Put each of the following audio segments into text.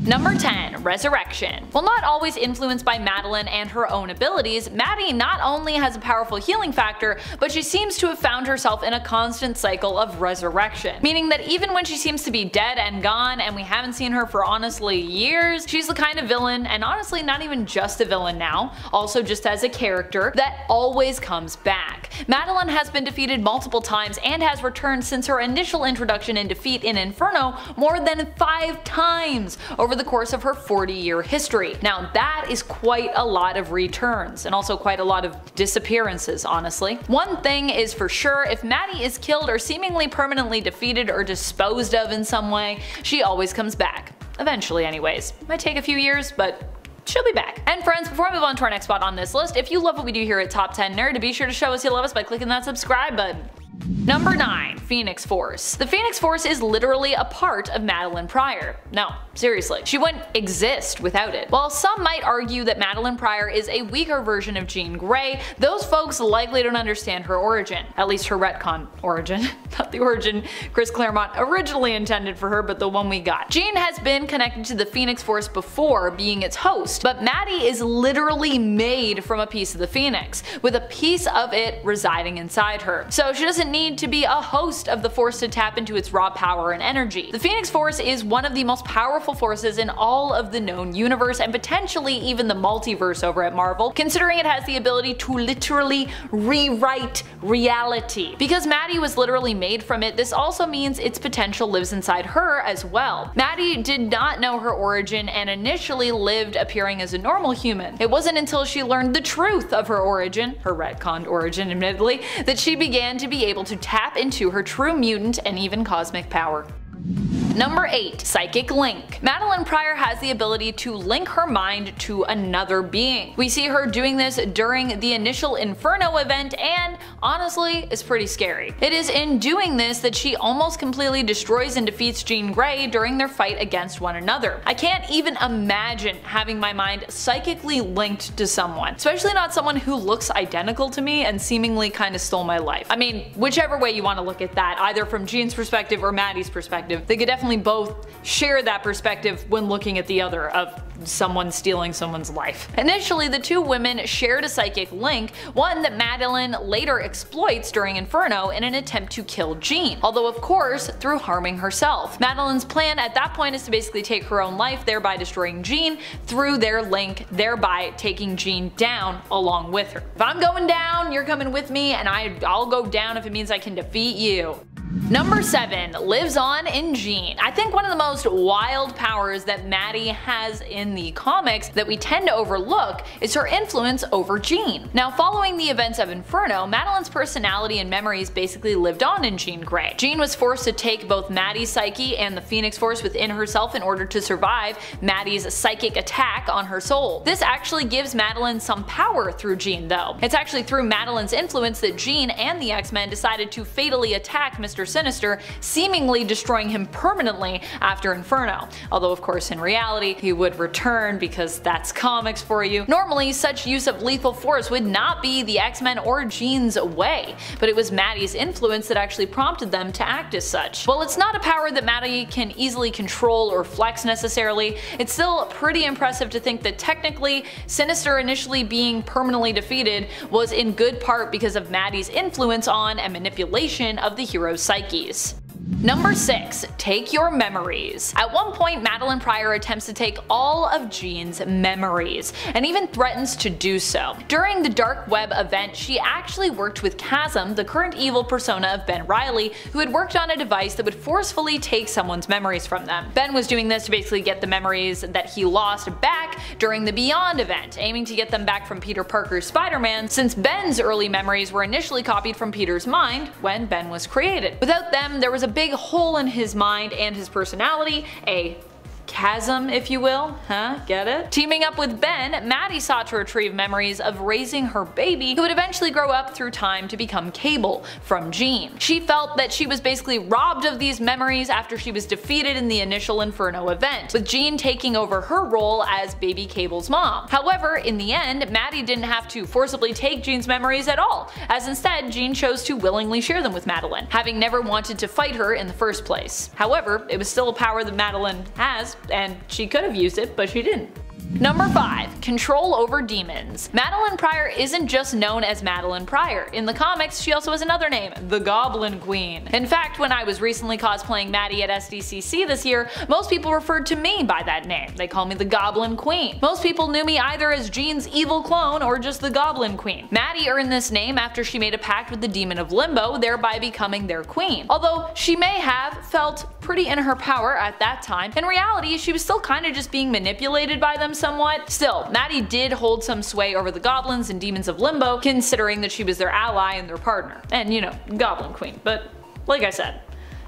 Number 10. Resurrection. While not always influenced by Madeline and her own abilities, Maddie not only has a powerful healing factor, but she seems to have found herself in a constant cycle of resurrection. Meaning that even when she seems to be dead and gone and we haven't seen her for honestly years, she's the kind of villain, and honestly not even just a villain now, also just as a character, that always comes back. Madeline has been defeated multiple times and has returned since her initial introduction and defeat in Inferno more than 5 times over the course of her 40-year history. Now that is quite a lot of returns, and also quite a lot of disappearances, honestly. One thing is for sure, if Maddie is killed or seemingly permanently defeated or disposed of in some way, she always comes back. Eventually anyways. Might take a few years, but she'll be back. And friends, before I move on to our next spot on this list, if you love what we do here at Top 10 Nerd, be sure to show us you love us by clicking that subscribe button. Number 9. Phoenix Force. The Phoenix Force is literally a part of Madeline Pryor. No, seriously, she wouldn't exist without it. While some might argue that Madeline Pryor is a weaker version of Jean Grey, those folks likely don't understand her origin. At least her retcon origin. Not the origin Chris Claremont originally intended for her, but the one we got. Jean has been connected to the Phoenix Force before being its host, but Maddie is literally made from a piece of the Phoenix, with a piece of it residing inside her. So she doesn't need to be a host of the Force to tap into its raw power and energy. The Phoenix Force is one of the most powerful forces in all of the known universe, and potentially even the multiverse over at Marvel, considering it has the ability to literally rewrite reality. Because Maddie was literally made from it, this also means its potential lives inside her as well. Maddie did not know her origin and initially lived appearing as a normal human. It wasn't until she learned the truth of her origin, her retconned origin admittedly, that she began to be able to tap into her true mutant and even cosmic power. Number 8. Psychic Link. Madeline Pryor has the ability to link her mind to another being. We see her doing this during the initial Inferno event, and honestly, it's pretty scary. It is in doing this that she almost completely destroys and defeats Jean Grey during their fight against one another. I can't even imagine having my mind psychically linked to someone, especially not someone who looks identical to me and seemingly kind of stole my life. I mean, whichever way you want to look at that, either from Jean's perspective or Maddie's perspective, they could definitely both share that perspective when looking at the other of someone stealing someone's life. Initially, the two women shared a psychic link, one that Madeline later exploits during Inferno in an attempt to kill Jean, although of course through harming herself. Madeline's plan at that point is to basically take her own life, thereby destroying Jean through their link, thereby taking Jean down along with her. If I'm going down, you're coming with me, and I'll go down if it means I can defeat you. Number 7. Lives on in Jean. I think one of the most wild powers that Maddie has in the comics that we tend to overlook is her influence over Jean. Now, following the events of Inferno, Madeline's personality and memories basically lived on in Jean Grey. Jean was forced to take both Maddie's psyche and the Phoenix Force within herself in order to survive Maddie's psychic attack on her soul. This actually gives Madeline some power through Jean though. It's actually through Madeline's influence that Jean and the X-Men decided to fatally attack Mr. Sinister, seemingly destroying him permanently after Inferno. Although of course in reality he would return, because that's comics for you. Normally such use of lethal force would not be the X-Men or Jean's way, but it was Maddie's influence that actually prompted them to act as such. While it's not a power that Maddie can easily control or flex necessarily, it's still pretty impressive to think that technically Sinister initially being permanently defeated was in good part because of Maddie's influence on and manipulation of the hero's psyches. Number 6. Take your memories. At one point, Madeline Pryor attempts to take all of Jean's memories, and even threatens to do so. During the Dark Web event, she actually worked with Chasm, the current evil persona of Ben Reilly, who had worked on a device that would forcefully take someone's memories from them. Ben was doing this to basically get the memories that he lost back during the Beyond event, aiming to get them back from Peter Parker's Spider-Man, since Ben's early memories were initially copied from Peter's mind when Ben was created. Without them, there was a big hole in his mind and his personality, a chasm, if you will, get it? Teaming up with Ben, Maddie sought to retrieve memories of raising her baby, who would eventually grow up through time to become Cable, from Jean. She felt that she was basically robbed of these memories after she was defeated in the initial Inferno event, with Jean taking over her role as baby Cable's mom. However, in the end, Maddie didn't have to forcibly take Jean's memories at all, as instead Jean chose to willingly share them with Madeline, having never wanted to fight her in the first place. However, it was still a power that Madeline has, and she could have used it, but she didn't. Number 5. Control over demons. Madeline Pryor isn't just known as Madeline Pryor. In the comics, she also has another name, the Goblin Queen. In fact, when I was recently cosplaying Maddie at SDCC this year, most people referred to me by that name. They call me the Goblin Queen. Most people knew me either as Jean's evil clone or just the Goblin Queen. Maddie earned this name after she made a pact with the demon of Limbo, thereby becoming their queen. Although she may have felt pretty in her power at that time, in reality she was still kinda just being manipulated by them somewhat. Still, Maddie did hold some sway over the goblins and demons of Limbo, considering that she was their ally and their partner. And you know, Goblin Queen. But like I said,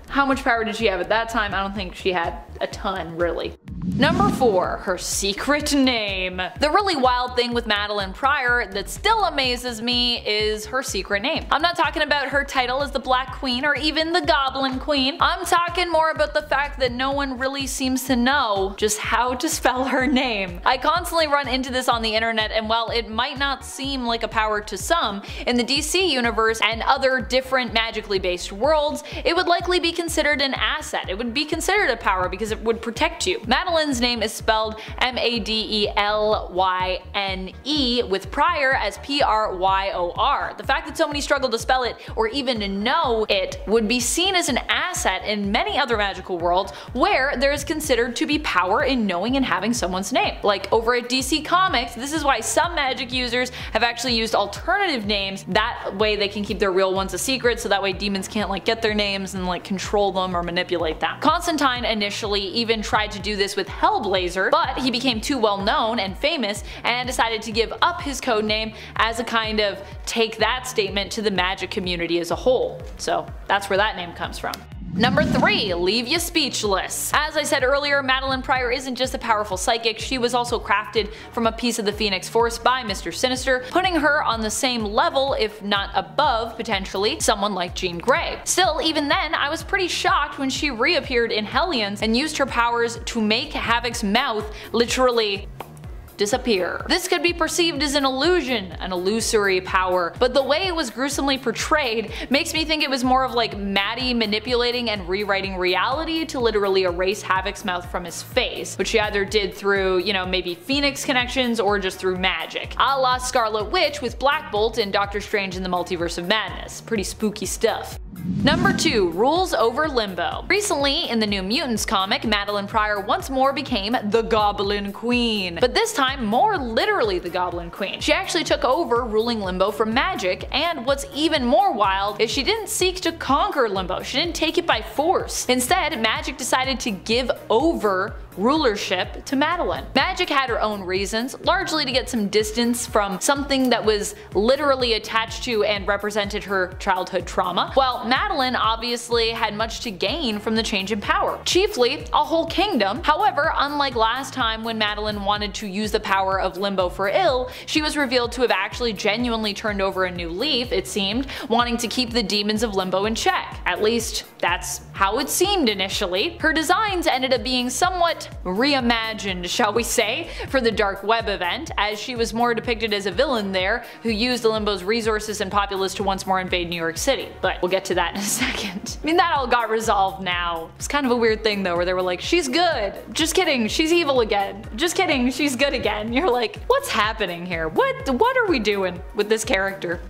how much power did she have at that time? I don't think she had a ton, really. Number 4. Her secret name. The really wild thing with Madeline Pryor that still amazes me is her secret name. I'm not talking about her title as the Black Queen or even the Goblin Queen. I'm talking more about the fact that no one really seems to know just how to spell her name. I constantly run into this on the internet, and while it might not seem like a power to some, in the DC universe and other different magically based worlds, it would likely be considered an asset. It would be considered a power because it would protect you. Madeline's name is spelled M-A-D-E-L-Y-N-E with Pryor as P-R-Y-O-R. The fact that so many struggle to spell it or even know it would be seen as an asset in many other magical worlds where there is considered to be power in knowing and having someone's name. Like over at DC Comics, this is why some magic users have actually used alternative names. That way they can keep their real ones a secret, so that way demons can't like get their names and like control them or manipulate them. Constantine initially even tried to do this with Hellblazer, but he became too well known and famous and decided to give up his codename as a kind of take that statement to the magic community as a whole. So that's where that name comes from. Number 3. Leave you speechless. As I said earlier, Madeline Pryor isn't just a powerful psychic, she was also crafted from a piece of the Phoenix Force by Mr. Sinister, putting her on the same level, if not above, potentially, someone like Jean Grey. Still, even then, I was pretty shocked when she reappeared in Hellions and used her powers to make Havoc's mouth literally disappear. This could be perceived as an illusion, an illusory power, but the way it was gruesomely portrayed makes me think it was more of like Maddie manipulating and rewriting reality to literally erase Havoc's mouth from his face, which she either did through, you know, maybe Phoenix connections or just through magic. A la Scarlet Witch with Black Bolt in Doctor Strange in the Multiverse of Madness. Pretty spooky stuff. Number 2. Rules over Limbo. Recently, in the New Mutants comic, Madeline Pryor once more became the Goblin Queen. But this time, more literally the Goblin Queen. She actually took over ruling Limbo from Magic, and what's even more wild is she didn't seek to conquer Limbo, she didn't take it by force. Instead, Magic decided to give over rulership to Madeline. Magic had her own reasons, largely to get some distance from something that was literally attached to and represented her childhood trauma, while Madeline obviously had much to gain from the change in power, chiefly a whole kingdom. However, unlike last time when Madeline wanted to use the power of Limbo for ill, she was revealed to have actually genuinely turned over a new leaf, it seemed, wanting to keep the demons of Limbo in check. At least, that's how it seemed initially. Her designs ended up being somewhat reimagined, shall we say, for the Dark Web event, as she was more depicted as a villain there who used Limbo's resources and populace to once more invade New York City. But we'll get to that in a second. I mean, that all got resolved now. It's kind of a weird thing though, where they were like, she's good. Just kidding, she's evil again. Just kidding, she's good again. You're like, what's happening here? What are we doing with this character?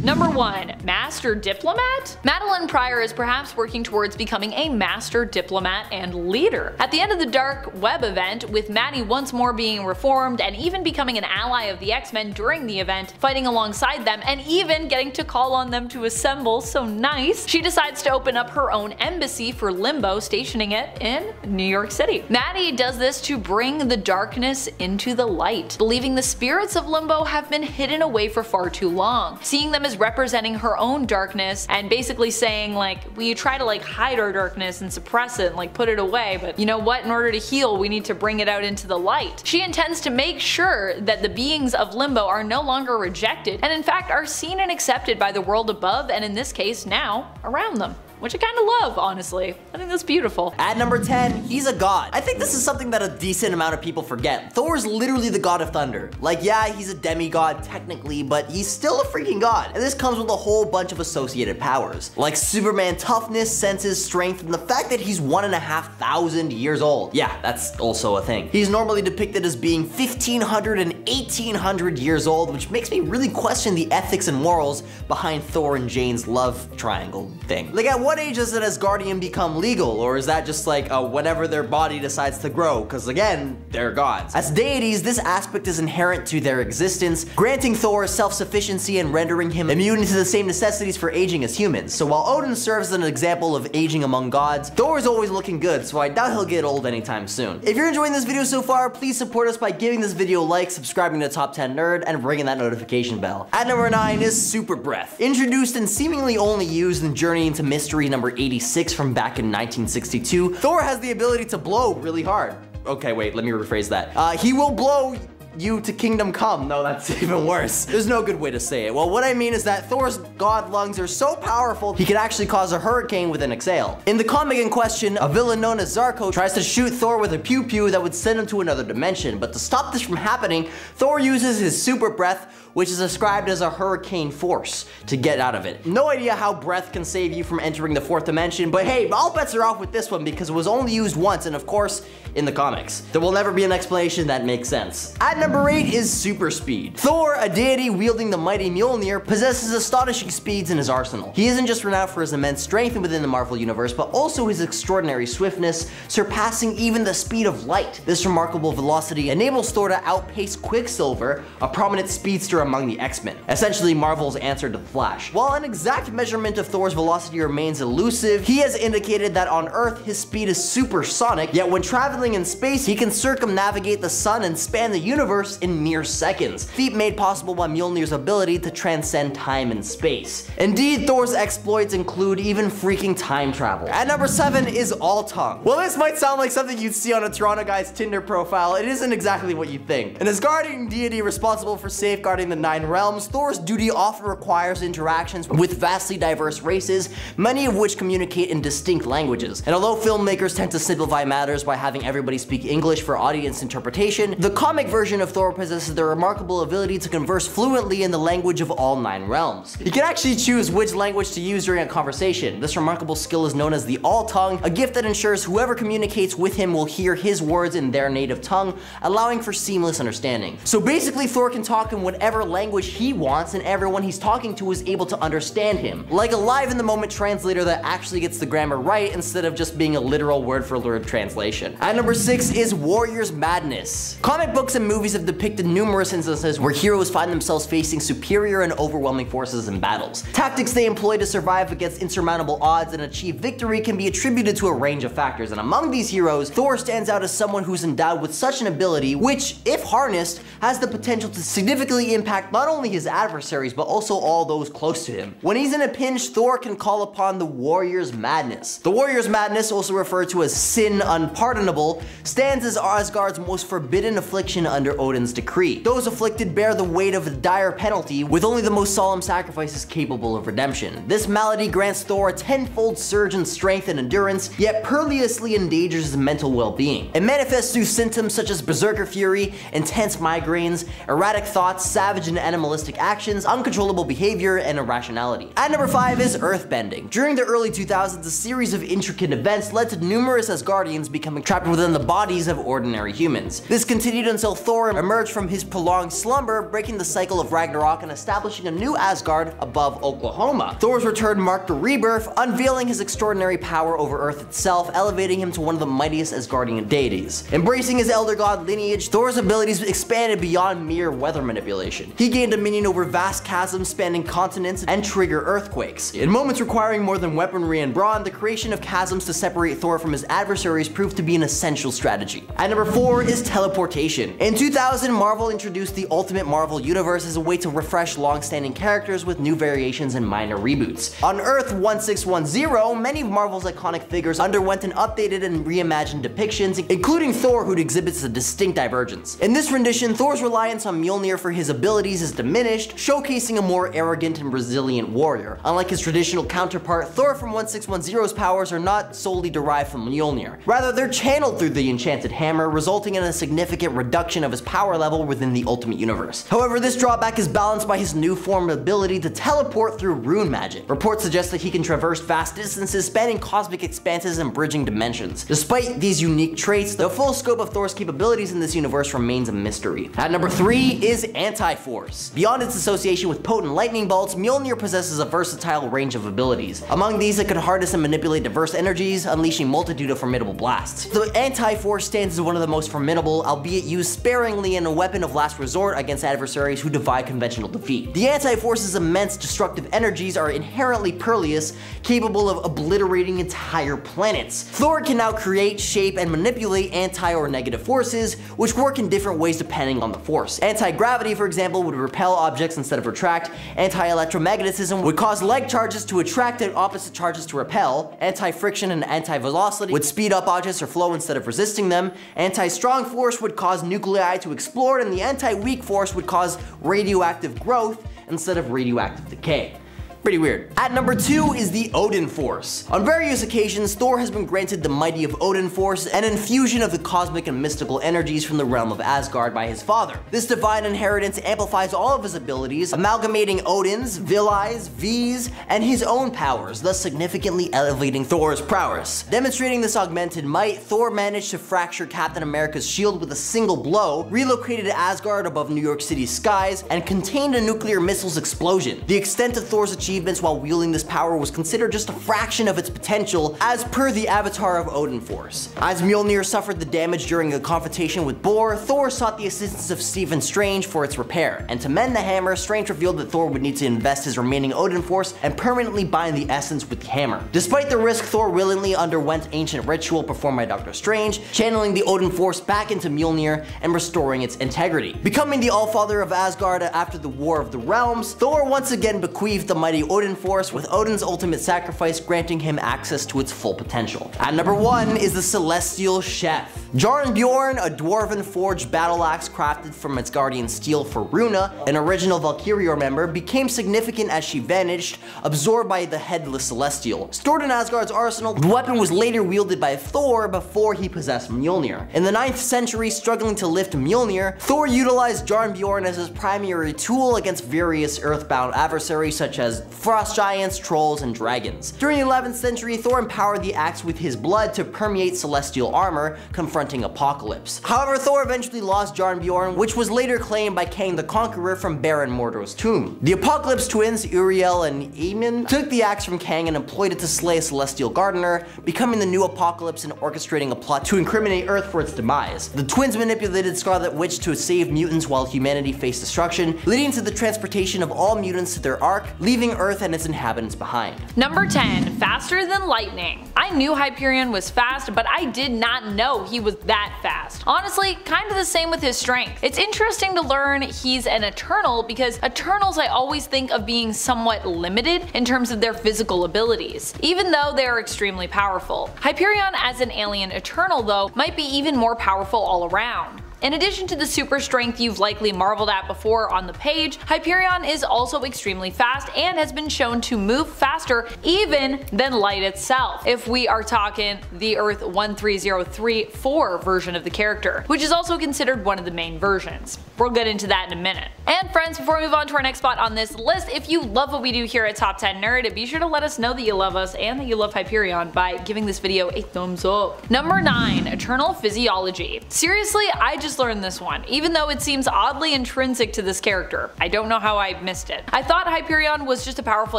Number 1. Master Diplomat? Madeline Pryor is perhaps working towards becoming a master diplomat and leader. At the end of the Dark Web event, with Maddie once more being reformed and even becoming an ally of the X-Men during the event, fighting alongside them and even getting to call on them to assemble, so nice, she decides to open up her own embassy for Limbo, stationing it in New York City. Maddie does this to bring the darkness into the light, believing the spirits of Limbo have been hidden away for far too long, seeing them as representing her own darkness and basically saying like, we try to like hide our darkness and suppress it and like put it away, but you know what, in order to heal we need to bring it out into the light. She intends to make sure that the beings of Limbo are no longer rejected and in fact are seen and accepted by the world above and in this case now around them. which I kind of love, honestly. I think that's beautiful. At number 10, he's a god. I think this is something that a decent amount of people forget. Thor is literally the god of thunder. Like, yeah, he's a demigod technically, but he's still a freaking god. And this comes with a whole bunch of associated powers, like Superman toughness, senses, strength, and the fact that he's 1,500 years old. Yeah, that's also a thing. He's normally depicted as being 1,500 and 1,800 years old, which makes me really question the ethics and morals behind Thor and Jane's love triangle thing. Like, at what age does an Asgardian become legal? Or is that just like whenever their body decides to grow? Because again, they're gods. As deities, this aspect is inherent to their existence, granting Thor self-sufficiency and rendering him immune to the same necessities for aging as humans. So while Odin serves as an example of aging among gods, Thor is always looking good, so I doubt he'll get old anytime soon. If you're enjoying this video so far, please support us by giving this video a like, subscribing to Top 10 Nerd, and ringing that notification bell. At number 9 is Super Breath. Introduced and seemingly only used in Journey into Mystery number 86 from back in 1962, Thor has the ability to blow really hard. Okay, wait, let me rephrase that. He will blow you to kingdom come. No, that's even worse. There's no good way to say it. Well, what I mean is that Thor's god lungs are so powerful, he could actually cause a hurricane with an exhale. In the comic in question, a villain known as Zarko tries to shoot Thor with a pew-pew that would send him to another dimension, but to stop this from happening, Thor uses his super breath, which is described as a hurricane force, to get out of it. No idea how breath can save you from entering the 4th dimension, but hey, all bets are off with this one because it was only used once, and of course, in the comics. There will never be an explanation that makes sense. At number 8 is super speed. Thor, a deity wielding the mighty Mjolnir, possesses astonishing speeds in his arsenal. He isn't just renowned for his immense strength within the Marvel universe, but also his extraordinary swiftness, surpassing even the speed of light. This remarkable velocity enables Thor to outpace Quicksilver, a prominent speedster among the X-Men, essentially Marvel's answer to the Flash. While an exact measurement of Thor's velocity remains elusive, he has indicated that on Earth his speed is supersonic, yet when traveling in space he can circumnavigate the sun and span the universe in mere seconds, feat made possible by Mjolnir's ability to transcend time and space. Indeed, Thor's exploits include even freaking time travel. At number 7 is All Tongue. Well, this might sound like something you'd see on a Toronto guy's Tinder profile. It isn't exactly what you'd think. An Asgardian deity responsible for safeguarding the 9 realms, Thor's duty often requires interactions with vastly diverse races, many of which communicate in distinct languages. And although filmmakers tend to simplify matters by having everybody speak English for audience interpretation, the comic version of Thor possesses the remarkable ability to converse fluently in the language of all 9 realms. He can actually choose which language to use during a conversation. This remarkable skill is known as the All Tongue, a gift that ensures whoever communicates with him will hear his words in their native tongue, allowing for seamless understanding. So basically, Thor can talk in whatever language he wants, and everyone he's talking to is able to understand him. Like a live-in-the-moment translator that actually gets the grammar right instead of just being a literal word-for-word translation. At number 6 is Warrior's Madness. Comic books and movies have depicted numerous instances where heroes find themselves facing superior and overwhelming forces in battles. Tactics they employ to survive against insurmountable odds and achieve victory can be attributed to a range of factors, and among these heroes, Thor stands out as someone who's endowed with such an ability which, if harnessed, has the potential to significantly impact not only his adversaries, but also all those close to him. When he's in a pinch, Thor can call upon the Warrior's Madness. The Warrior's Madness, also referred to as Sin Unpardonable, stands as Asgard's most forbidden affliction under Odin's decree. Those afflicted bear the weight of a dire penalty, with only the most solemn sacrifices capable of redemption. This malady grants Thor a tenfold surge in strength and endurance, yet perilously endangers his mental well-being. It manifests through symptoms such as berserker fury, intense migraines, erratic thoughts, savage and animalistic actions, uncontrollable behavior, and irrationality. At number 5 is Earthbending. During the early 2000s, a series of intricate events led to numerous Asgardians becoming trapped within the bodies of ordinary humans. This continued until Thor emerged from his prolonged slumber, breaking the cycle of Ragnarok and establishing a new Asgard above Oklahoma. Thor's return marked a rebirth, unveiling his extraordinary power over Earth itself, elevating him to one of the mightiest Asgardian deities. Embracing his elder god lineage, Thor's abilities expanded beyond mere weather manipulation. He gained dominion over vast chasms spanning continents and trigger earthquakes. In moments requiring more than weaponry and brawn, the creation of chasms to separate Thor from his adversaries proved to be an essential strategy. At number 4 is teleportation. In 2000, 2000, Marvel introduced the Ultimate Marvel Universe as a way to refresh long-standing characters with new variations and minor reboots. On Earth 1610, many of Marvel's iconic figures underwent an updated and reimagined depictions, including Thor, who exhibits a distinct divergence. In this rendition, Thor's reliance on Mjolnir for his abilities is diminished, showcasing a more arrogant and resilient warrior. Unlike his traditional counterpart, Thor from 1610's powers are not solely derived from Mjolnir. Rather, they're channeled through the enchanted hammer, resulting in a significant reduction of his power level within the Ultimate Universe. However, this drawback is balanced by his new form ability to teleport through rune magic. Reports suggest that he can traverse vast distances, spanning cosmic expanses and bridging dimensions. Despite these unique traits, the full scope of Thor's capabilities in this universe remains a mystery. At number 3 is Anti-Force. Beyond its association with potent lightning bolts, Mjolnir possesses a versatile range of abilities. Among these, it can harness and manipulate diverse energies, unleashing multitude of formidable blasts. The Anti-Force stands as one of the most formidable, albeit used sparingly, in a weapon of last resort against adversaries who defy conventional defeat. The Anti-Force's immense destructive energies are inherently pervious, capable of obliterating entire planets. Thor can now create, shape, and manipulate anti or negative forces, which work in different ways depending on the force. Anti-gravity, for example, would repel objects instead of attract. Anti-electromagnetism would cause like charges to attract and opposite charges to repel. Anti-friction and anti-velocity would speed up objects or flow instead of resisting them. Anti-strong force would cause nuclei to explode, and the anti-weak force would cause radioactive growth instead of radioactive decay. Pretty weird. At number 2 is the Odin Force. On various occasions, Thor has been granted the mighty of Odin Force, an infusion of the cosmic and mystical energies from the realm of Asgard by his father. This divine inheritance amplifies all of his abilities, amalgamating Odin's, Vili's, V's, and his own powers, thus significantly elevating Thor's prowess. Demonstrating this augmented might, Thor managed to fracture Captain America's shield with a single blow, relocated Asgard above New York City's skies, and contained a nuclear missile's explosion. The extent of Thor's achievements while wielding this power was considered just a fraction of its potential, as per the avatar of Odin Force. As Mjolnir suffered the damage during a confrontation with Bor, Thor sought the assistance of Stephen Strange for its repair, and to mend the hammer, Strange revealed that Thor would need to invest his remaining Odin Force and permanently bind the essence with the hammer. Despite the risk, Thor willingly underwent ancient ritual performed by Dr. Strange, channeling the Odin Force back into Mjolnir and restoring its integrity. Becoming the Allfather of Asgard after the War of the Realms, Thor once again bequeathed the mighty Odin Force, with Odin's ultimate sacrifice granting him access to its full potential. At number 1 is the Celestial Chef. Jarnbjorn, a dwarven forged battle axe crafted from its guardian steel for Runa, an original Valkyrie member, became significant as she vanished, absorbed by the headless Celestial. Stored in Asgard's arsenal, the weapon was later wielded by Thor before he possessed Mjolnir. In the 9th century, struggling to lift Mjolnir, Thor utilized Jarnbjorn as his primary tool against various earthbound adversaries such as frost giants, trolls, and dragons. During the 11th century, Thor empowered the axe with his blood to permeate celestial armor, confronting Apocalypse. However, Thor eventually lost Jarnbjorn, which was later claimed by Kang the Conqueror from Baron Mordo's tomb. The Apocalypse twins, Uriel and Eamon, took the axe from Kang and employed it to slay a celestial gardener, becoming the new Apocalypse and orchestrating a plot to incriminate Earth for its demise. The twins manipulated Scarlet Witch to save mutants while humanity faced destruction, leading to the transportation of all mutants to their Ark, leaving Earth and its inhabitants behind. Number 10, faster than lightning. I knew Hyperion was fast, but I did not know he was that fast. Honestly, kind of the same with his strength. It's interesting to learn he's an Eternal because Eternals I always think of being somewhat limited in terms of their physical abilities, even though they are extremely powerful. Hyperion as an alien Eternal though might be even more powerful all around. In addition to the super strength you've likely marveled at before on the page, Hyperion is also extremely fast and has been shown to move faster even than light itself, if we are talking the Earth 13034 version of the character, which is also considered one of the main versions. We'll get into that in a minute. And friends, before we move on to our next spot on this list, if you love what we do here at Top 10 Nerd, be sure to let us know that you love us and that you love Hyperion by giving this video a thumbs up. Number 9, Eternal Physiology. Seriously, I just learned this one, even though it seems oddly intrinsic to this character. I don't know how I missed it. I thought Hyperion was just a powerful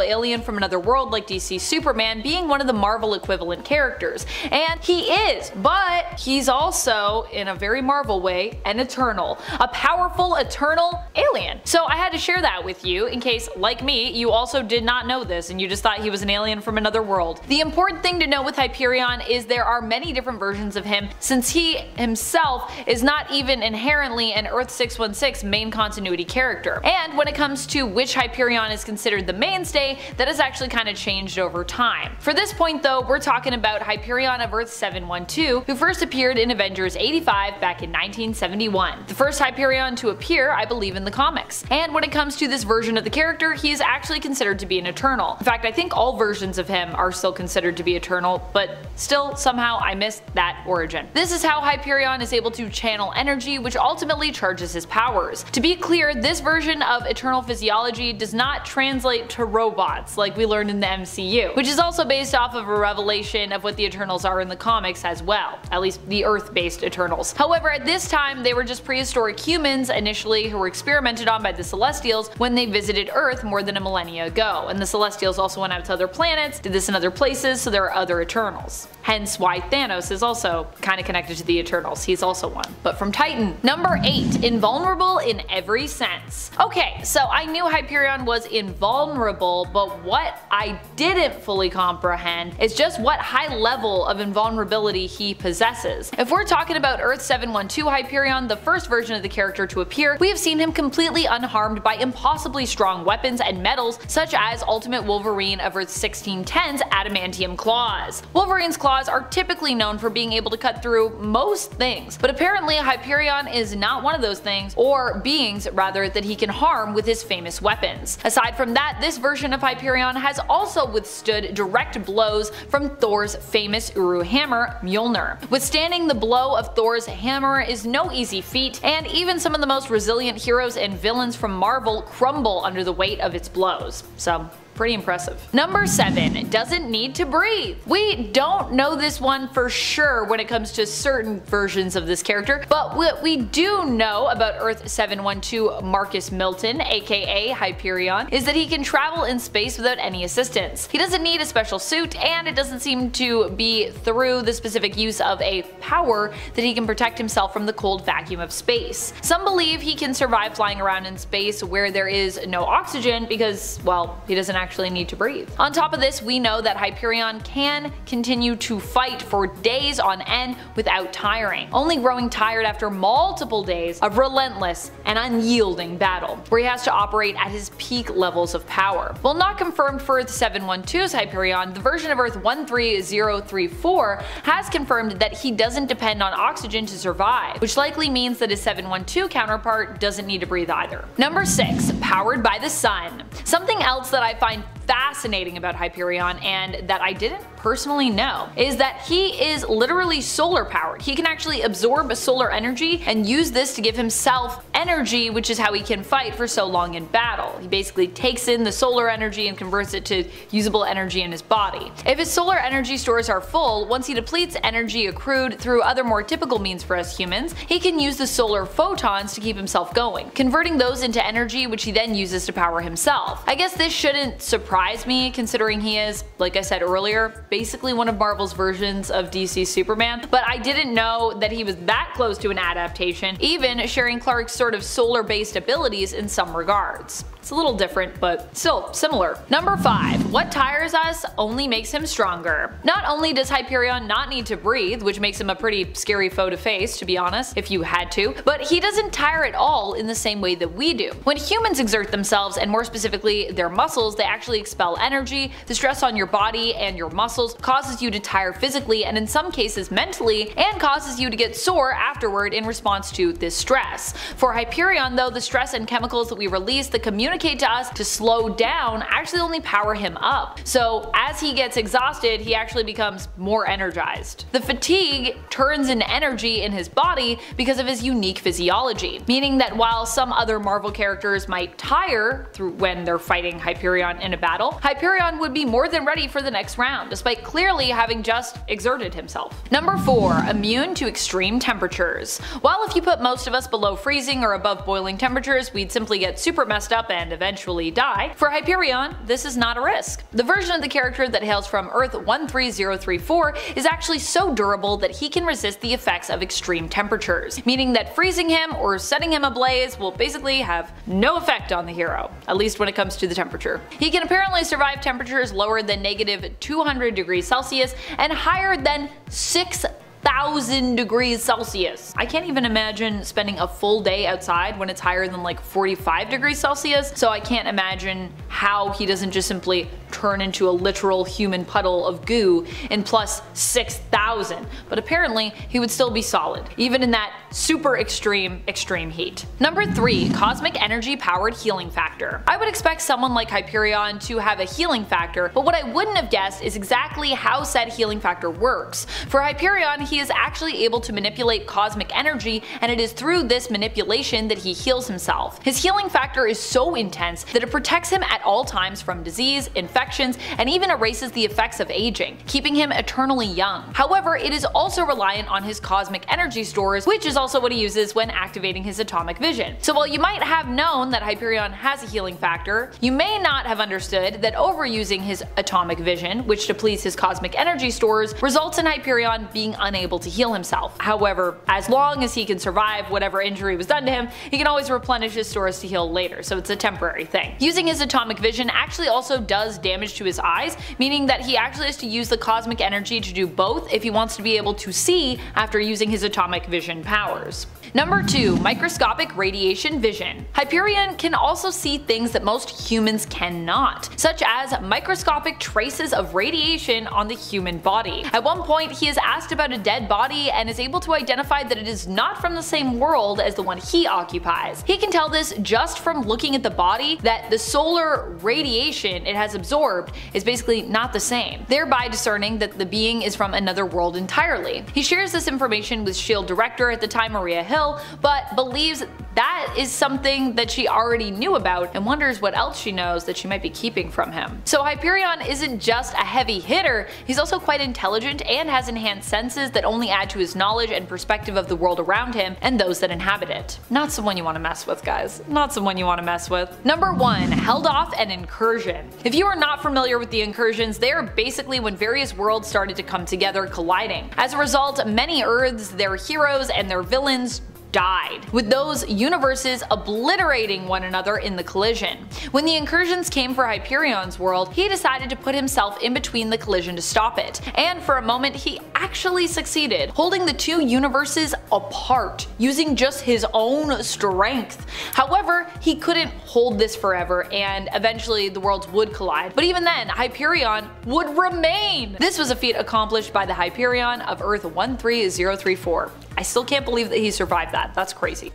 alien from another world like DC Superman, being one of the Marvel equivalent characters, and he is, but he's also, in a very Marvel way, an Eternal, a powerful powerful eternal alien. So I had to share that with you in case, like me, you also did not know this and you just thought he was an alien from another world. The important thing to know with Hyperion is there are many different versions of him, since he himself is not even inherently an Earth 616 main continuity character. And when it comes to which Hyperion is considered the mainstay, that has actually kind of changed over time. For this point though, we're talking about Hyperion of Earth 712, who first appeared in Avengers 85 back in 1971. The first Hyperion to appear, I believe, in the comics. And when it comes to this version of the character, he is actually considered to be an Eternal. In fact, I think all versions of him are still considered to be Eternal, but still somehow I missed that origin. This is how Hyperion is able to channel energy, which ultimately charges his powers. To be clear, this version of Eternal physiology does not translate to robots like we learned in the MCU, which is also based off of a revelation of what the Eternals are in the comics as well, at least the Earth-based Eternals. However, at this time they were just prehistoric humans initially who were experimented on by the Celestials when they visited Earth more than a millennia ago, and the Celestials also went out to other planets, did this in other places, so there are other Eternals. Hence why Thanos is also kind of connected to the Eternals, he's also one. But from Titan. Number 8. Invulnerable in every sense. Okay, so I knew Hyperion was invulnerable, but what I didn't fully comprehend is just what high level of invulnerability he possesses. If we're talking about Earth 712 Hyperion, the first version of the character to appear, we have seen him completely unharmed by impossibly strong weapons and metals such as Ultimate Wolverine of Earth 1610's adamantium claws. Wolverine's claws are typically known for being able to cut through most things, but apparently Hyperion is not one of those things, or beings rather, that he can harm with his famous weapons. Aside from that, this version of Hyperion has also withstood direct blows from Thor's famous Uru hammer, Mjolnir. Withstanding the blow of Thor's hammer is no easy feat, and even some of the most resilient heroes and villains from Marvel crumble under the weight of its blows. So, pretty impressive. Number 7. Doesn't need to breathe. We don't know this one for sure when it comes to certain versions of this character, but what we do know about Earth 712 Marcus Milton, aka Hyperion, is that he can travel in space without any assistance. He doesn't need a special suit, and it doesn't seem to be through the specific use of a power that he can protect himself from the cold vacuum of space. Some believe he can survive flying around in space where there is no oxygen because, well, he doesn't actually need to breathe. On top of this, we know that Hyperion can continue to fight for days on end without tiring, only growing tired after multiple days of relentless and unyielding battle, where he has to operate at his peak levels of power. While not confirmed for Earth 712's Hyperion, the version of Earth 13034 has confirmed that he doesn't depend on oxygen to survive, which likely means that his 712 counterpart doesn't need to breathe either. Number 6. Powered by the sun. Something else that I find fascinating about Hyperion, and that I didn't personally know, is that he is literally solar powered. He can actually absorb solar energy and use this to give himself energy, which is how he can fight for so long in battle. He basically takes in the solar energy and converts it to usable energy in his body. If his solar energy stores are full, once he depletes energy accrued through other more typical means for us humans, he can use the solar photons to keep himself going, converting those into energy which he then uses to power himself. I guess this shouldn't surprise me, considering he is, like I said earlier, basically one of Marvel's versions of DC Superman, but I didn't know that he was that close to an adaptation, even sharing Clark's sort of solar-based abilities in some regards. It's a little different, but still similar. Number 5. What tires us only makes him stronger. Not only does Hyperion not need to breathe, which makes him a pretty scary foe to face, to be honest, if you had to, but he doesn't tire at all in the same way that we do. When humans exert themselves, and more specifically their muscles, they actually expel energy. The stress on your body and your muscles causes you to tire physically, and in some cases mentally, and causes you to get sore afterward in response to this stress. For Hyperion though, the stress and chemicals that we release that communicate to us to slow down actually only power him up. So as he gets exhausted, he actually becomes more energized. The fatigue turns into energy in his body because of his unique physiology, meaning that while some other Marvel characters might tire through when they're fighting Hyperion in a battle, Hyperion would be more than ready for the next round, despite despite clearly having just exerted himself. Number 4. Immune to extreme temperatures. While if you put most of us below freezing or above boiling temperatures, we'd simply get super messed up and eventually die, for Hyperion, this is not a risk. The version of the character that hails from Earth 13034 is actually so durable that he can resist the effects of extreme temperatures, meaning that freezing him or setting him ablaze will basically have no effect on the hero, at least when it comes to the temperature. He can apparently survive temperatures lower than -200 degrees Celsius and higher than 6,000 degrees Celsius. I can't even imagine spending a full day outside when it's higher than like 45 degrees Celsius, so I can't imagine how he doesn't just simply turn into a literal human puddle of goo in plus 6,000, but apparently he would still be solid, even in that super extreme heat. Number 3. Cosmic energy powered healing factor. I would expect someone like Hyperion to have a healing factor, but what I wouldn't have guessed is exactly how said healing factor works. For Hyperion, he is actually able to manipulate cosmic energy, and it is through this manipulation that he heals himself. His healing factor is so intense that it protects him at all times from disease, infections, and even erases the effects of aging, keeping him eternally young. However, it is also reliant on his cosmic energy stores, which is also what he uses when activating his atomic vision. So while you might have known that Hyperion has a healing factor, you may not have understood that overusing his atomic vision, which depletes his cosmic energy stores, results in Hyperion being unable to heal himself. However, as long as he can survive whatever injury was done to him, he can always replenish his stores to heal later, so it's a temporary thing. Using his atomic vision actually also does damage to his eyes, meaning that he actually has to use the cosmic energy to do both if he wants to be able to see after using his atomic vision powers. Number 2. Microscopic radiation vision. Hyperion can also see things that most humans cannot, such as microscopic traces of radiation on the human body. At one point, he is asked about a dead body and is able to identify that it is not from the same world as the one he occupies. He can tell this just from looking at the body that the solar radiation it has absorbed is basically not the same, thereby discerning that the being is from another world entirely. He shares this information with S.H.I.E.L.D. director at the time, Maria Hill, but believes that is something that she already knew about and wonders what else she knows that she might be keeping from him. So Hyperion isn't just a heavy hitter, he's also quite intelligent and has enhanced senses that only add to his knowledge and perspective of the world around him and those that inhabit it. Not someone you want to mess with, guys. Not someone you want to mess with. Number 1. Held off an incursion. If you are not familiar with the incursions, they are basically when various worlds started to come together, colliding. As a result, many Earths, their heroes, and their villains died, with those universes obliterating one another in the collision. When the incursions came for Hyperion's world, he decided to put himself in between the collision to stop it, and for a moment he actually succeeded, holding the two universes apart, using just his own strength. However, he couldn't hold this forever, and eventually the worlds would collide, but even then, Hyperion would remain! This was a feat accomplished by the Hyperion of Earth 13034. I still can't believe that he survived that. That's crazy.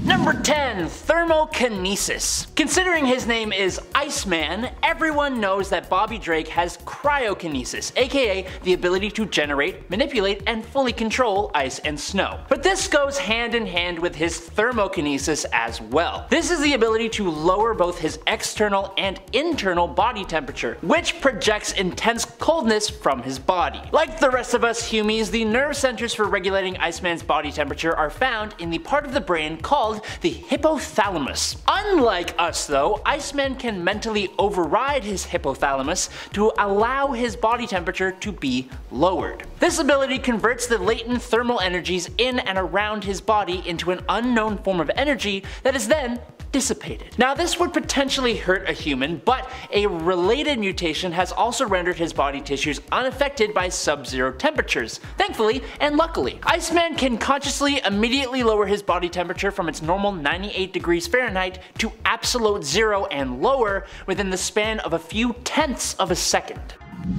Number 10. Thermokinesis. Considering his name is Iceman, everyone knows that Bobby Drake has cryokinesis, aka the ability to generate, manipulate, and fully control ice and snow. But this goes hand in hand with his thermokinesis as well. This is the ability to lower both his external and internal body temperature, which projects intense coldness from his body. Like the rest of us humies, the nerve centers for regulating Iceman's body temperature are found in the part of the brain called the hypothalamus. Unlike us though, Iceman can mentally override his hypothalamus to allow his body temperature to be lowered. This ability converts the latent thermal energies in and around his body into an unknown form of energy that is then dissipated. Now this would potentially hurt a human, but a related mutation has also rendered his body tissues unaffected by sub-zero temperatures, thankfully and luckily. Iceman can consciously immediately lower his body temperature from its normal 98 degrees Fahrenheit to absolute zero and lower within the span of a few tenths of a second.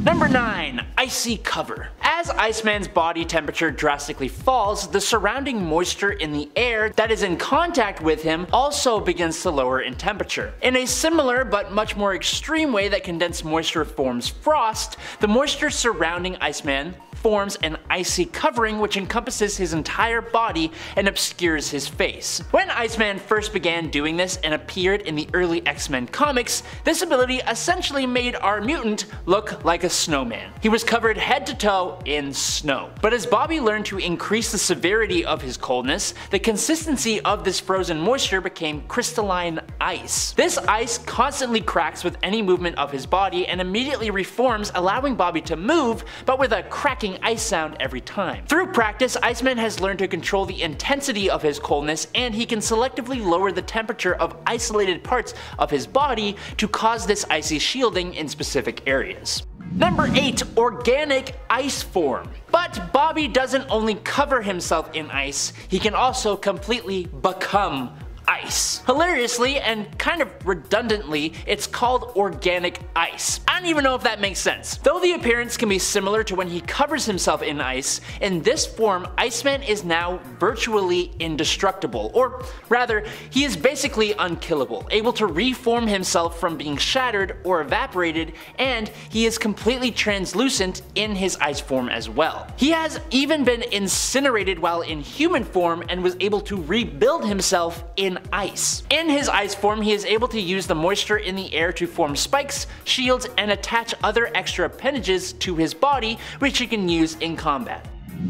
Number 9. Icy cover. As Iceman's body temperature drastically falls, the surrounding moisture in the air that is in contact with him also begins to lower in temperature. In a similar but much more extreme way that condensed moisture forms frost, the moisture surrounding Iceman forms an icy covering which encompasses his entire body and obscures his face. When Iceman first began doing this and appeared in the early X-Men comics, this ability essentially made our mutant look like a snowman. He was covered head to toe in snow. But as Bobby learned to increase the severity of his coldness, the consistency of this frozen moisture became crystalline ice. This ice constantly cracks with any movement of his body and immediately reforms, allowing Bobby to move, but with a cracking ice sound every time. Through practice, Iceman has learned to control the intensity of his coldness, and he can selectively lower the temperature of isolated parts of his body to cause this icy shielding in specific areas. Number 8. Organic ice form. But Bobby doesn't only cover himself in ice, he can also completely become ice. Hilariously and kind of redundantly, it's called organic ice. I don't even know if that makes sense. Though the appearance can be similar to when he covers himself in ice, in this form, Iceman is now virtually indestructible, or rather, he is basically unkillable, able to reform himself from being shattered or evaporated, and he is completely translucent in his ice form as well. He has even been incinerated while in human form and was able to rebuild himself in ice. In his ice form, he is able to use the moisture in the air to form spikes, shields, and attach other extra appendages to his body, which he can use in combat.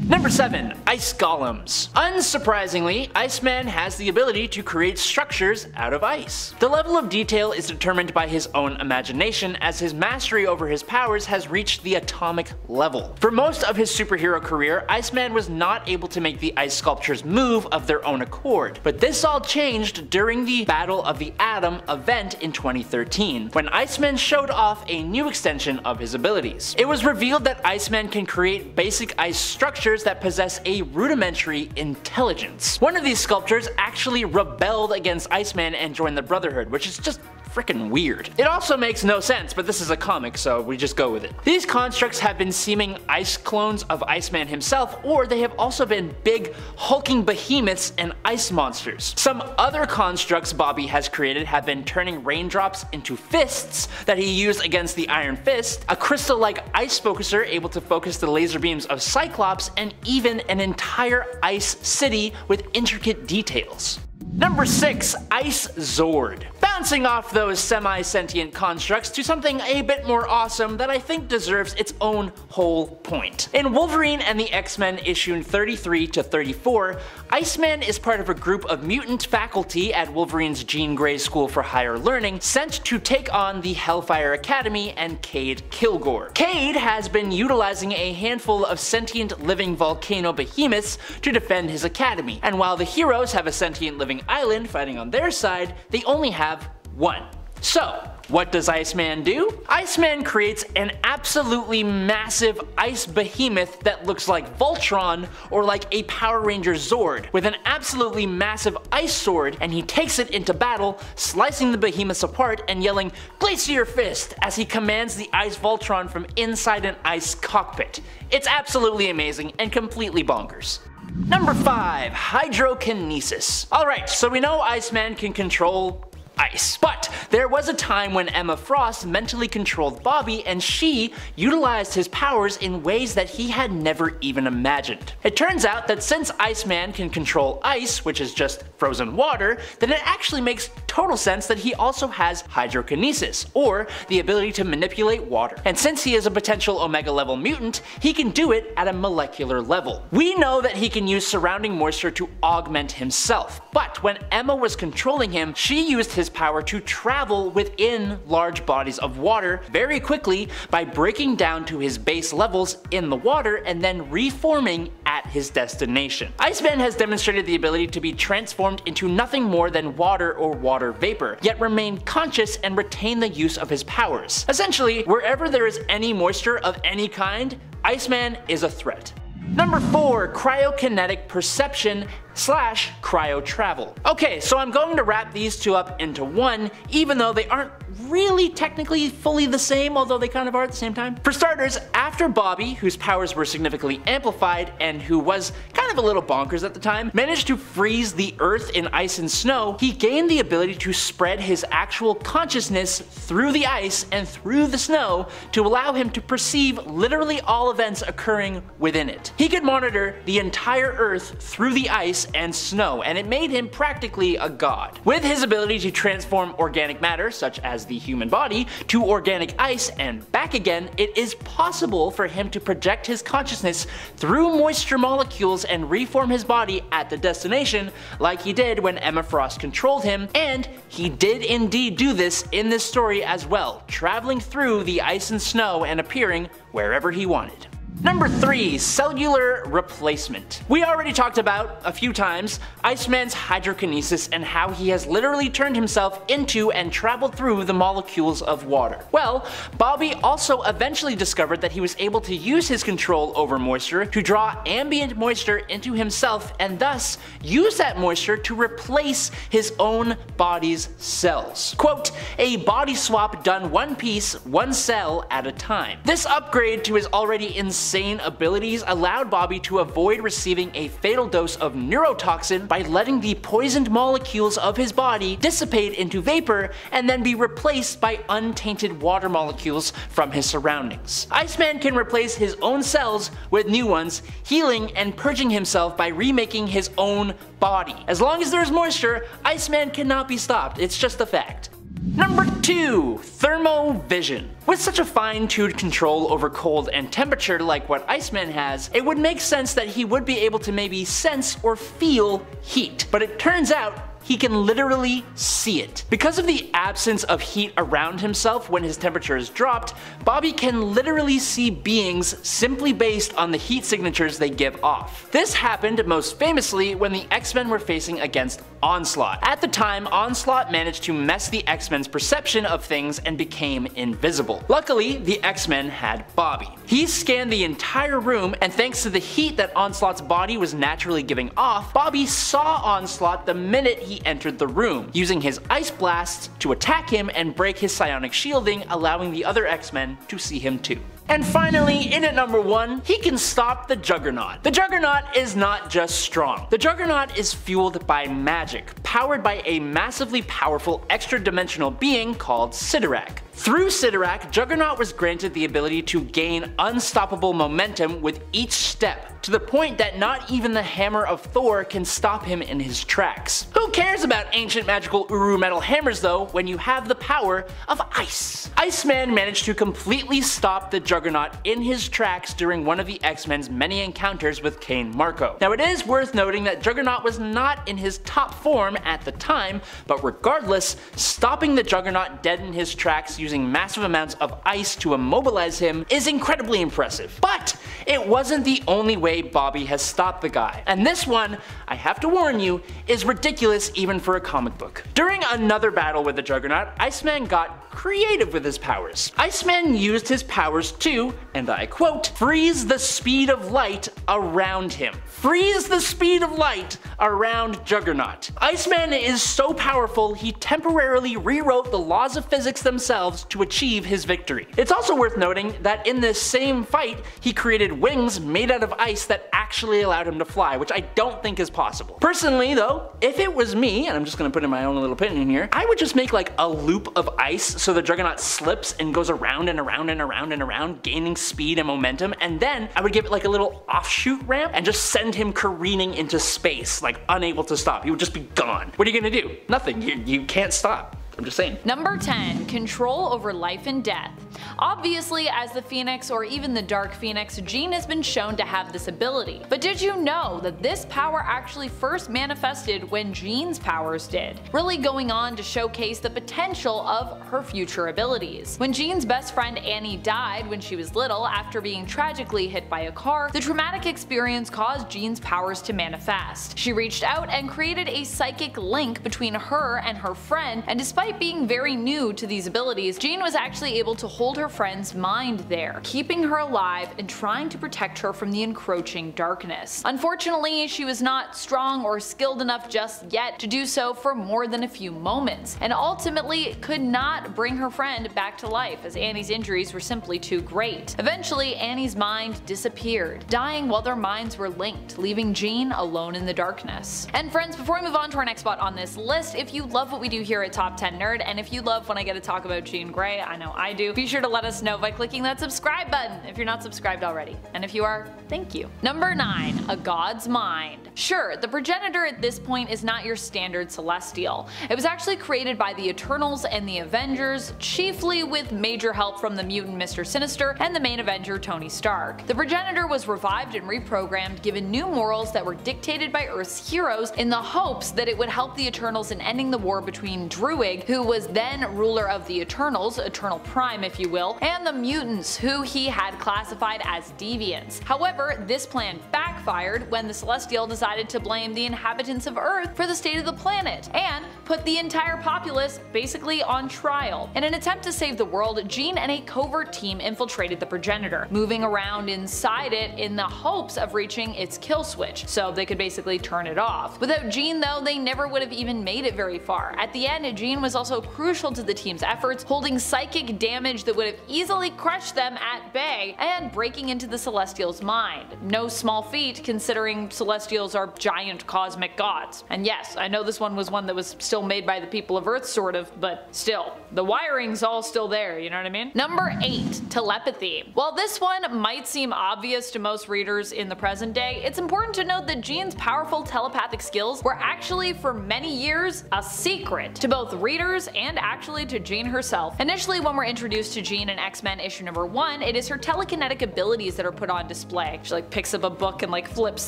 Number 7. Ice Golems. Unsurprisingly, Iceman has the ability to create structures out of ice. The level of detail is determined by his own imagination, as his mastery over his powers has reached the atomic level. For most of his superhero career, Iceman was not able to make the ice sculptures move of their own accord, but this all changed during the Battle of the Atom event in 2013, when Iceman showed off a new extension of his abilities. It was revealed that Iceman can create basic ice structures that possess a rudimentary intelligence. One of these sculptures actually rebelled against Iceman and joined the Brotherhood, which is just freaking weird. It also makes no sense, but this is a comic, so we just go with it. These constructs have been seeming ice clones of Iceman himself, or they have also been big, hulking behemoths and ice monsters. Some other constructs Bobby has created have been turning raindrops into fists that he used against the Iron Fist, a crystal-like ice focuser able to focus the laser beams of Cyclops, and even an entire ice city with intricate details. Number 6. Ice Zord. Bouncing off those semi-sentient constructs to something a bit more awesome that I think deserves its own whole point. In Wolverine and the X-Men issue 33 to 34, Iceman is part of a group of mutant faculty at Wolverine's Jean Grey School for Higher Learning sent to take on the Hellfire Academy and Cade Kilgore. Cade has been utilizing a handful of sentient living volcano behemoths to defend his academy, and while the heroes have a sentient living island fighting on their side, they only have one. So, what does Iceman do? Iceman creates an absolutely massive ice behemoth that looks like Voltron or like a Power Ranger Zord, with an absolutely massive ice sword, and he takes it into battle, slicing the behemoths apart and yelling "Glacier Fist" as he commands the ice Voltron from inside an ice cockpit. It's absolutely amazing and completely bonkers. Number 5. Hydrokinesis. Alright, so we know Iceman can control ice. But there was a time when Emma Frost mentally controlled Bobby, and she utilized his powers in ways that he had never even imagined. It turns out that since Iceman can control ice, which is just frozen water, then it actually makes total sense that he also has hydrokinesis, or the ability to manipulate water. And since he is a potential Omega level mutant, he can do it at a molecular level. We know that he can use surrounding moisture to augment himself, but when Emma was controlling him, she used his power to travel within large bodies of water very quickly by breaking down to his base levels in the water and then reforming at his destination. Iceman has demonstrated the ability to be transformed into nothing more than water or water vapor, yet remain conscious and retain the use of his powers. Essentially, wherever there is any moisture of any kind, Iceman is a threat. Number 4. Cryokinetic perception / cryo travel. Okay, so I'm going to wrap these two up into one, even though they aren't really technically fully the same, although they kind of are at the same time. For starters, after Bobby, whose powers were significantly amplified and who was kind of a little bonkers at the time, managed to freeze the earth in ice and snow, he gained the ability to spread his actual consciousness through the ice and through the snow to allow him to perceive literally all events occurring within it. He could monitor the entire earth through the ice ice and snow, and it made him practically a god. With his ability to transform organic matter, such as the human body, to organic ice and back again, it is possible for him to project his consciousness through moisture molecules and reform his body at the destination, like he did when Emma Frost controlled him, and he did indeed do this in this story as well, traveling through the ice and snow and appearing wherever he wanted. Number 3. Cellular replacement. We already talked about, a few times, Iceman's hydrokinesis and how he has literally turned himself into and traveled through the molecules of water. Well, Bobby also eventually discovered that he was able to use his control over moisture to draw ambient moisture into himself and thus use that moisture to replace his own body's cells. Quote, a body swap done one piece, one cell at a time. This upgrade to his already insane abilities allowed Bobby to avoid receiving a fatal dose of neurotoxin by letting the poisoned molecules of his body dissipate into vapor and then be replaced by untainted water molecules from his surroundings. Iceman can replace his own cells with new ones, healing and purging himself by remaking his own body. As long as there's moisture, Iceman cannot be stopped, it's just a fact. Number 2. Thermovision. With such a fine-tuned control over cold and temperature like what Iceman has, it would make sense that he would be able to maybe sense or feel heat. But it turns out he can literally see it. Because of the absence of heat around himself when his temperature is dropped, Bobby can literally see beings simply based on the heat signatures they give off. This happened most famously when the X-Men were facing against Onslaught. At the time, Onslaught managed to mess the X-Men's perception of things and became invisible. Luckily, the X-Men had Bobby. He scanned the entire room, and thanks to the heat that Onslaught's body was naturally giving off, Bobby saw Onslaught the minute he entered the room, using his ice blasts to attack him and break his psionic shielding, allowing the other X-Men to see him too. And finally, in at number 1, he can stop the Juggernaut. The Juggernaut is not just strong. The Juggernaut is fueled by magic, powered by a massively powerful extra-dimensional being called Sidorak. Through Sidorak, Juggernaut was granted the ability to gain unstoppable momentum with each step, to the point that not even the hammer of Thor can stop him in his tracks. Who cares about ancient magical Uru metal hammers though, when you have the power of ice? Iceman managed to completely stop the Juggernaut in his tracks during one of the X-Men's many encounters with Cain Marko. Now it is worth noting that Juggernaut was not in his top form at the time, but regardless, stopping the Juggernaut dead in his tracks using massive amounts of ice to immobilize him is incredibly impressive. But it wasn't the only way Bobby has stopped the guy, and this one, I have to warn you, is ridiculous even for a comic book. During another battle with the Juggernaut, Iceman got creative with his powers. Iceman used his powers to, and I quote, freeze the speed of light around him. Freeze the speed of light around Juggernaut. Iceman is so powerful he temporarily rewrote the laws of physics themselves to achieve his victory. It's also worth noting that in this same fight, he created wings made out of ice that actually allowed him to fly, which I don't think is possible. Personally though, if it was me, and I'm just gonna put in my own little opinion here, I would just make like a loop of ice so the Juggernaut slips and goes around and around and around and around, gaining speed and momentum, and then I would give it like a little offshoot ramp and just send him careening into space, like unable to stop. He would just be gone. What are you gonna do? Nothing. You can't stop. I'm just saying. Number 10. Control over life and death. Obviously, as the Phoenix or even the Dark Phoenix, Jean has been shown to have this ability. But did you know that this power actually first manifested when Jean's powers did, really going on to showcase the potential of her future abilities? When Jean's best friend Annie died when she was little after being tragically hit by a car, the traumatic experience caused Jean's powers to manifest. She reached out and created a psychic link between her and her friend, and despite being very new to these abilities, Jean was actually able to hold her friend's mind there, keeping her alive and trying to protect her from the encroaching darkness. Unfortunately, she was not strong or skilled enough just yet to do so for more than a few moments, and ultimately could not bring her friend back to life as Annie's injuries were simply too great. Eventually, Annie's mind disappeared, dying while their minds were linked, leaving Jean alone in the darkness. And friends, before we move on to our next spot on this list, if you love what we do here at Top 10 100% nerd, and if you love when I get to talk about Jean Grey, I know I do, be sure to let us know by clicking that subscribe button if you're not subscribed already. And if you are, thank you. Number 9. A God's Mind. Sure, the progenitor at this point is not your standard celestial. It was actually created by the Eternals and the Avengers, chiefly with major help from the mutant Mr. Sinister and the main Avenger Tony Stark. The progenitor was revived and reprogrammed, given new morals that were dictated by Earth's heroes in the hopes that it would help the Eternals in ending the war between Druig, who was then ruler of the Eternals, Eternal Prime if you will, and the mutants, who he had classified as deviants. However, this plan backfired when the Celestial decided to blame the inhabitants of Earth for the state of the planet, and put the entire populace basically on trial. In an attempt to save the world, Jean and a covert team infiltrated the progenitor, moving around inside it in the hopes of reaching its kill switch, so they could basically turn it off. Without Jean though, they never would have even made it very far. At the end, Jean was also crucial to the team's efforts, holding psychic damage that would have easily crushed them at bay, and breaking into the Celestial's mind. No small feat considering Celestials are giant cosmic gods. And yes, I know this one was one that was still made by the people of Earth sort of, but still, the wiring's all still there, you know what I mean? Number 8. Telepathy. While this one might seem obvious to most readers in the present day, it's important to note that Jean's powerful telepathic skills were actually for many years a secret to both readers and actually to Jean herself. Initially, when we're introduced to Jean in X-Men issue number 1, it is her telekinetic abilities that are put on display. She like picks up a book and like flips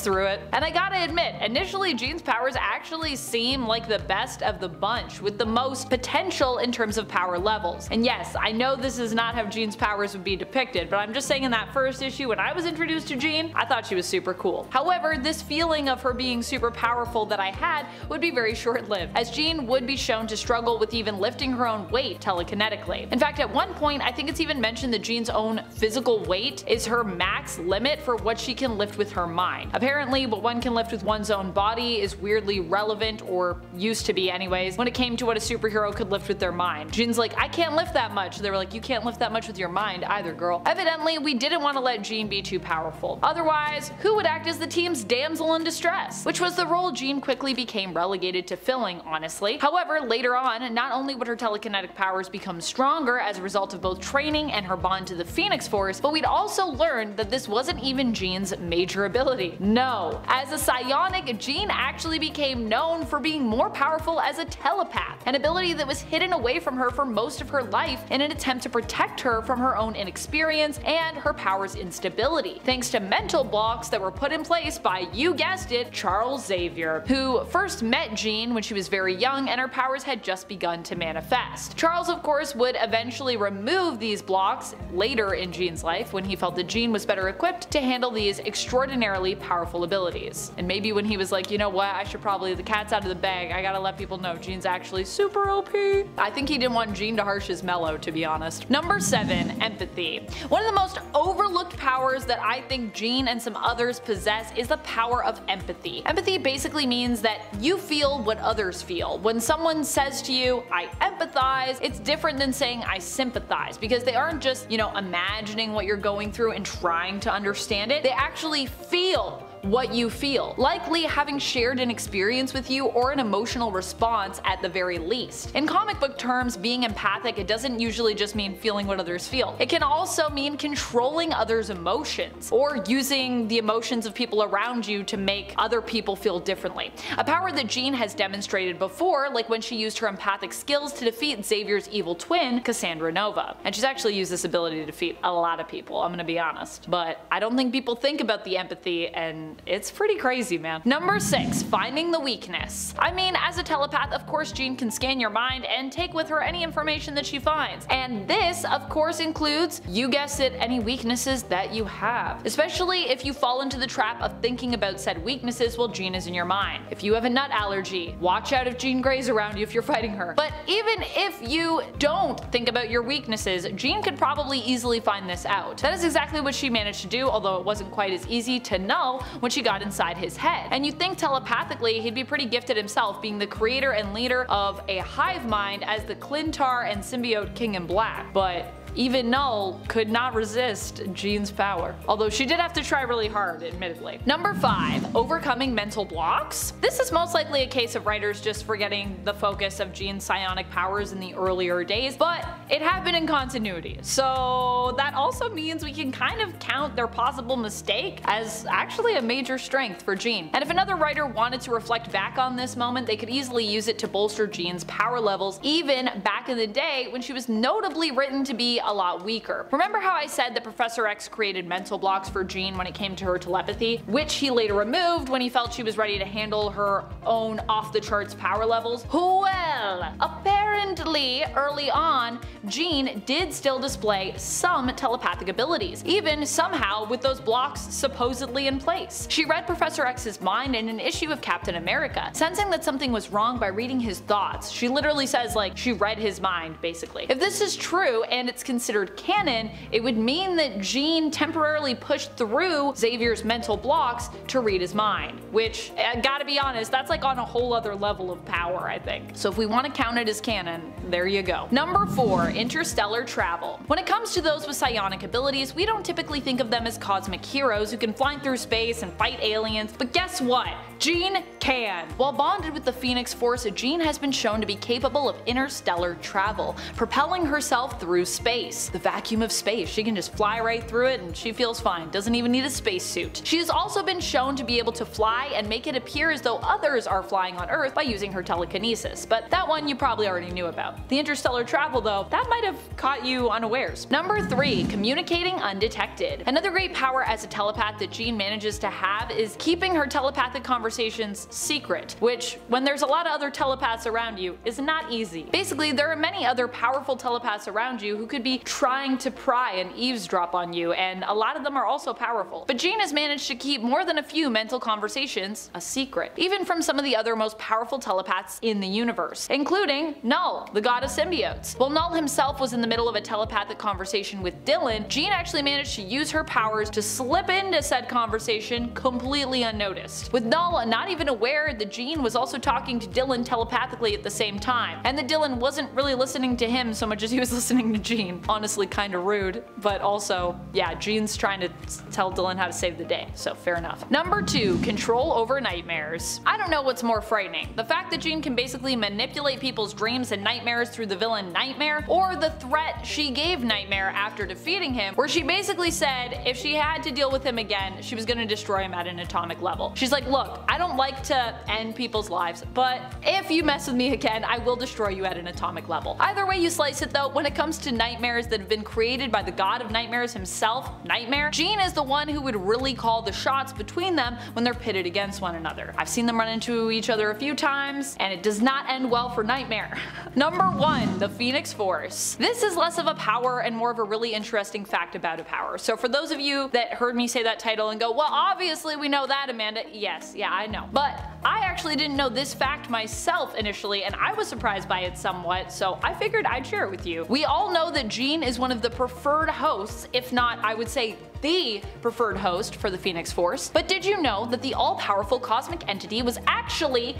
through it. And I gotta admit, initially Jean's powers actually seem like the best of the bunch, with the most potential in terms of power levels. And yes, I know this is not how Jean's powers would be depicted, but I'm just saying in that first issue when I was introduced to Jean, I thought she was super cool. However, this feeling of her being super powerful that I had would be very short-lived, as Jean would be shown to struggle with even lifting her own weight telekinetically. In fact, at one point, I think it's even mentioned that Jean's own physical weight is her max limit for what she can lift with her mind. Apparently, what one can lift with one's own body is weirdly relevant, or used to be anyways, when it came to what a superhero could lift with their mind. Jean's like, I can't lift that much. They were like, you can't lift that much with your mind either, girl. Evidently, we didn't want to let Jean be too powerful. Otherwise, who would act as the team's damsel in distress? Which was the role Jean quickly became relegated to filling, honestly. However, later on, not only would her telekinetic powers become stronger as a result of both training and her bond to the Phoenix Force, but we'd also learn that this wasn't even Jean's major ability. No. As a psionic, Jean actually became known for being more powerful as a telepath, an ability that was hidden away from her for most of her life in an attempt to protect her from her own inexperience and her power's instability, thanks to mental blocks that were put in place by, you guessed it, Charles Xavier, who first met Jean when she was very young and her powers had just begun to manifest. Charles, of course, would eventually remove these blocks later in Jean's life when he felt that Jean was better equipped to handle these extraordinarily powerful abilities. And maybe when he was like, you know what, I should probably, the cat's out of the bag, I gotta let people know Jean's actually super OP. I think he didn't want Jean to harsh his mellow, to be honest. Number 7. Empathy. One of the most overlooked powers that I think Jean and some others possess is the power of empathy. Empathy basically means that you feel what others feel. When someone says to you, I empathize, it's different than saying I sympathize, because they aren't just, you know, imagining what you're going through and trying to understand it. They actually feel what you feel, likely having shared an experience with you or an emotional response at the very least. In comic book terms, being empathic, it doesn't usually just mean feeling what others feel. It can also mean controlling others' emotions, or using the emotions of people around you to make other people feel differently. A power that Jean has demonstrated before, like when she used her empathic skills to defeat Xavier's evil twin, Cassandra Nova. And she's actually used this ability to defeat a lot of people, I'm gonna be honest. But I don't think people think about the empathy, and it's pretty crazy, man. Number 6. Finding the weakness. I mean, as a telepath, of course Jean can scan your mind and take with her any information that she finds. And this, of course, includes, you guessed it, any weaknesses that you have. Especially if you fall into the trap of thinking about said weaknesses while Jean is in your mind. If you have a nut allergy, watch out if Jean Grey's around you if you're fighting her. But even if you don't think about your weaknesses, Jean could probably easily find this out. That is exactly what she managed to do, although it wasn't quite as easy to know when she got inside his head. And you'd think telepathically he'd be pretty gifted himself, being the creator and leader of a hive mind as the Clintar and symbiote King in Black. But even Null could not resist Jean's power. Although she did have to try really hard, admittedly. Number 5. Overcoming mental blocks. This is most likely a case of writers just forgetting the focus of Jean's psionic powers in the earlier days, but it happened in continuity. So that also means we can kind of count their possible mistake as actually a major strength for Jean. And if another writer wanted to reflect back on this moment, they could easily use it to bolster Jean's power levels even back in the day when she was notably written to be a lot weaker. Remember how I said that Professor X created mental blocks for Jean when it came to her telepathy, which he later removed when he felt she was ready to handle her own off-the-charts power levels? Well, apparently early on, Jean did still display some telepathic abilities, even somehow with those blocks supposedly in place. She read Professor X's mind in an issue of Captain America, sensing that something was wrong by reading his thoughts. She literally says like she read his mind, basically. If this is true and it's considered canon, it would mean that Jean temporarily pushed through Xavier's mental blocks to read his mind, which, gotta be honest, that's like on a whole other level of power, I think. So if we want to count it as canon, there you go. Number 4. Interstellar travel. When it comes to those with psionic abilities, we don't typically think of them as cosmic heroes who can fly through space and fight aliens, but guess what? Jean can. While bonded with the Phoenix Force, Jean has been shown to be capable of interstellar travel, propelling herself through space. The vacuum of space, she can just fly right through it and she feels fine, doesn't even need a spacesuit. She has also been shown to be able to fly and make it appear as though others are flying on Earth by using her telekinesis, but that one you probably already knew about. The interstellar travel though, that might have caught you unawares. Number 3. Communicating undetected. Another great power as a telepath that Jean manages to have is keeping her telepathic conversations secret, which, when there's a lot of other telepaths around you, is not easy. Basically, there are many other powerful telepaths around you who could be trying to pry and eavesdrop on you, and a lot of them are also powerful. But Jean has managed to keep more than a few mental conversations a secret, even from some of the other most powerful telepaths in the universe, including Null, the god of symbiotes. While Null himself was in the middle of a telepathic conversation with Dylan, Jean actually managed to use her powers to slip into said conversation completely unnoticed, with Null not even aware that Jean was also talking to Dylan telepathically at the same time, and that Dylan wasn't really listening to him so much as he was listening to Jean. Honestly kinda rude, but also, yeah, Jean's trying to tell Dylan how to save the day, so fair enough. Number 2. Control over nightmares. I don't know what's more frightening, the fact that Jean can basically manipulate people's dreams and nightmares through the villain Nightmare, or the threat she gave Nightmare after defeating him, where she basically said if she had to deal with him again, she was gonna destroy him at an atomic level. She's like, look, I don't like to end people's lives, but if you mess with me again, I will destroy you at an atomic level. Either way you slice it though, when it comes to nightmares that have been created by the god of nightmares himself, Nightmare, Jean is the one who would really call the shots between them when they're pitted against one another. I've seen them run into each other a few times, and it does not end well for Nightmare. Number 1. The Phoenix Force. This is less of a power and more of a really interesting fact about a power. So for those of you that heard me say that title and go, well obviously we know that, Amanda, yes, yeah, I know. But I actually didn't know this fact myself initially, and I was surprised by it somewhat, so I figured I'd share it with you. We all know that Jean is one of the preferred hosts, if not, I would say, the preferred host for the Phoenix Force. But did you know that the all-powerful cosmic entity was actually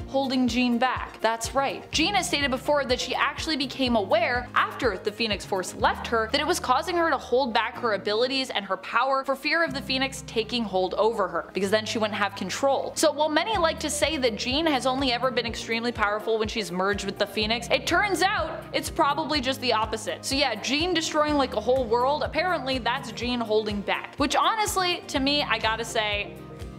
holding Jean back? That's right. Jean has stated before that she actually became aware after the Phoenix Force left her that it was causing her to hold back her abilities and her power for fear of the Phoenix taking hold over her, because then she wouldn't have control. So while many like to say that Jean has only ever been extremely powerful when she's merged with the Phoenix, it turns out it's probably just the opposite. So yeah, Jean destroying like a whole world, apparently that's Jean holding back. Which honestly, to me, I gotta say,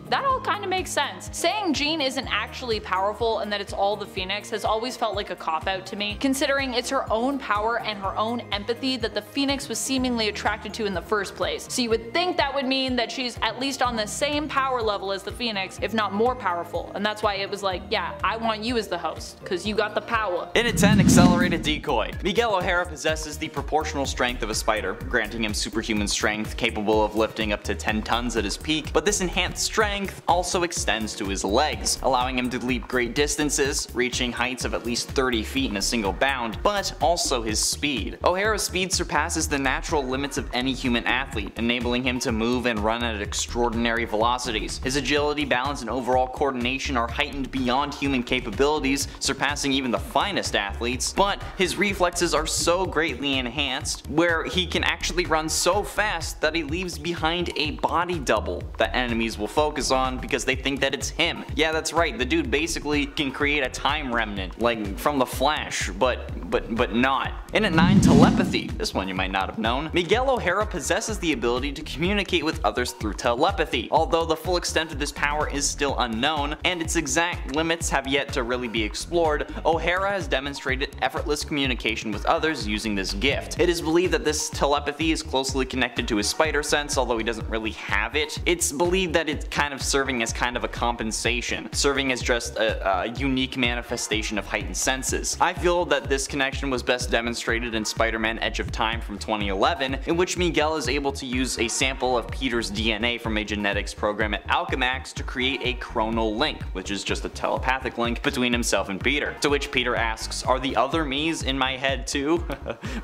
that all kind of makes sense. Saying Jean isn't actually powerful and that it's all the Phoenix has always felt like a cop-out to me, considering it's her own power and her own empathy that the Phoenix was seemingly attracted to in the first place. So you would think that would mean that she's at least on the same power level as the Phoenix, if not more powerful, and that's why it was like, yeah, I want you as the host, because you got the power. In a 10 accelerated decoy, Miguel O'Hara possesses the proportional strength of a spider, granting him superhuman strength capable of lifting up to 10 tons at his peak, but this enhanced strength strength also extends to his legs, allowing him to leap great distances, reaching heights of at least 30 feet in a single bound, but also his speed. O'Hara's speed surpasses the natural limits of any human athlete, enabling him to move and run at extraordinary velocities. His agility, balance, and overall coordination are heightened beyond human capabilities, surpassing even the finest athletes, but his reflexes are so greatly enhanced where he can actually run so fast that he leaves behind a body double that enemies will focus on because they think that it's him. Yeah, that's right, the dude basically can create a time remnant, like from the Flash, but not. And at 9, telepathy. This one you might not have known. Miguel O'Hara possesses the ability to communicate with others through telepathy, although the full extent of this power is still unknown, and its exact limits have yet to really be explored. O'Hara has demonstrated effortless communication with others using this gift. It is believed that this telepathy is closely connected to his spider sense, although he doesn't really have it. It's believed that it's kind of serving as kind of a compensation, serving as just a unique manifestation of heightened senses. I feel that this connection was best demonstrated in Spider-Man Edge of Time from 2011, in which Miguel is able to use a sample of Peter's DNA from a genetics program at Alchemax to create a chronal link, which is just a telepathic link between himself and Peter. To which Peter asks, "Are the other me's in my head too?"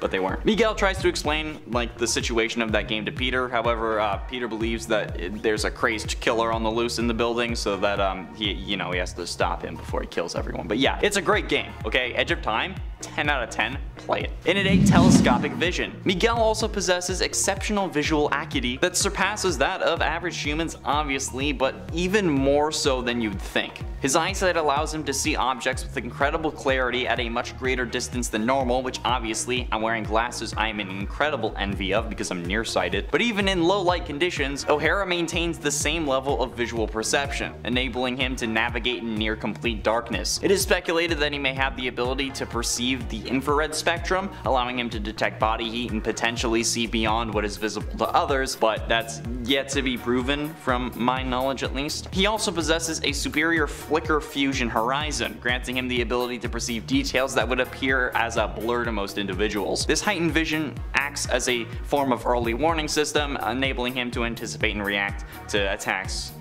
But they weren't. Miguel tries to explain the situation of that game to Peter, however Peter believes that there's a crazed killer on the loose in the building, so that he has to stop him before he kills everyone. But yeah, it's a great game, okay? Edge of Time, 10 out of 10, play it. And at 8, telescopic vision. Miguel also possesses exceptional visual acuity that surpasses that of average humans obviously, but even more so than you'd think. His eyesight allows him to see objects with incredible clarity at a much greater distance than normal, which obviously I'm wearing glasses I am in incredible envy of because I'm nearsighted. But even in low light conditions, O'Hara maintains the same level of visual perception, enabling him to navigate in near complete darkness. It is speculated that he may have the ability to perceive the infrared spectrum, allowing him to detect body heat and potentially see beyond what is visible to others, but that's yet to be proven from my knowledge at least. He also possesses a superior flicker fusion horizon, granting him the ability to perceive details that would appear as a blur to most individuals. This heightened vision acts as a form of early warning system, enabling him to anticipate and react to attacks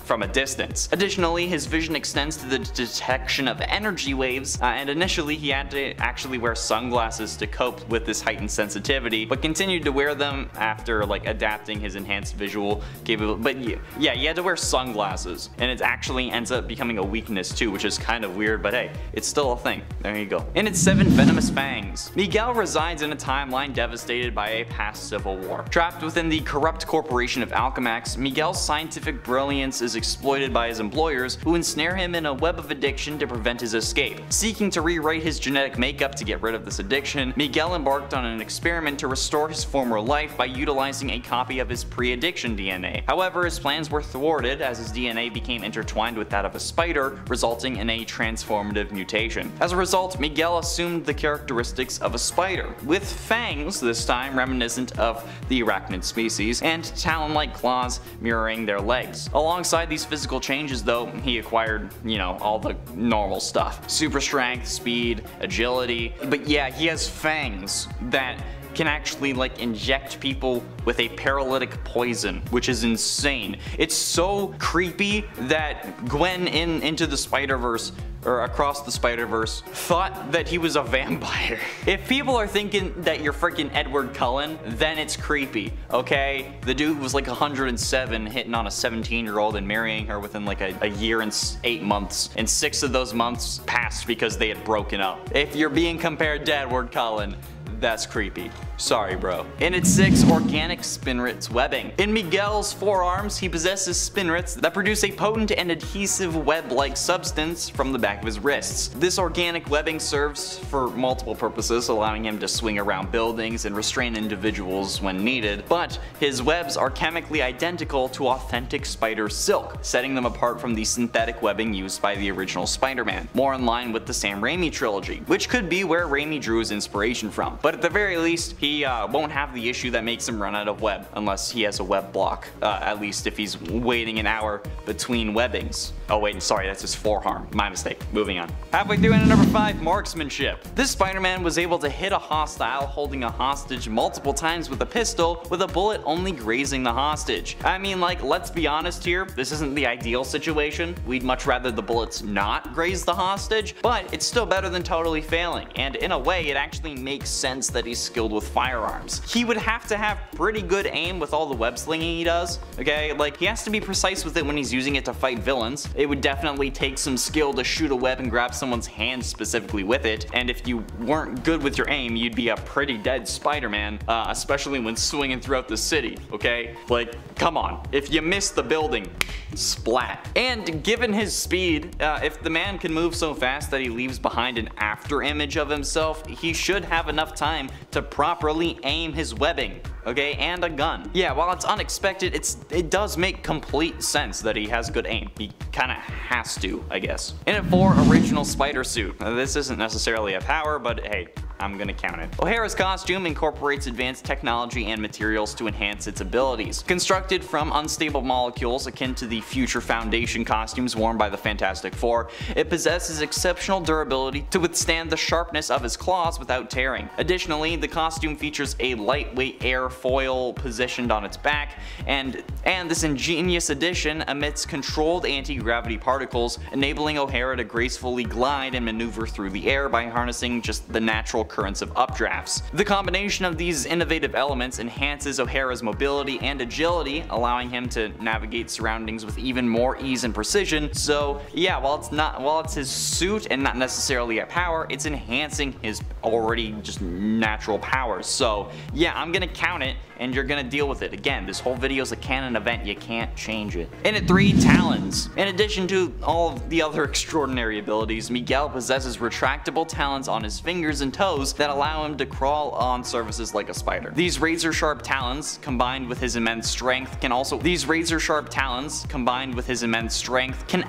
from a distance. Additionally, his vision extends to the detection of energy waves, and initially he had to actually wear sunglasses to cope with this heightened sensitivity, but continued to wear them after adapting his enhanced visual capability. But yeah, he had to wear sunglasses, and it actually ends up becoming a weakness too, which is kind of weird, but hey, it's still a thing. There you go. And it's 7, venomous fangs. Miguel resides in a timeline devastated by a past civil war. Trapped within the corrupt corporation of Alchemax, Miguel's scientific brilliance is exploited by his employers, who ensnare him in a web of addiction to prevent his escape. Seeking to rewrite his genetic makeup to get rid of this addiction, Miguel embarked on an experiment to restore his former life by utilizing a copy of his pre-addiction DNA. However, his plans were thwarted as his DNA became intertwined with that of a spider, resulting in a transformative mutation. As a result, Miguel assumed the characteristics of a spider, with fangs this time reminiscent of the arachnid species, and talon-like claws mirroring their legs. Alongside these physical changes though, he acquired, all the normal stuff. Super strength, speed, agility, but yeah, he has fangs that can actually inject people with a paralytic poison, which is insane. It's so creepy that Gwen in Into the Spider-Verse, or Across the Spider-Verse, thought that he was a vampire. If people are thinking that you're freaking Edward Cullen, then it's creepy, okay? The dude was 107, hitting on a 17-year-old and marrying her within a year and 8 months, and 6 of those months passed because they had broken up. If you're being compared to Edward Cullen, that's creepy. Sorry, bro. And it's 6, organic spinrets webbing. In Miguel's forearms, he possesses spinrets that produce a potent and adhesive web-like substance from the back of his wrists. This organic webbing serves for multiple purposes, allowing him to swing around buildings and restrain individuals when needed, but his webs are chemically identical to authentic spider silk, setting them apart from the synthetic webbing used by the original Spider-Man, more in line with the Sam Raimi trilogy, which could be where Raimi drew his inspiration from. But at the very least, he he won't have the issue that makes him run out of web unless he has a web block, at least if he's waiting an hour between webbings. Oh wait, sorry, that's his forearm. My mistake. Moving on. Halfway through into number 5, marksmanship. This Spider-Man was able to hit a hostile holding a hostage multiple times with a pistol, with a bullet only grazing the hostage. I mean, like, let's be honest here, this isn't the ideal situation. We'd much rather the bullets not graze the hostage, but it's still better than totally failing, and in a way it actually makes sense that he's skilled with firearms. He would have to have pretty good aim with all the web slinging he does, okay? Like, he has to be precise with it when he's using it to fight villains. It would definitely take some skill to shoot a web and grab someone's hand specifically with it, and if you weren't good with your aim, you'd be a pretty dead Spider-Man, especially when swinging throughout the city, okay? Like, come on. If you miss the building, splat. And given his speed, if the man can move so fast that he leaves behind an after image of himself, he should have enough time to properly aim his webbing, okay, and a gun. Yeah, while it's unexpected, it does make complete sense that he has good aim. He kinda has to, I guess. In at 4, original spider suit. This isn't necessarily a power, but hey, I'm gonna count it. O'Hara's costume incorporates advanced technology and materials to enhance its abilities. Constructed from unstable molecules akin to the future Foundation costumes worn by the Fantastic Four, it possesses exceptional durability to withstand the sharpness of his claws without tearing. Additionally, the costume features a lightweight airfoil positioned on its back, and this ingenious addition emits controlled anti-gravity particles, enabling O'Hara to gracefully glide and maneuver through the air by harnessing just the natural currents of updrafts. The combination of these innovative elements enhances O'Hara's mobility and agility, allowing him to navigate surroundings with even more ease and precision. So yeah, while it's his suit and not necessarily a power, it's enhancing his already just natural powers. So yeah, I'm gonna count it, and you're gonna deal with it. Again, this whole video is a canon event, you can't change it. In at 3, talons. In addition to all of the other extraordinary abilities, Miguel possesses retractable talons on his fingers and toes that allow him to crawl on surfaces like a spider. These razor-sharp talons, combined with his immense strength, can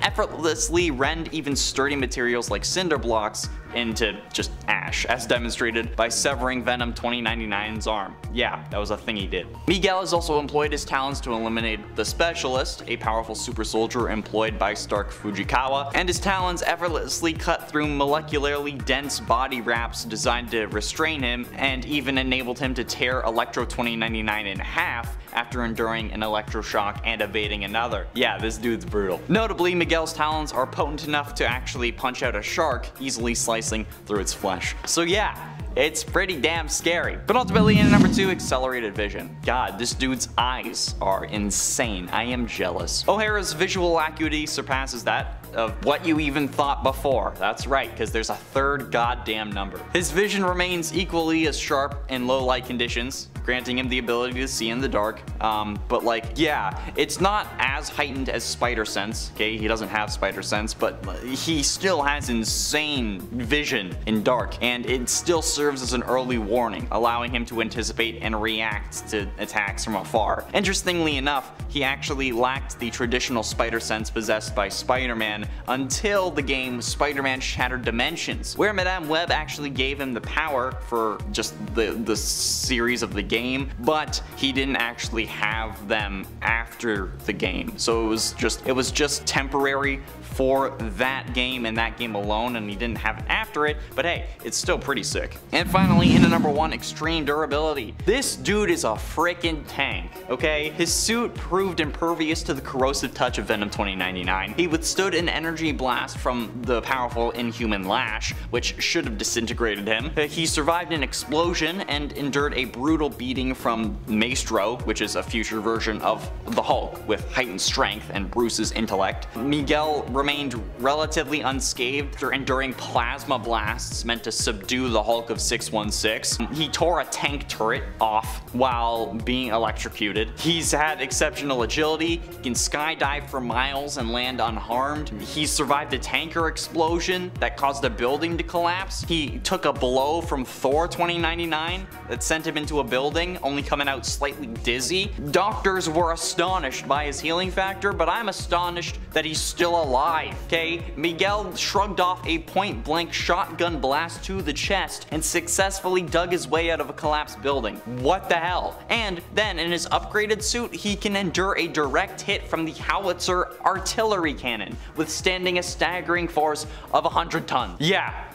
effortlessly rend even sturdy materials like cinder blocks into just ash, as demonstrated by severing Venom 2099's arm. Yeah, that was a thing he did. Miguel has also employed his talons to eliminate the Specialist, a powerful super soldier employed by Stark Fujikawa, and his talons effortlessly cut through molecularly dense body wraps designed to restrain him, and even enabled him to tear Electro 2099 in half after enduring an electroshock and evading another. Yeah, this dude's brutal. Notably, Miguel's talons are potent enough to actually punch out a shark, easily slicing through its flesh. So yeah, it's pretty damn scary. But ultimately, in number 2, accelerated vision. God, this dude's eyes are insane. I am jealous. O'Hara's visual acuity surpasses that of what you even thought before. That's right, because there's a third goddamn number. His vision remains equally as sharp in low light conditions, granting him the ability to see in the dark. But like, yeah, it's not as heightened as spider sense, okay? He doesn't have spider sense, but he still has insane vision in dark, and it still serves as an early warning, allowing him to anticipate and react to attacks from afar. Interestingly enough, he actually lacked the traditional spider sense possessed by Spider-Man until the game Spider-Man Shattered Dimensions, where Madame Web actually gave him the power for just the series of the game, but he didn't actually have them after the game. So it was just temporary for that game and that game alone, and he didn't have it after it, but hey, it's still pretty sick. And finally, in at number 1, extreme durability. This dude is a freaking tank, okay? His suit proved impervious to the corrosive touch of Venom 2099. He withstood an energy blast from the powerful Inhuman Lash, which should have disintegrated him. He survived an explosion and endured a brutal beating from Maestro, which is a future version of the Hulk with heightened strength and Bruce's intellect. Miguel remained relatively unscathed after enduring plasma blasts meant to subdue the Hulk of 616. He tore a tank turret off while being electrocuted. He's had exceptional agility, he can skydive for miles and land unharmed. He survived a tanker explosion that caused a building to collapse. He took a blow from Thor 2099 that sent him into a building, only coming out slightly dizzy. Doctors were astonished by his healing factor, but I'm astonished that he's still alive. alive, okay? Miguel shrugged off a point-blank shotgun blast to the chest and successfully dug his way out of a collapsed building. What the hell? And then in his upgraded suit, he can endure a direct hit from the howitzer artillery cannon, withstanding a staggering force of 100 tons. Yeah.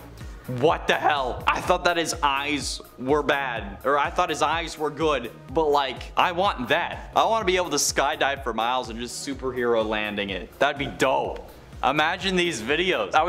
What the hell? I thought that his eyes were bad, or I thought his eyes were good, but like, I want that. I want to be able to skydive for miles and just superhero landing it. That'd be dope. Imagine these videos. I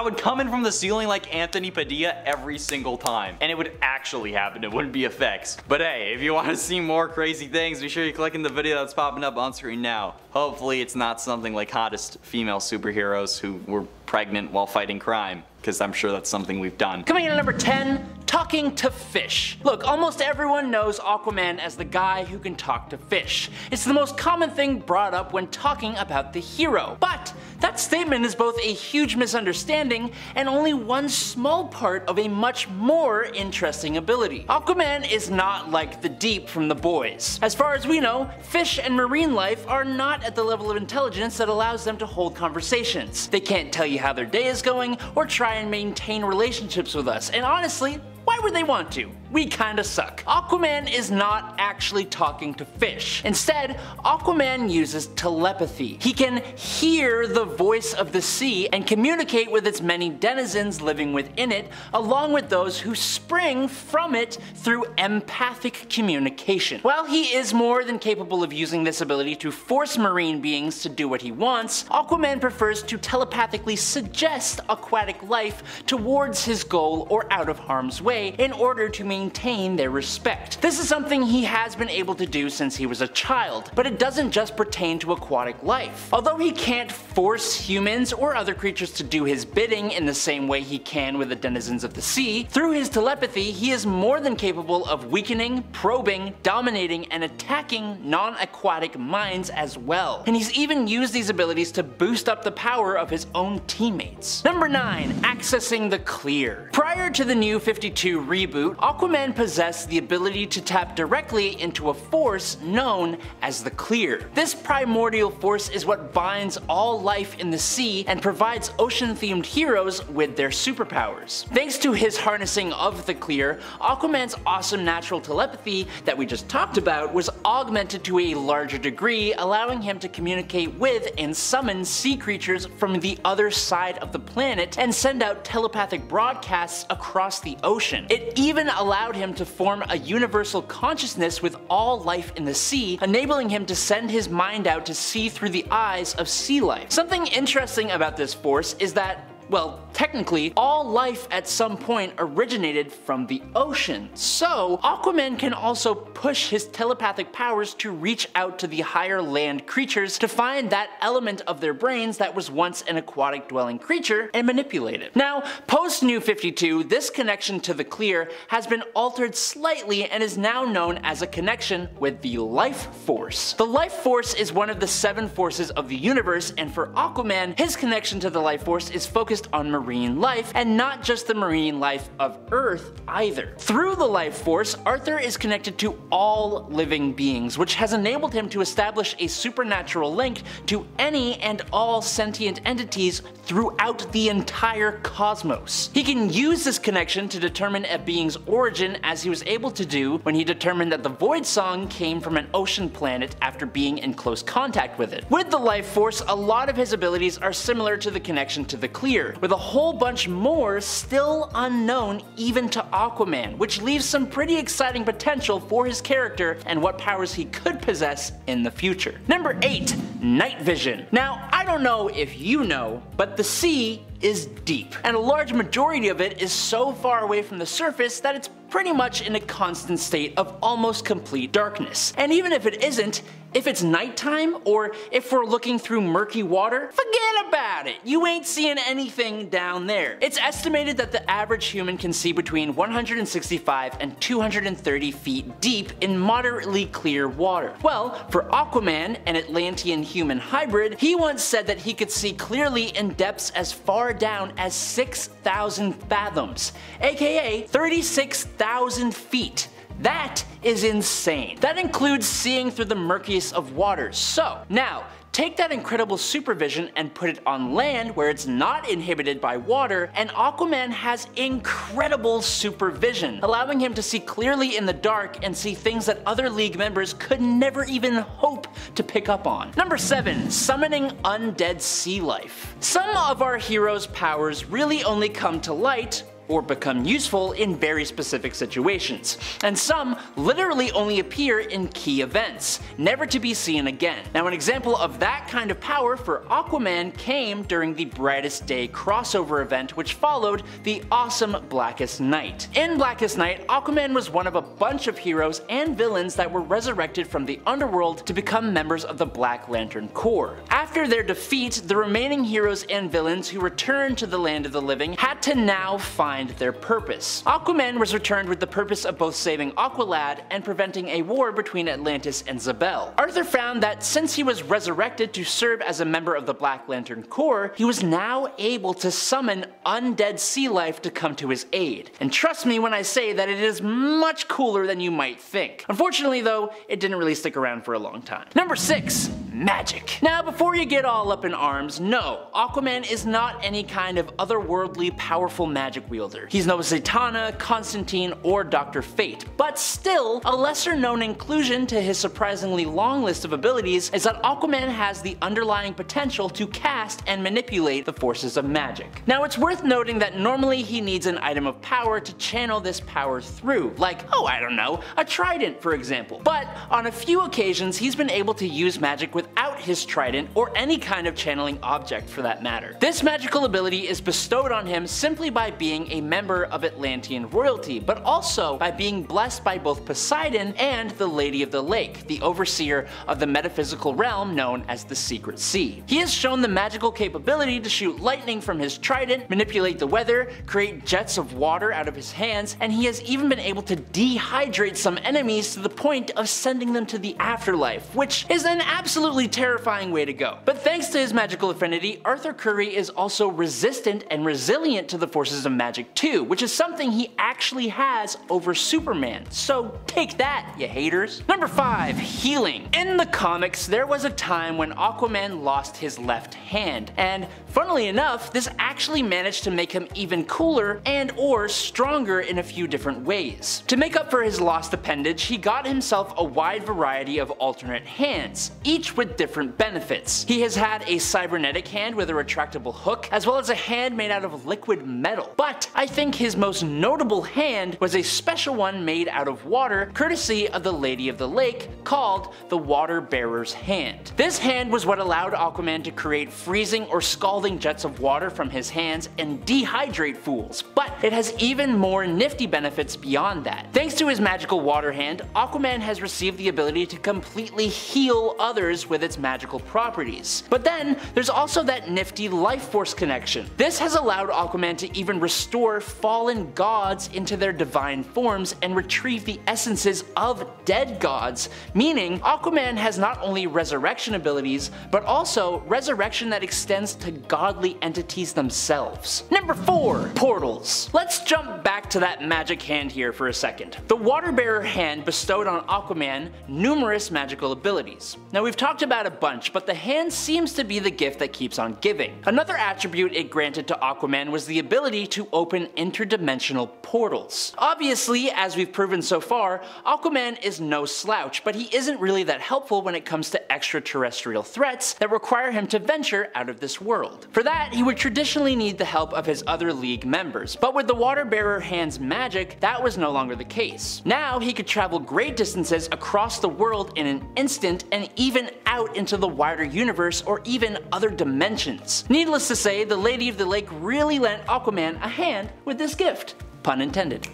would come in from the ceiling like Anthony Padilla every single time, and it would actually happen. It wouldn't be effects. But hey, if you want to see more crazy things, be sure you click in the video that's popping up on screen now. Hopefully it's not something like hottest female superheroes who were pregnant while fighting crime, because I'm sure that's something we've done. Coming in at number 10, talking to fish. Look, almost everyone knows Aquaman as the guy who can talk to fish. It's the most common thing brought up when talking about the hero. But that statement is both a huge misunderstanding and only one small part of a much more interesting ability. Aquaman is not like the Deep from The Boys. As far as we know, fish and marine life are not at the level of intelligence that allows them to hold conversations. They can't tell you how their day is going or try and maintain relationships with us, and honestly, why would they want to? We kinda suck. Aquaman is not actually talking to fish. Instead, Aquaman uses telepathy. He can hear the voice of the sea and communicate with its many denizens living within it, along with those who spring from it through empathic communication. While he is more than capable of using this ability to force marine beings to do what he wants, Aquaman prefers to telepathically suggest aquatic life towards his goal or out of harm's way in order to maintain their respect. This is something he has been able to do since he was a child, but it doesn't just pertain to aquatic life. Although he can't force humans or other creatures to do his bidding in the same way he can with the denizens of the sea, through his telepathy he is more than capable of weakening, probing, dominating, and attacking non-aquatic minds as well. And he's even used these abilities to boost up the power of his own teammates. Number 9. Accessing the clear. Prior to the New 52 reboot, Aquaman possessed the ability to tap directly into a force known as the clear. This primordial force is what binds all life in the sea and provides ocean-themed heroes with their superpowers. Thanks to his harnessing of the clear, Aquaman's awesome natural telepathy that we just talked about was augmented to a larger degree, allowing him to communicate with and summon sea creatures from the other side of the planet and send out telepathic broadcasts across the ocean. It even allowed him to form a universal consciousness with all life in the sea, enabling him to send his mind out to see through the eyes of sea life. Something interesting about this force is that, well, technically, all life at some point originated from the ocean. So, Aquaman can also push his telepathic powers to reach out to the higher land creatures to find that element of their brains that was once an aquatic dwelling creature and manipulate it. Now, post New 52, this connection to the clear has been altered slightly and is now known as a connection with the life force. The life force is one of the 7 forces of the universe, and for Aquaman, his connection to the life force is focused on marine life, and not just the marine life of Earth either. Through the life force, Arthur is connected to all living beings, which has enabled him to establish a supernatural link to any and all sentient entities throughout the entire cosmos. He can use this connection to determine a being's origin, as he was able to do when he determined that the Void Song came from an ocean planet after being in close contact with it. With the life force, a lot of his abilities are similar to the connection to the clear, with a whole bunch more still unknown even to Aquaman, which leaves some pretty exciting potential for his character and what powers he could possess in the future. Number 8. Night vision. Now, I don't know if you know, but the sea is deep, and a large majority of it is so far away from the surface that it's pretty much in a constant state of almost complete darkness. And even if it isn't, if it's nighttime or if we're looking through murky water, forget about it. You ain't seeing anything down there. It's estimated that the average human can see between 165 and 230 feet deep in moderately clear water. Well, for Aquaman, an Atlantean human hybrid, he once said that he could see clearly in depths as far down as 6,000 fathoms, aka 36,000 feet. That is insane. That includes seeing through the murkiest of waters. So, now, Take that incredible supervision and put it on land where it's not inhibited by water, and Aquaman has incredible supervision, allowing him to see clearly in the dark and see things that other League members could never even hope to pick up on. Number 7. Summoning undead sea life. Some of our heroes' powers really only come to light or become useful in very specific situations, and some literally only appear in key events, never to be seen again. Now, an example of that kind of power for Aquaman came during the Brightest Day crossover event, which followed the awesome Blackest Night. In Blackest Night, Aquaman was one of a bunch of heroes and villains that were resurrected from the underworld to become members of the Black Lantern Corps. After their defeat, the remaining heroes and villains who returned to the land of the living had to now find their purpose. Aquaman was returned with the purpose of both saving Aqualad and preventing a war between Atlantis and Zabel. Arthur found that since he was resurrected to serve as a member of the Black Lantern Corps, he was now able to summon undead sea life to come to his aid. And trust me when I say that it is much cooler than you might think. Unfortunately though, it didn't really stick around for a long time. Number 6. Magic. Now before you get all up in arms, no, Aquaman is not any kind of otherworldly powerful magic wielder. He's no Zatanna, Constantine, or Dr. Fate, but still, a lesser known inclusion to his surprisingly long list of abilities is that Aquaman has the underlying potential to cast and manipulate the forces of magic. Now it's worth noting that normally he needs an item of power to channel this power through, like, oh I don't know, a trident for example. But on a few occasions he's been able to use magic without his trident or any kind of channeling object for that matter. This magical ability is bestowed on him simply by being a member of Atlantean royalty, but also by being blessed by both Poseidon and the Lady of the Lake, the overseer of the metaphysical realm known as the Secret Sea. He has shown the magical capability to shoot lightning from his trident, manipulate the weather, create jets of water out of his hands, and he has even been able to dehydrate some enemies to the point of sending them to the afterlife, which is an absolutely terrifying way to go. But thanks to his magical affinity, Arthur Curry is also resistant and resilient to the forces of magic too, which is something he actually has over Superman. So take that, you haters. Number 5. Healing. In the comics, there was a time when Aquaman lost his left hand, and funnily enough, this actually managed to make him even cooler and or stronger in a few different ways. To make up for his lost appendage, he got himself a wide variety of alternate hands, each with different benefits. He has had a cybernetic hand with a retractable hook, as well as a hand made out of liquid metal. But I think his most notable hand was a special one made out of water, courtesy of the Lady of the Lake, called the Water Bearer's Hand. This hand was what allowed Aquaman to create freezing or scalding jets of water from his hands and dehydrate fools, but it has even more nifty benefits beyond that. Thanks to his magical water hand, Aquaman has received the ability to completely heal others with its magical properties. But then, there's also that nifty life force connection. This has allowed Aquaman to even restore fallen gods into their divine forms and retrieve the essences of dead gods, meaning Aquaman has not only resurrection abilities, but also resurrection that extends to godly entities themselves. Number 4. Portals. Let's jump back to that magic hand here for a second. The Water Bearer hand bestowed on Aquaman numerous magical abilities. Now we've talked about a bunch, but the hand seems to be the gift that keeps on giving. Another attribute it granted to Aquaman was the ability to open interdimensional portals. Obviously, as we've proven so far, Aquaman is no slouch, but he isn't really that helpful when it comes to extraterrestrial threats that require him to venture out of this world. For that, he would traditionally need the help of his other League members, but with the Water Bearer hand's magic, that was no longer the case. Now he could travel great distances across the world in an instant and even out into the wider universe or even other dimensions. Needless to say, the Lady of the Lake really lent Aquaman a hand with this gift. Pun intended.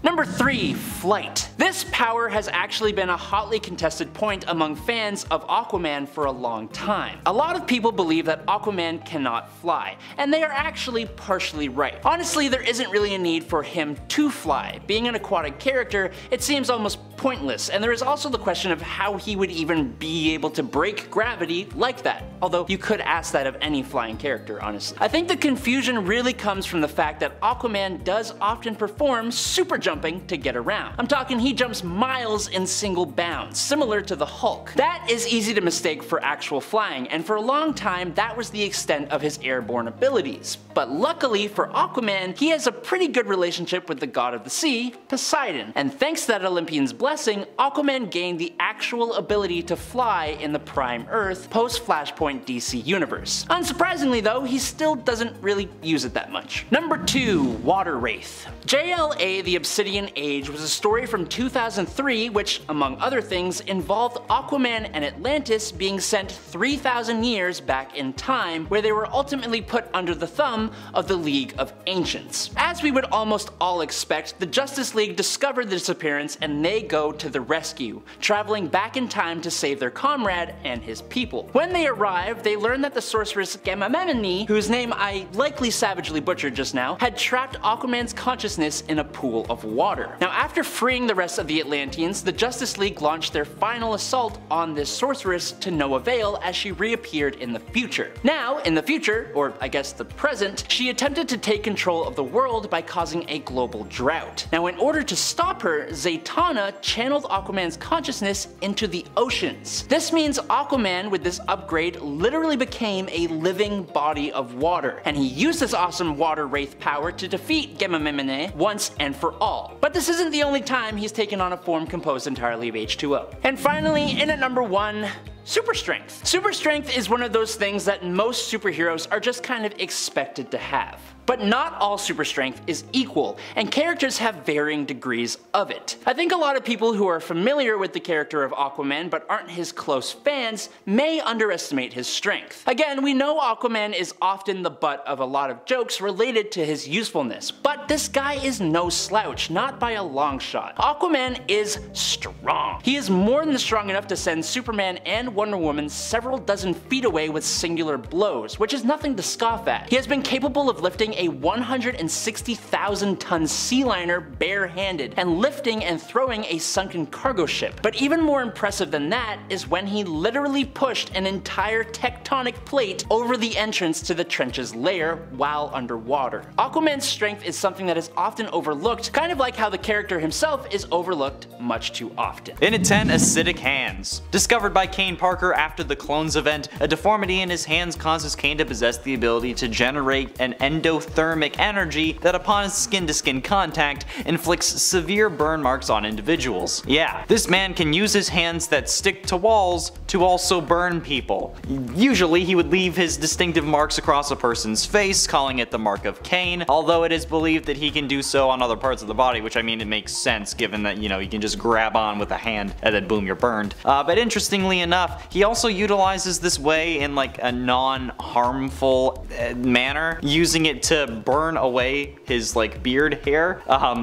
Number 3. Flight. This power has actually been a hotly contested point among fans of Aquaman for a long time. A lot of people believe that Aquaman cannot fly, and they are actually partially right. Honestly, there isn't really a need for him to fly. Being an aquatic character, it seems almost pointless, and there is also the question of how he would even be able to break gravity like that. Although you could ask that of any flying character, honestly. I think the confusion really comes from the fact that Aquaman does often perform super jumping to get around. I'm talking he he jumps miles in single bounds, similar to the Hulk. That is easy to mistake for actual flying, and for a long time that was the extent of his airborne abilities. But luckily for Aquaman, he has a pretty good relationship with the god of the sea, Poseidon, and thanks to that Olympian's blessing, Aquaman gained the actual ability to fly in the Prime Earth post-Flashpoint DC universe. Unsurprisingly though, he still doesn't really use it that much. Number 2. Water Wraith. JLA The Obsidian Age was a story from 2003 which, among other things, involved Aquaman and Atlantis being sent 3,000 years back in time, where they were ultimately put under the thumb of the League of Ancients. As we would almost all expect, the Justice League discovered the disappearance and they go to the rescue, traveling back in time to save their comrade and his people. When they arrive, they learn that the sorceress Gamamemini, whose name I likely savagely butchered just now, had trapped Aquaman's consciousness in a pool of water. Now after freeing the rest of the Atlanteans, the Justice League launched their final assault on this sorceress to no avail as she reappeared in the future. Now, in the future, or I guess the present, she attempted to take control of the world by causing a global drought. Now in order to stop her, Zatanna channeled Aquaman's consciousness into the oceans. This means Aquaman with this upgrade literally became a living body of water, and he used this awesome water wraith power to defeat Gamamemini once and for all. But this isn't the only time he's taken on a form composed entirely of H2O. And finally, in at number 1, Super Strength. Super Strength is one of those things that most superheroes are just kind of expected to have. But not all super strength is equal, and characters have varying degrees of it. I think a lot of people who are familiar with the character of Aquaman but aren't his close fans may underestimate his strength. Again, we know Aquaman is often the butt of a lot of jokes related to his usefulness, but this guy is no slouch, not by a long shot. Aquaman is strong. He is more than strong enough to send Superman and Wonder Woman several dozen feet away with singular blows, which is nothing to scoff at. He has been capable of lifting a 160,000 ton sea liner barehanded and lifting and throwing a sunken cargo ship. But even more impressive than that is when he literally pushed an entire tectonic plate over the entrance to the trench's lair while underwater. Aquaman's strength is something that is often overlooked, kind of like how the character himself is overlooked much too often. In at 10, Acidic Hands. Discovered by Kane Parker after the Clones event, a deformity in his hands causes Kane to possess the ability to generate an endothermic energy that upon skin-to-skin contact inflicts severe burn marks on individuals. Yeah, this man can use his hands that stick to walls to also burn people. Usually he would leave his distinctive marks across a person's face, calling it the mark of Cain, although it is believed that he can do so on other parts of the body, which I mean it makes sense given that, you know, you can just grab on with a hand and then boom, you're burned. But interestingly enough, he also utilizes this way in like a non-harmful manner, using it to burn away his like beard hair,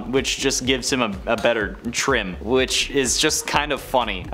which just gives him a better trim, which is just kind of funny.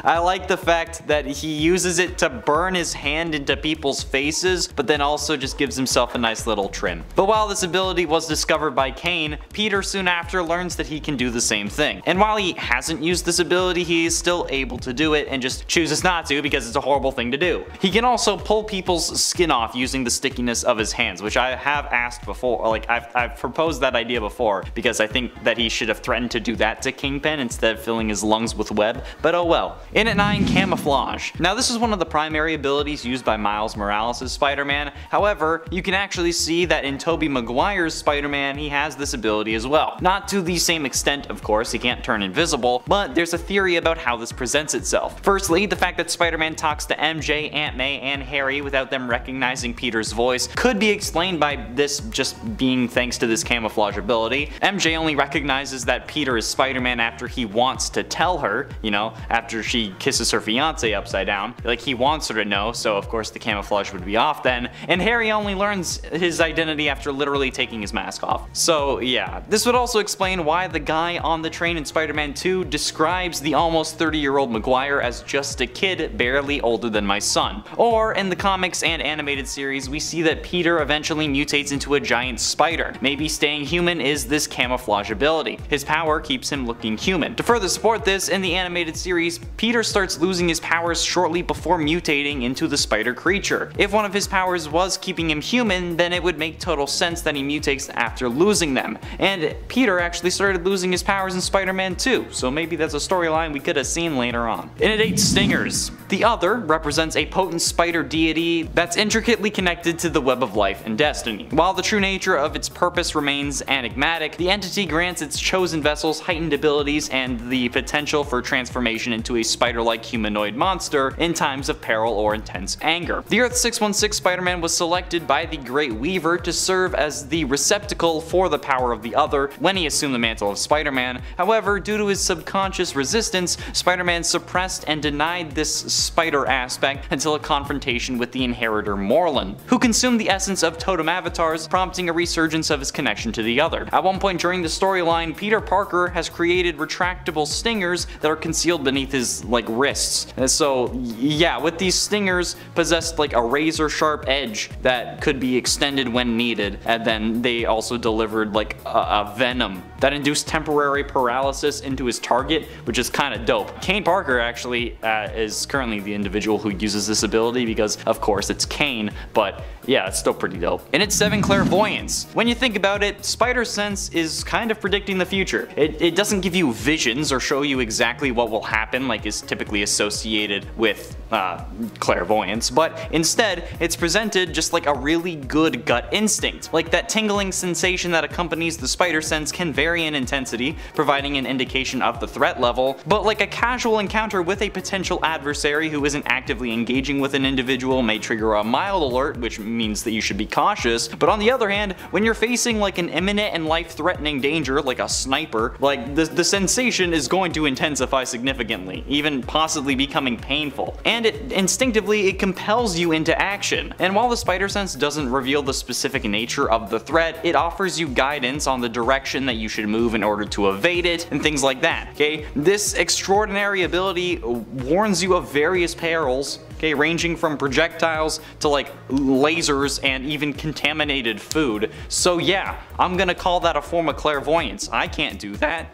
I like the fact that he uses it to burn his hand into people's faces, but then also just gives himself a nice little trim. But while this ability was discovered by Kane, Peter soon after learns that he can do the same thing. And while he hasn't used this ability, he is still able to do it and just chooses not to because it's a horrible thing to do. He can also pull people's skin off using the stickiness of his hands, which I have asked before, like I've proposed that idea before because I think that he should have threatened to do that to Kingpin instead of filling his lungs with web, but oh well. In at 9, Camouflage. Now this is one of the primary abilities used by Miles Morales' Spider-Man, however, you can actually see that in Tobey Maguire's Spider-Man he has this ability as well. Not to the same extent, of course, he can't turn invisible, but there's a theory about how this presents itself. Firstly, the fact that Spider-Man talks to MJ, Aunt May, and Harry without them recognizing Peter's voice could be explained by this just being thanks to this camouflage ability. MJ only recognizes that Peter is Spider-Man after he wants to tell her, you know, after she kisses her fiance upside down. Like, he wants her to know, so of course the camouflage would be off then. And Harry only learns his identity after literally taking his mask off. So yeah, this would also explain why the guy on the train in Spider-Man 2 describes the almost 30-year-old Maguire as just a kid barely older than my son. Or in the comics and animated series, we see that Peter eventually mutates into a giant spider. Maybe staying human is this camouflage ability. His power keeps him looking human. To further support this, in the animated series, Peter starts losing his powers shortly before mutating into the spider creature. If one of his powers was keeping him human, then it would make total sense that he mutates after losing them. And Peter actually started losing his powers in Spider-Man 2, so maybe that's a storyline we could have seen later on. Innate stingers. The other represents a potent spider deity that's intricately connected to the web of life and destiny. While the true nature of its purpose remains enigmatic, the entity grants its chosen vessels heightened abilities and the potential for transformation into a spider-like humanoid monster in times of peril or intense anger. The Earth 616 Spider-Man was selected by the Great Weaver to serve as the receptacle for the power of the other when he assumed the mantle of Spider-Man. However, due to his subconscious resistance, Spider-Man suppressed and denied this spider aspect until a confrontation with the inheritor Morlun, who consumed the essence of totem avatars, prompting a resurgence of his connection to the other. At one point during the storyline, Peter Parker has created retractable stingers that are concealed beneath his wrists. And so yeah, with these stingers possessed like a razor sharp edge that could be extended when needed, and then they also delivered like a venom that induced temporary paralysis into his target, which is kind of dope. Kane Parker actually is currently the individual who uses this ability because of course it's Kane, but yeah, it's still pretty dope. And it's 7 clairvoyance. When you think about it, Spider Sense is kind of predicting the future. It doesn't give you visions or show you exactly what will happen like is typically associated with clairvoyance, but instead it's presented just like a really good gut instinct. Like that tingling sensation that accompanies the Spider Sense can vary in intensity, providing an indication of the threat level, but like a casual encounter with a potential adversary who isn't actively engaging with an individual may trigger a mild alert, which means that you should be cautious. But on the other hand, when you're facing like an imminent and life-threatening danger like a sniper, like the sensation is going to intensify significantly, even possibly becoming painful. And instinctively it compels you into action. And while the Spider Sense doesn't reveal the specific nature of the threat, it offers you guidance on the direction that you should move in order to evade it and things like that. Okay, this extraordinary ability warns you of various perils, okay, ranging from projectiles to like lasers and even contaminated food. So yeah, I'm gonna call that a form of clairvoyance. I can't do that.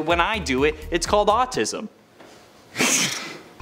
When I do it, it's called autism.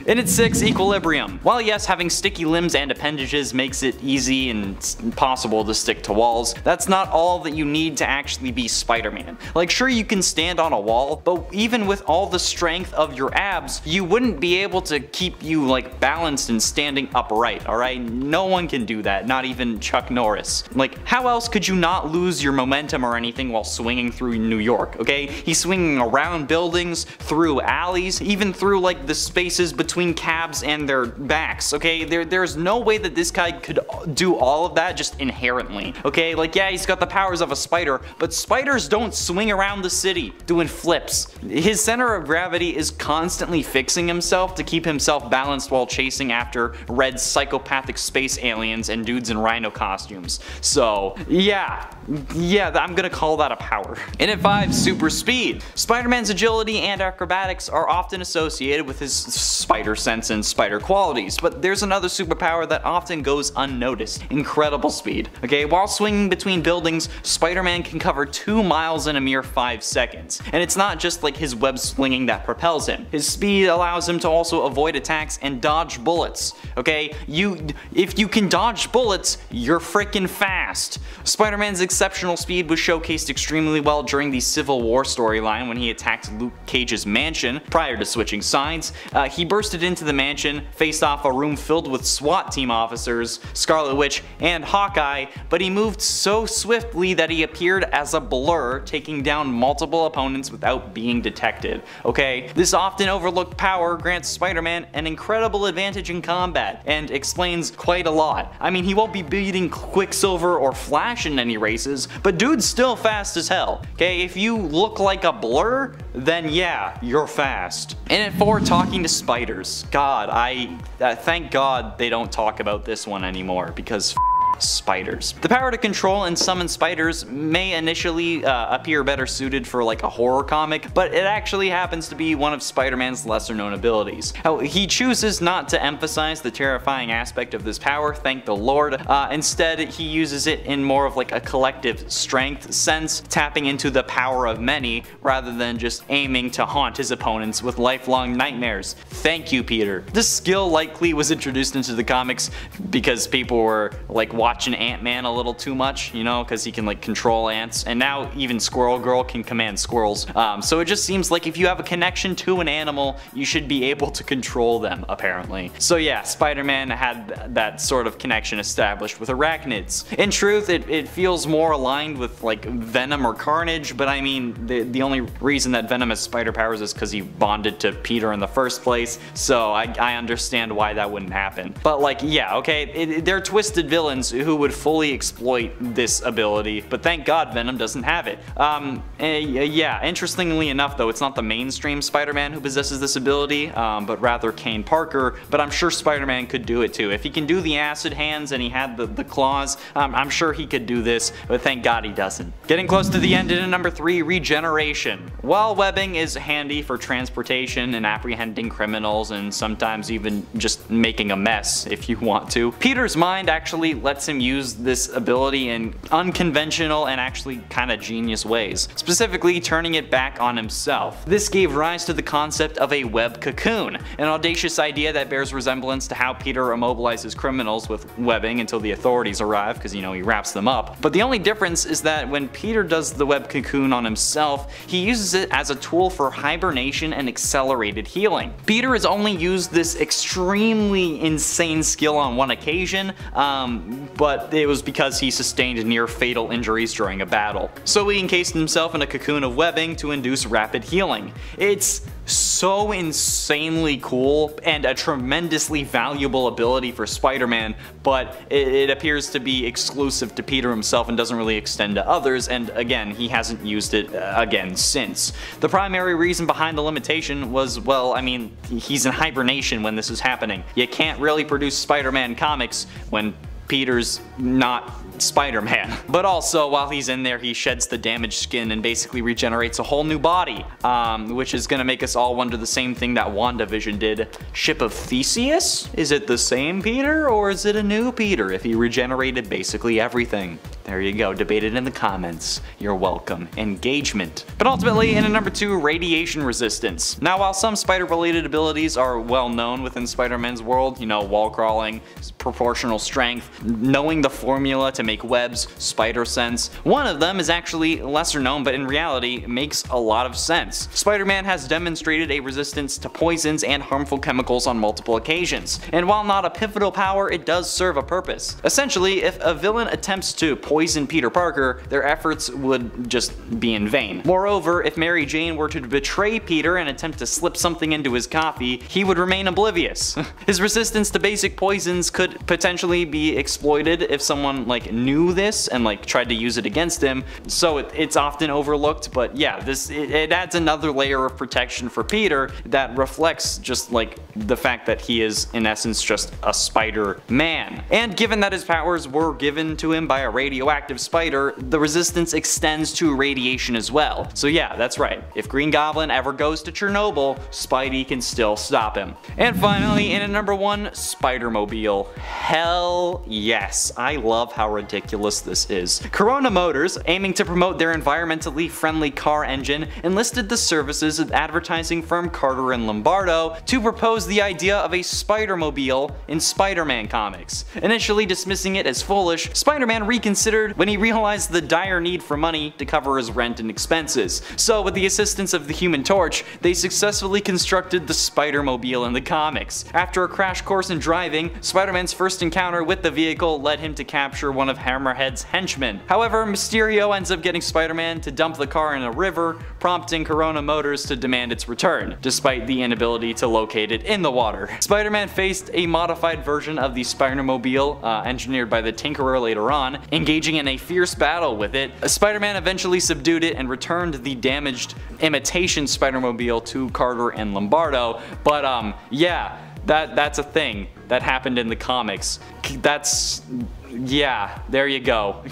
And it's 6, equilibrium. While yes, having sticky limbs and appendages makes it easy and possible to stick to walls, that's not all that you need to actually be Spider-Man. Like sure, you can stand on a wall, but even with all the strength of your abs, you wouldn't be able to keep you like balanced and standing upright, alright? No one can do that, not even Chuck Norris. Like how else could you not lose your momentum or anything while swinging through New York, okay? He's swinging around buildings, through alleys, even through like the spaces between cabs and their backs, okay? There's no way that this guy could do all of that just inherently, okay? Like yeah, he's got the powers of a spider, but spiders don't swing around the city doing flips. His center of gravity is constantly fixing himself to keep himself balanced while chasing after red psychopathic space aliens and dudes in rhino costumes. So yeah, I'm gonna call that a power. And at 5, super speed. Spider-Man's agility and acrobatics are often associated with his Spider Sense and spider qualities, but there's another superpower that often goes unnoticed: incredible speed. Okay, while swinging between buildings, Spider-Man can cover 2 miles in a mere 5 seconds. And it's not just like his web swinging that propels him. His speed allows him to also avoid attacks and dodge bullets. Okay, if you can dodge bullets, you're freaking fast. Spider-Man's exceptional speed was showcased extremely well during the Civil War storyline when he attacked Luke Cage's mansion prior to switching sides. He bursted into the mansion, faced off a room filled with SWAT team officers, Scarlet Witch, and Hawkeye, but he moved so swiftly that he appeared as a blur, taking down multiple opponents without being detected. Okay, this often overlooked power grants Spider-Man an incredible advantage in combat, and explains quite a lot. I mean, he won't be beating Quicksilver or Flash in any races, but dude's still fast as hell. Okay, if you look like a blur, then yeah, you're fast. And at 4, talking to spiders. God, thank God they don't talk about this one anymore, because spiders. The power to control and summon spiders may initially appear better suited for like a horror comic, but it actually happens to be one of Spider-Man's lesser known abilities. He chooses not to emphasize the terrifying aspect of this power, thank the Lord. Instead, he uses it in more of like a collective strength sense, tapping into the power of many rather than just aiming to haunt his opponents with lifelong nightmares. Thank you, Peter. This skill likely was introduced into the comics because people were like watching Ant-Man a little too much, you know, because he can like control ants, and now even Squirrel Girl can command squirrels. So it just seems like if you have a connection to an animal, you should be able to control them, apparently. So yeah, Spider-Man had that sort of connection established with arachnids. In truth, it feels more aligned with like Venom or Carnage, but I mean, the only reason that Venom has spider powers is because he bonded to Peter in the first place, so I understand why that wouldn't happen. But like, yeah, okay, they're twisted villains who would fully exploit this ability, but thank God Venom doesn't have it. Yeah, interestingly enough though, it's not the mainstream Spider-Man who possesses this ability, but rather Kane Parker, but I'm sure Spider-Man could do it too. If he can do the acid hands and he had the claws, I'm sure he could do this, but thank God he doesn't. Getting close to the end in number 3, regeneration. While webbing is handy for transportation and apprehending criminals and sometimes even just making a mess if you want to, Peter's mind actually lets him use this ability in unconventional and actually kinda genius ways, specifically turning it back on himself. This gave rise to the concept of a web cocoon, an audacious idea that bears resemblance to how Peter immobilizes criminals with webbing until the authorities arrive, because you know he wraps them up. But the only difference is that when Peter does the web cocoon on himself, he uses it as a tool for hibernation and accelerated healing. Peter has only used this extremely insane skill on one occasion, but it was because he sustained near fatal injuries during a battle. So he encased himself in a cocoon of webbing to induce rapid healing. It's so insanely cool and a tremendously valuable ability for Spider-Man, but it appears to be exclusive to Peter himself and doesn't really extend to others, and again, he hasn't used it again since. The primary reason behind the limitation was, well, I mean, he's in hibernation when this is happening. You can't really produce Spider-Man comics when Peter's not Spider-Man. But also, while he's in there, he sheds the damaged skin and basically regenerates a whole new body, which is gonna make us all wonder the same thing that WandaVision did. Ship of Theseus? Is it the same Peter, or is it a new Peter if he regenerated basically everything? There you go, debate it in the comments. You're welcome. Engagement. But ultimately, in number 2, radiation resistance. Now, while some spider-related abilities are well known within Spider-Man's world, you know, wall crawling, proportional strength, knowing the formula to make webs, spider sense, one of them is actually lesser known, but in reality makes a lot of sense. Spider-Man has demonstrated a resistance to poisons and harmful chemicals on multiple occasions, and while not a pivotal power, it does serve a purpose. Essentially, if a villain attempts to poison Peter Parker, their efforts would just be in vain. Moreover, if Mary Jane were to betray Peter and attempt to slip something into his coffee, he would remain oblivious. His resistance to basic poisons could potentially be exploited if someone like knew this and like tried to use it against him, so it's often overlooked, but yeah, it adds another layer of protection for Peter that reflects just like the fact that he is in essence just a Spider-Man. And given that his powers were given to him by a radioactive spider, the resistance extends to radiation as well. So yeah, that's right. If Green Goblin ever goes to Chernobyl, Spidey can still stop him. And finally, in at number 1, Spider-Mobile. Hell yes, I love how ridiculous this is. Corona Motors, aiming to promote their environmentally friendly car engine, enlisted the services of advertising firm Carter and Lombardo to propose the idea of a Spider-Mobile in Spider-Man comics. Initially dismissing it as foolish, Spider-Man reconsidered when he realized the dire need for money to cover his rent and expenses. So with the assistance of the Human Torch, they successfully constructed the Spider-Mobile in the comics. After a crash course in driving, Spider-Man's first encounter with the vehicle led him to capture one of Hammerhead's henchmen. However, Mysterio ends up getting Spider-Man to dump the car in a river, prompting Corona Motors to demand its return, despite the inability to locate it in the water. Spider-Man faced a modified version of the Spider-Mobile, engineered by the Tinkerer later on, engaging in a fierce battle with it. Spider-Man eventually subdued it and returned the damaged imitation Spider-Mobile to Carter and Lombardo, but yeah, that's a thing that happened in the comics. That's Yeah, there you go.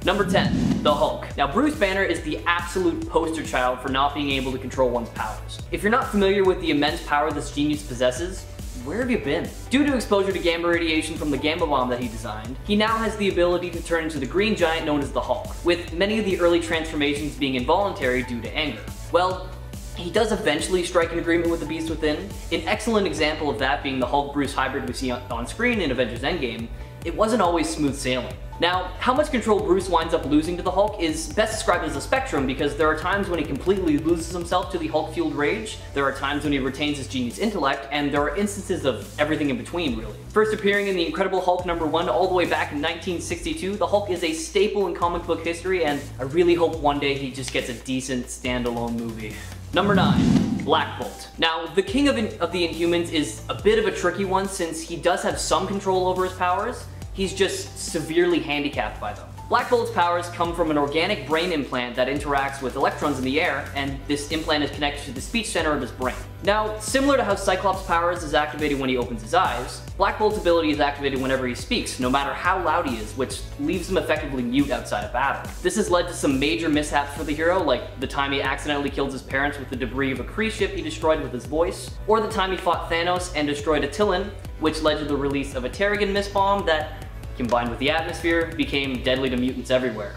Number 10, the Hulk. Now Bruce Banner is the absolute poster child for not being able to control one's powers. If you're not familiar with the immense power this genius possesses, where have you been? Due to exposure to gamma radiation from the gamma bomb that he designed, he now has the ability to turn into the green giant known as the Hulk, with many of the early transformations being involuntary due to anger. Well, he does eventually strike an agreement with the Beast Within. An excellent example of that being the Hulk-Bruce hybrid we see on screen in Avengers Endgame. It wasn't always smooth sailing. Now, how much control Bruce winds up losing to the Hulk is best described as a spectrum, because there are times when he completely loses himself to the Hulk-fueled rage, there are times when he retains his genius intellect, and there are instances of everything in between, really. First appearing in The Incredible Hulk #1 all the way back in 1962, the Hulk is a staple in comic book history, and I really hope one day he just gets a decent standalone movie. Number 9. Black Bolt. Now, the king of the Inhumans is a bit of a tricky one since he does have some control over his powers. He's just severely handicapped by them. Black Bolt's powers come from an organic brain implant that interacts with electrons in the air, and this implant is connected to the speech center of his brain. Now, similar to how Cyclops' powers is activated when he opens his eyes, Black Bolt's ability is activated whenever he speaks, no matter how loud he is, which leaves him effectively mute outside of battle. This has led to some major mishaps for the hero, like the time he accidentally killed his parents with the debris of a Kree ship he destroyed with his voice, or the time he fought Thanos and destroyed Attilan, which led to the release of a Terrigen mist bomb that, combined with the atmosphere, became deadly to mutants everywhere.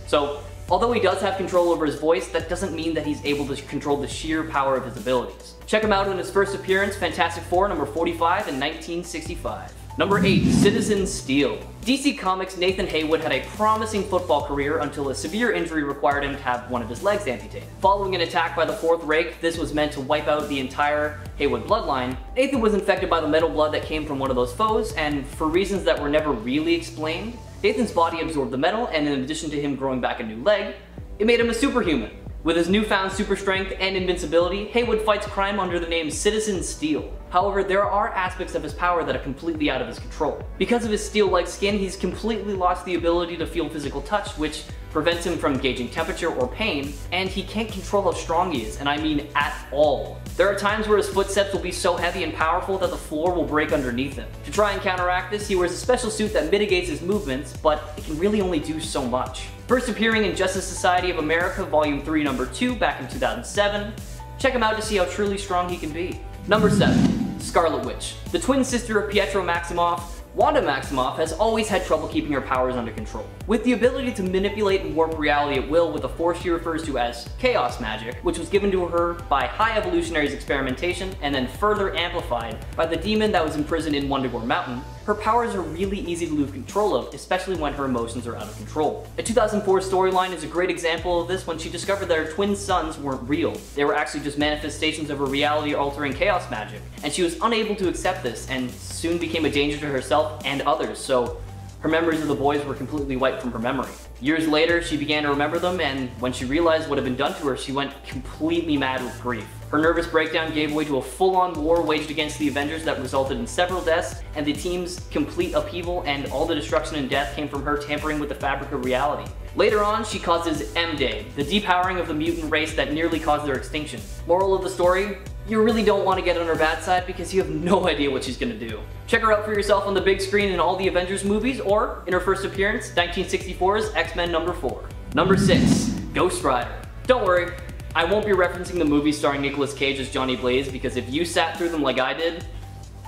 So, although he does have control over his voice, that doesn't mean that he's able to control the sheer power of his abilities. Check him out in his first appearance, Fantastic Four #45 in 1965. Number 8, Citizen Steel. DC Comics' Nathan Haywood had a promising football career until a severe injury required him to have one of his legs amputated. Following an attack by the Fourth Reich, this was meant to wipe out the entire Haywood bloodline. Nathan was infected by the metal blood that came from one of those foes, and for reasons that were never really explained, Nathan's body absorbed the metal, and in addition to him growing back a new leg, it made him a superhuman. With his newfound super strength and invincibility, Haywood fights crime under the name Citizen Steel. However, there are aspects of his power that are completely out of his control. Because of his steel-like skin, he's completely lost the ability to feel physical touch, which prevents him from gauging temperature or pain, and he can't control how strong he is, and I mean at all. There are times where his footsteps will be so heavy and powerful that the floor will break underneath him. To try and counteract this, he wears a special suit that mitigates his movements, but it can really only do so much. First appearing in Justice Society of America Volume 3 #2 back in 2007, check him out to see how truly strong he can be. Number 7. Scarlet Witch. The twin sister of Pietro Maximoff, Wanda Maximoff has always had trouble keeping her powers under control. With the ability to manipulate and warp reality at will with a force she refers to as chaos magic, which was given to her by High Evolutionary's experimentation and then further amplified by the demon that was imprisoned in Wundagore Mountain, her powers are really easy to lose control of, especially when her emotions are out of control. A 2004 storyline is a great example of this when she discovered that her twin sons weren't real. They were actually just manifestations of her reality-altering chaos magic, and she was unable to accept this and soon became a danger to herself and others, so her memories of the boys were completely wiped from her memory. Years later, she began to remember them, and when she realized what had been done to her, she went completely mad with grief. Her nervous breakdown gave way to a full-on war waged against the Avengers that resulted in several deaths, and the team's complete upheaval, and all the destruction and death came from her tampering with the fabric of reality. Later on, she causes M-Day, the depowering of the mutant race that nearly caused their extinction. Moral of the story? You really don't want to get on her bad side because you have no idea what she's gonna do. Check her out for yourself on the big screen in all the Avengers movies, or in her first appearance, 1964's X-Men #4. Number 6. Ghost Rider. Don't worry, I won't be referencing the movies starring Nicolas Cage as Johnny Blaze, because if you sat through them like I did,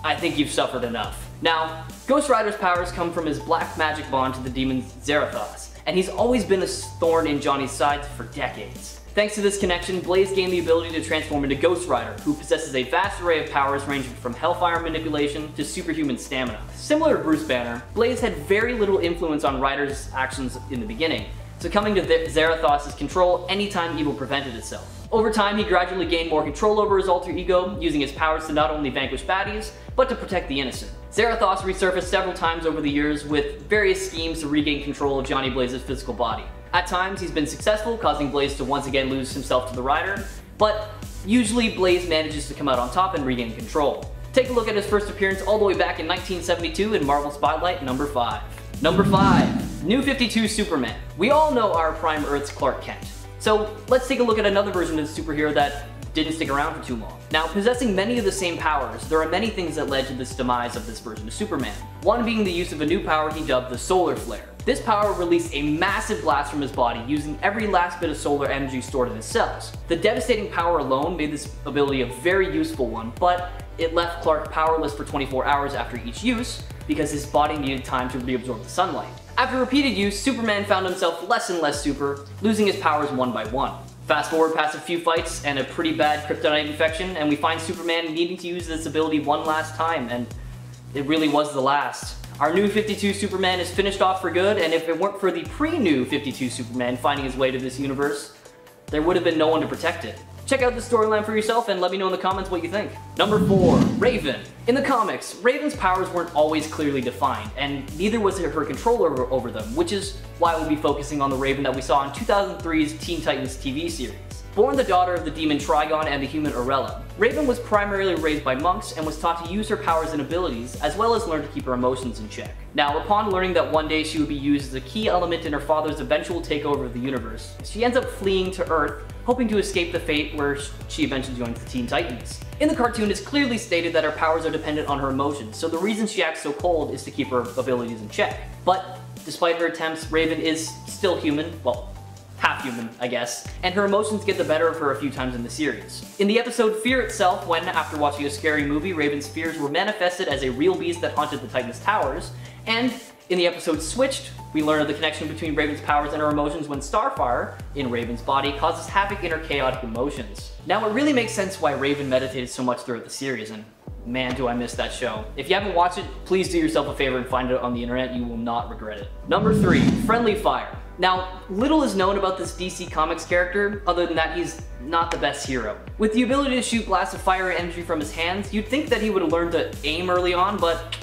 I think you've suffered enough. Now, Ghost Rider's powers come from his black magic bond to the demon Zarathos, and he's always been a thorn in Johnny's side for decades. Thanks to this connection, Blaze gained the ability to transform into Ghost Rider, who possesses a vast array of powers ranging from hellfire manipulation to superhuman stamina. Similar to Bruce Banner, Blaze had very little influence on Rider's actions in the beginning, succumbing to Zarathos' control anytime evil presented itself. Over time, he gradually gained more control over his alter ego, using his powers to not only vanquish baddies, but to protect the innocent. Zarathos resurfaced several times over the years with various schemes to regain control of Johnny Blaze's physical body. At times, he's been successful, causing Blaze to once again lose himself to the Rider, but usually Blaze manages to come out on top and regain control. Take a look at his first appearance all the way back in 1972 in Marvel Spotlight #5. Number 5. New 52 Superman. We all know our Prime Earth's Clark Kent. So let's take a look at another version of the superhero that didn't stick around for too long. Now, possessing many of the same powers, there are many things that led to this demise of this version of Superman. One being the use of a new power he dubbed the Solar Flare. This power released a massive blast from his body, using every last bit of solar energy stored in his cells. The devastating power alone made this ability a very useful one, but it left Clark powerless for 24 hours after each use, because his body needed time to reabsorb the sunlight. After repeated use, Superman found himself less and less super, losing his powers one by one. Fast forward past a few fights and a pretty bad kryptonite infection, and we find Superman needing to use this ability one last time, and it really was the last. Our new 52 Superman is finished off for good, and if it weren't for the pre-new 52 Superman finding his way to this universe, there would have been no one to protect it. Check out the storyline for yourself and let me know in the comments what you think. Number 4, Raven. In the comics, Raven's powers weren't always clearly defined, and neither was her control over them, which is why we'll be focusing on the Raven that we saw in 2003's Teen Titans TV series. Born the daughter of the demon Trigon and the human Orella, Raven was primarily raised by monks and was taught to use her powers and abilities, as well as learn to keep her emotions in check. Now, upon learning that one day she would be used as a key element in her father's eventual takeover of the universe, she ends up fleeing to Earth, hoping to escape the fate where she eventually joins the Teen Titans. In the cartoon, it's clearly stated that her powers are dependent on her emotions, so the reason she acts so cold is to keep her abilities in check. But despite her attempts, Raven is still human, well, half human, I guess, and her emotions get the better of her a few times in the series. In the episode Fear Itself, when, after watching a scary movie, Raven's fears were manifested as a real beast that haunted the Titans' towers, and in the episode Switched, we learn of the connection between Raven's powers and her emotions when Starfire, in Raven's body, causes havoc in her chaotic emotions. Now, it really makes sense why Raven meditated so much throughout the series, and man, do I miss that show. If you haven't watched it, please do yourself a favor and find it on the internet. You will not regret it. Number 3, Friendly Fire. Now, little is known about this DC Comics character, other than that he's not the best hero. With the ability to shoot blasts of fire and energy from his hands, you'd think that he would have learned to aim early on, but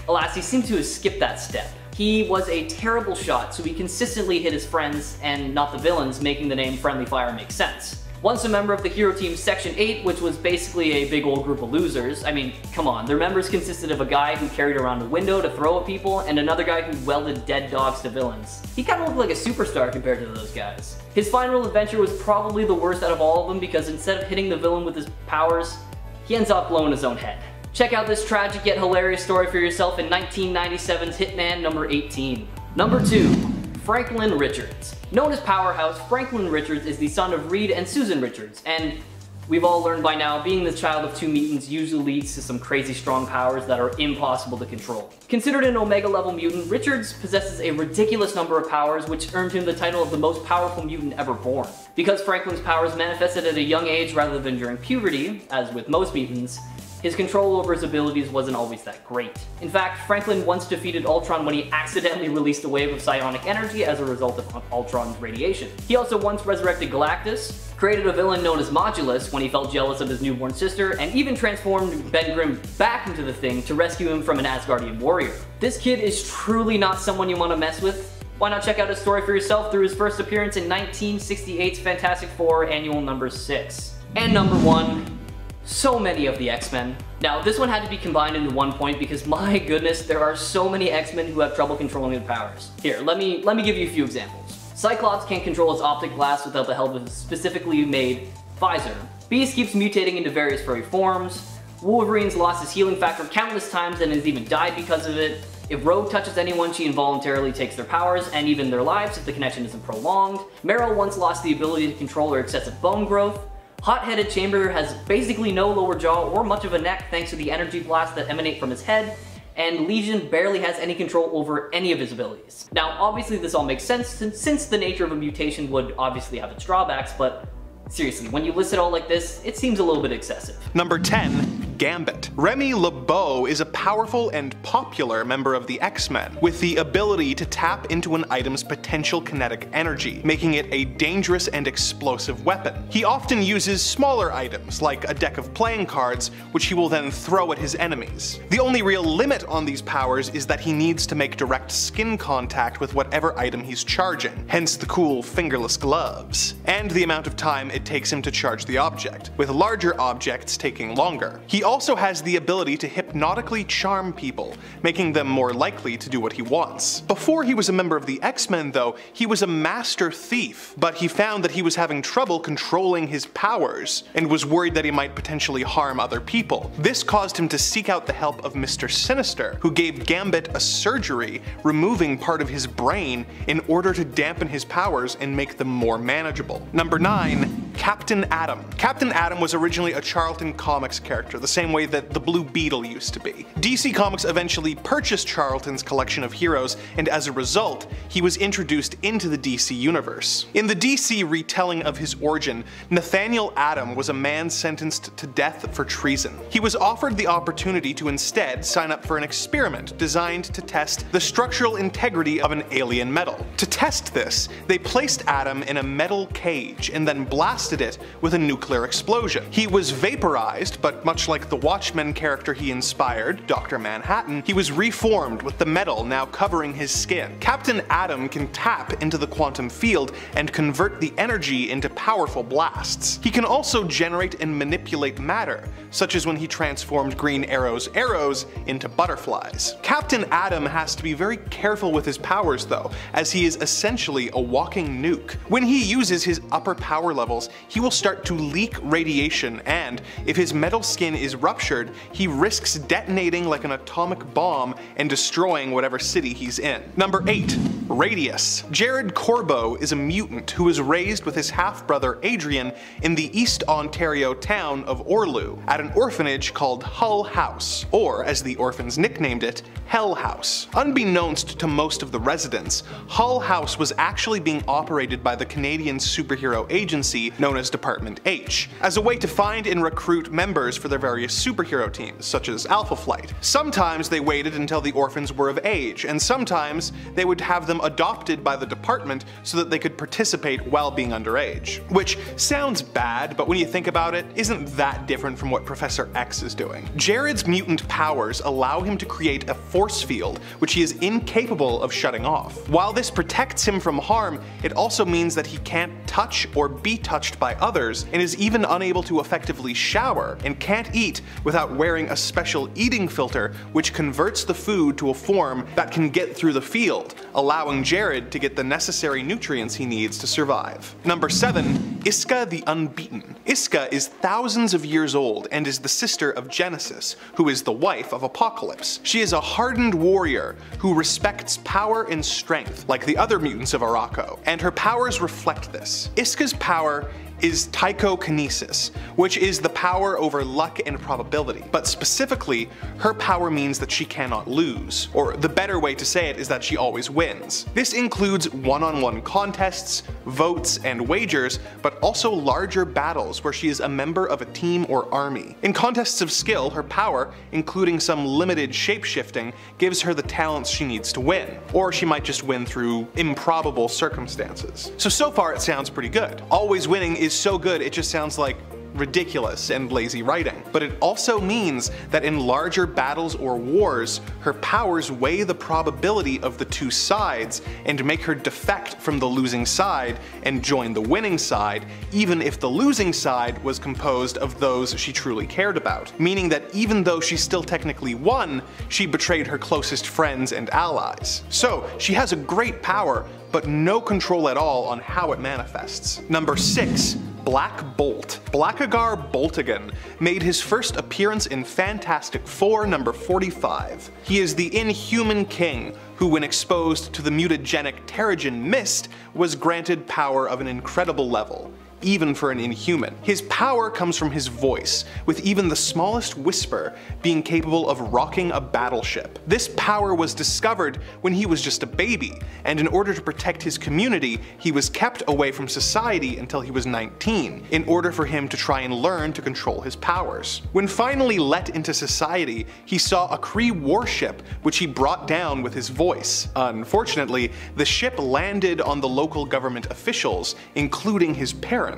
alas, he seemed to have skipped that step. He was a terrible shot, so he consistently hit his friends and not the villains, making the name Friendly Fire make sense. Once a member of the hero team Section 8, which was basically a big old group of losers. I mean, come on, their members consisted of a guy who carried around a window to throw at people, and another guy who welded dead dogs to villains. He kind of looked like a superstar compared to those guys. His final adventure was probably the worst out of all of them, because instead of hitting the villain with his powers, he ends up blowing his own head. Check out this tragic yet hilarious story for yourself in 1997's Hitman number 18. Number 2, Franklin Richards. Known as Powerhouse, Franklin Richards is the son of Reed and Susan Richards, and we've all learned by now, being the child of two mutants usually leads to some crazy strong powers that are impossible to control. Considered an Omega level mutant, Richards possesses a ridiculous number of powers, which earned him the title of the most powerful mutant ever born. Because Franklin's powers manifested at a young age rather than during puberty, as with most mutants, his control over his abilities wasn't always that great. In fact, Franklin once defeated Ultron when he accidentally released a wave of psionic energy as a result of Ultron's radiation. He also once resurrected Galactus, created a villain known as Modulus when he felt jealous of his newborn sister, and even transformed Ben Grimm back into the Thing to rescue him from an Asgardian warrior. This kid is truly not someone you want to mess with. Why not check out his story for yourself through his first appearance in 1968's Fantastic Four Annual number 6. And number 1, so many of the X-Men. Now, this one had to be combined into one point because my goodness, there are so many X-Men who have trouble controlling their powers. Here, let me give you a few examples. Cyclops can't control his optic blast without the help of his specifically made visor. Beast keeps mutating into various furry forms. Wolverine's lost his healing factor countless times and has even died because of it. If Rogue touches anyone, she involuntarily takes their powers and even their lives if the connection isn't prolonged. Meryl once lost the ability to control her excessive bone growth. Hot-headed Chamber has basically no lower jaw or much of a neck thanks to the energy blasts that emanate from his head, and Legion barely has any control over any of his abilities. Now, obviously this all makes sense since the nature of a mutation would obviously have its drawbacks, but seriously, when you list it all like this, it seems a little bit excessive. Number 10. Gambit. Remy LeBeau is a powerful and popular member of the X-Men, with the ability to tap into an item's potential kinetic energy, making it a dangerous and explosive weapon. He often uses smaller items, like a deck of playing cards, which he will then throw at his enemies. The only real limit on these powers is that he needs to make direct skin contact with whatever item he's charging, hence the cool fingerless gloves, and the amount of time it takes him to charge the object, with larger objects taking longer. He also has the ability to hypnotically charm people, making them more likely to do what he wants. Before he was a member of the X-Men though, he was a master thief, but he found that he was having trouble controlling his powers, and was worried that he might potentially harm other people. This caused him to seek out the help of Mr. Sinister, who gave Gambit a surgery, removing part of his brain in order to dampen his powers and make them more manageable. Number 9. Captain Atom. Captain Atom was originally a Charlton Comics character, the same way that the Blue Beetle used to be. DC Comics eventually purchased Charlton's collection of heroes, and as a result, he was introduced into the DC universe. In the DC retelling of his origin, Nathaniel Atom was a man sentenced to death for treason. He was offered the opportunity to instead sign up for an experiment designed to test the structural integrity of an alien metal. To test this, they placed Atom in a metal cage and then blasted it with a nuclear explosion. He was vaporized, but much like the Watchmen character he inspired, Dr. Manhattan, he was reformed with the metal now covering his skin. Captain Atom can tap into the quantum field and convert the energy into powerful blasts. He can also generate and manipulate matter, such as when he transformed Green Arrow's arrows into butterflies. Captain Atom has to be very careful with his powers though, as he is essentially a walking nuke. When he uses his upper power levels, he will start to leak radiation, and if his metal skin is ruptured, he risks detonating like an atomic bomb and destroying whatever city he's in. Number 8. Radius. Jared Corbo is a mutant who was raised with his half-brother Adrian in the East Ontario town of Orlew, at an orphanage called Hull House, or as the orphans nicknamed it, Hell House. Unbeknownst to most of the residents, Hull House was actually being operated by the Canadian superhero agency known as Department H, as a way to find and recruit members for their various superhero teams, such as Alpha Flight. Sometimes they waited until the orphans were of age, and sometimes they would have them adopted by the department so that they could participate while being underage. Which sounds bad, but when you think about it, isn't that different from what Professor X is doing. Jared's mutant powers allow him to create a force field, which he is incapable of shutting off. While this protects him from harm, it also means that he can't touch or be touched by others, and is even unable to effectively shower, and can't eat without wearing a special eating filter which converts the food to a form that can get through the field, allowing Jared to get the necessary nutrients he needs to survive. Number 7. Iska the Unbeaten. Iska is thousands of years old and is the sister of Genesis, who is the wife of Apocalypse. She is a hardened warrior who respects power and strength like the other mutants of Arakko, and her powers reflect this. Iska's power is psychokinesis, which is the power over luck and probability. But specifically, her power means that she cannot lose, or the better way to say it is that she always wins. This includes one-on-one contests, votes, and wagers, but also larger battles where she is a member of a team or army. In contests of skill, her power, including some limited shapeshifting, gives her the talents she needs to win, or she might just win through improbable circumstances. So far it sounds pretty good. Always winning is so good it just sounds like ridiculous and lazy writing. But it also means that in larger battles or wars, her powers weigh the probability of the two sides and make her defect from the losing side and join the winning side, even if the losing side was composed of those she truly cared about. Meaning that even though she still technically won, she betrayed her closest friends and allies. So she has a great power, but no control at all on how it manifests. Number 6. Black Bolt. Blackagar Boltigan made his first appearance in Fantastic Four number 45. He is the Inhuman King, who when exposed to the mutagenic Terrigen Mist was granted power of an incredible level, even for an Inhuman. His power comes from his voice, with even the smallest whisper being capable of rocking a battleship. This power was discovered when he was just a baby, and in order to protect his community, he was kept away from society until he was 19, in order for him to try and learn to control his powers. When finally let into society, he saw a Kree warship, which he brought down with his voice. Unfortunately, the ship landed on the local government officials, including his parents,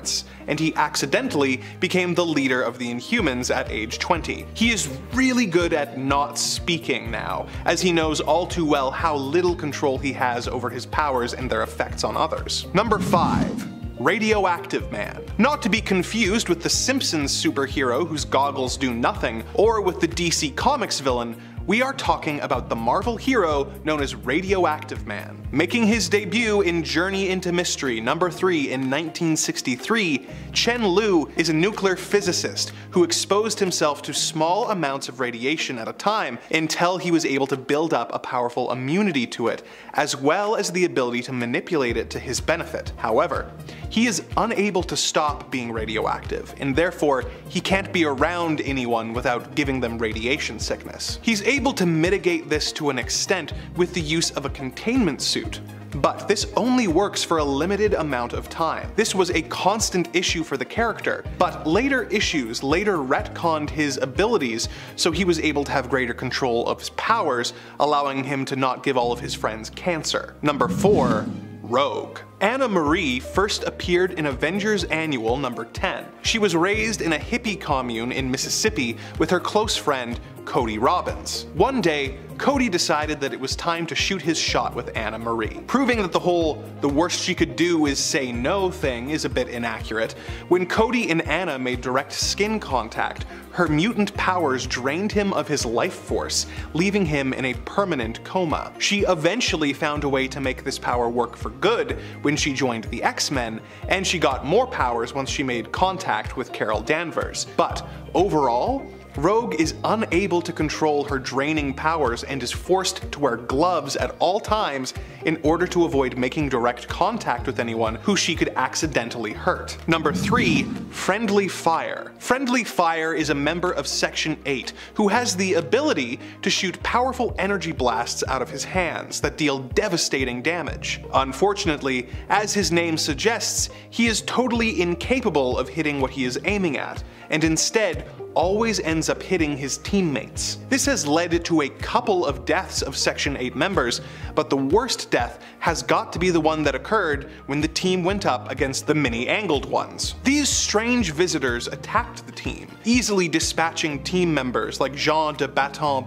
and he accidentally became the leader of the Inhumans at age 20. He is really good at not speaking now, as he knows all too well how little control he has over his powers and their effects on others. Number 5. Radioactive Man. Not to be confused with the Simpsons superhero whose goggles do nothing, or with the DC Comics villain, we are talking about the Marvel hero known as Radioactive Man. Making his debut in Journey into Mystery #3 in 1963, Chen Lu is a nuclear physicist who exposed himself to small amounts of radiation at a time until he was able to build up a powerful immunity to it, as well as the ability to manipulate it to his benefit. However, he is unable to stop being radioactive, and therefore he can't be around anyone without giving them radiation sickness. He's able to mitigate this to an extent with the use of a containment suit. But this only works for a limited amount of time. This was a constant issue for the character, but later issues later retconned his abilities so he was able to have greater control of his powers, allowing him to not give all of his friends cancer. Number 4. Rogue. Anna Marie first appeared in Avengers Annual #10. She was raised in a hippie commune in Mississippi with her close friend Cody Robbins. One day, Cody decided that it was time to shoot his shot with Anna Marie. Proving that the whole "the worst she could do is say no" thing is a bit inaccurate, when Cody and Anna made direct skin contact, her mutant powers drained him of his life force, leaving him in a permanent coma. She eventually found a way to make this power work for good when she joined the X-Men, and she got more powers once she made contact with Carol Danvers. But overall, Rogue is unable to control her draining powers and is forced to wear gloves at all times in order to avoid making direct contact with anyone who she could accidentally hurt. Number 3. Friendly Fire. Friendly Fire is a member of Section 8 who has the ability to shoot powerful energy blasts out of his hands that deal devastating damage. Unfortunately, as his name suggests, he is totally incapable of hitting what he is aiming at, and instead always ends up hitting his teammates. This has led to a couple of deaths of Section 8 members, but the worst death has got to be the one that occurred when the team went up against the mini-angled ones. These strange visitors attacked the team, easily dispatching team members like Jean de Baton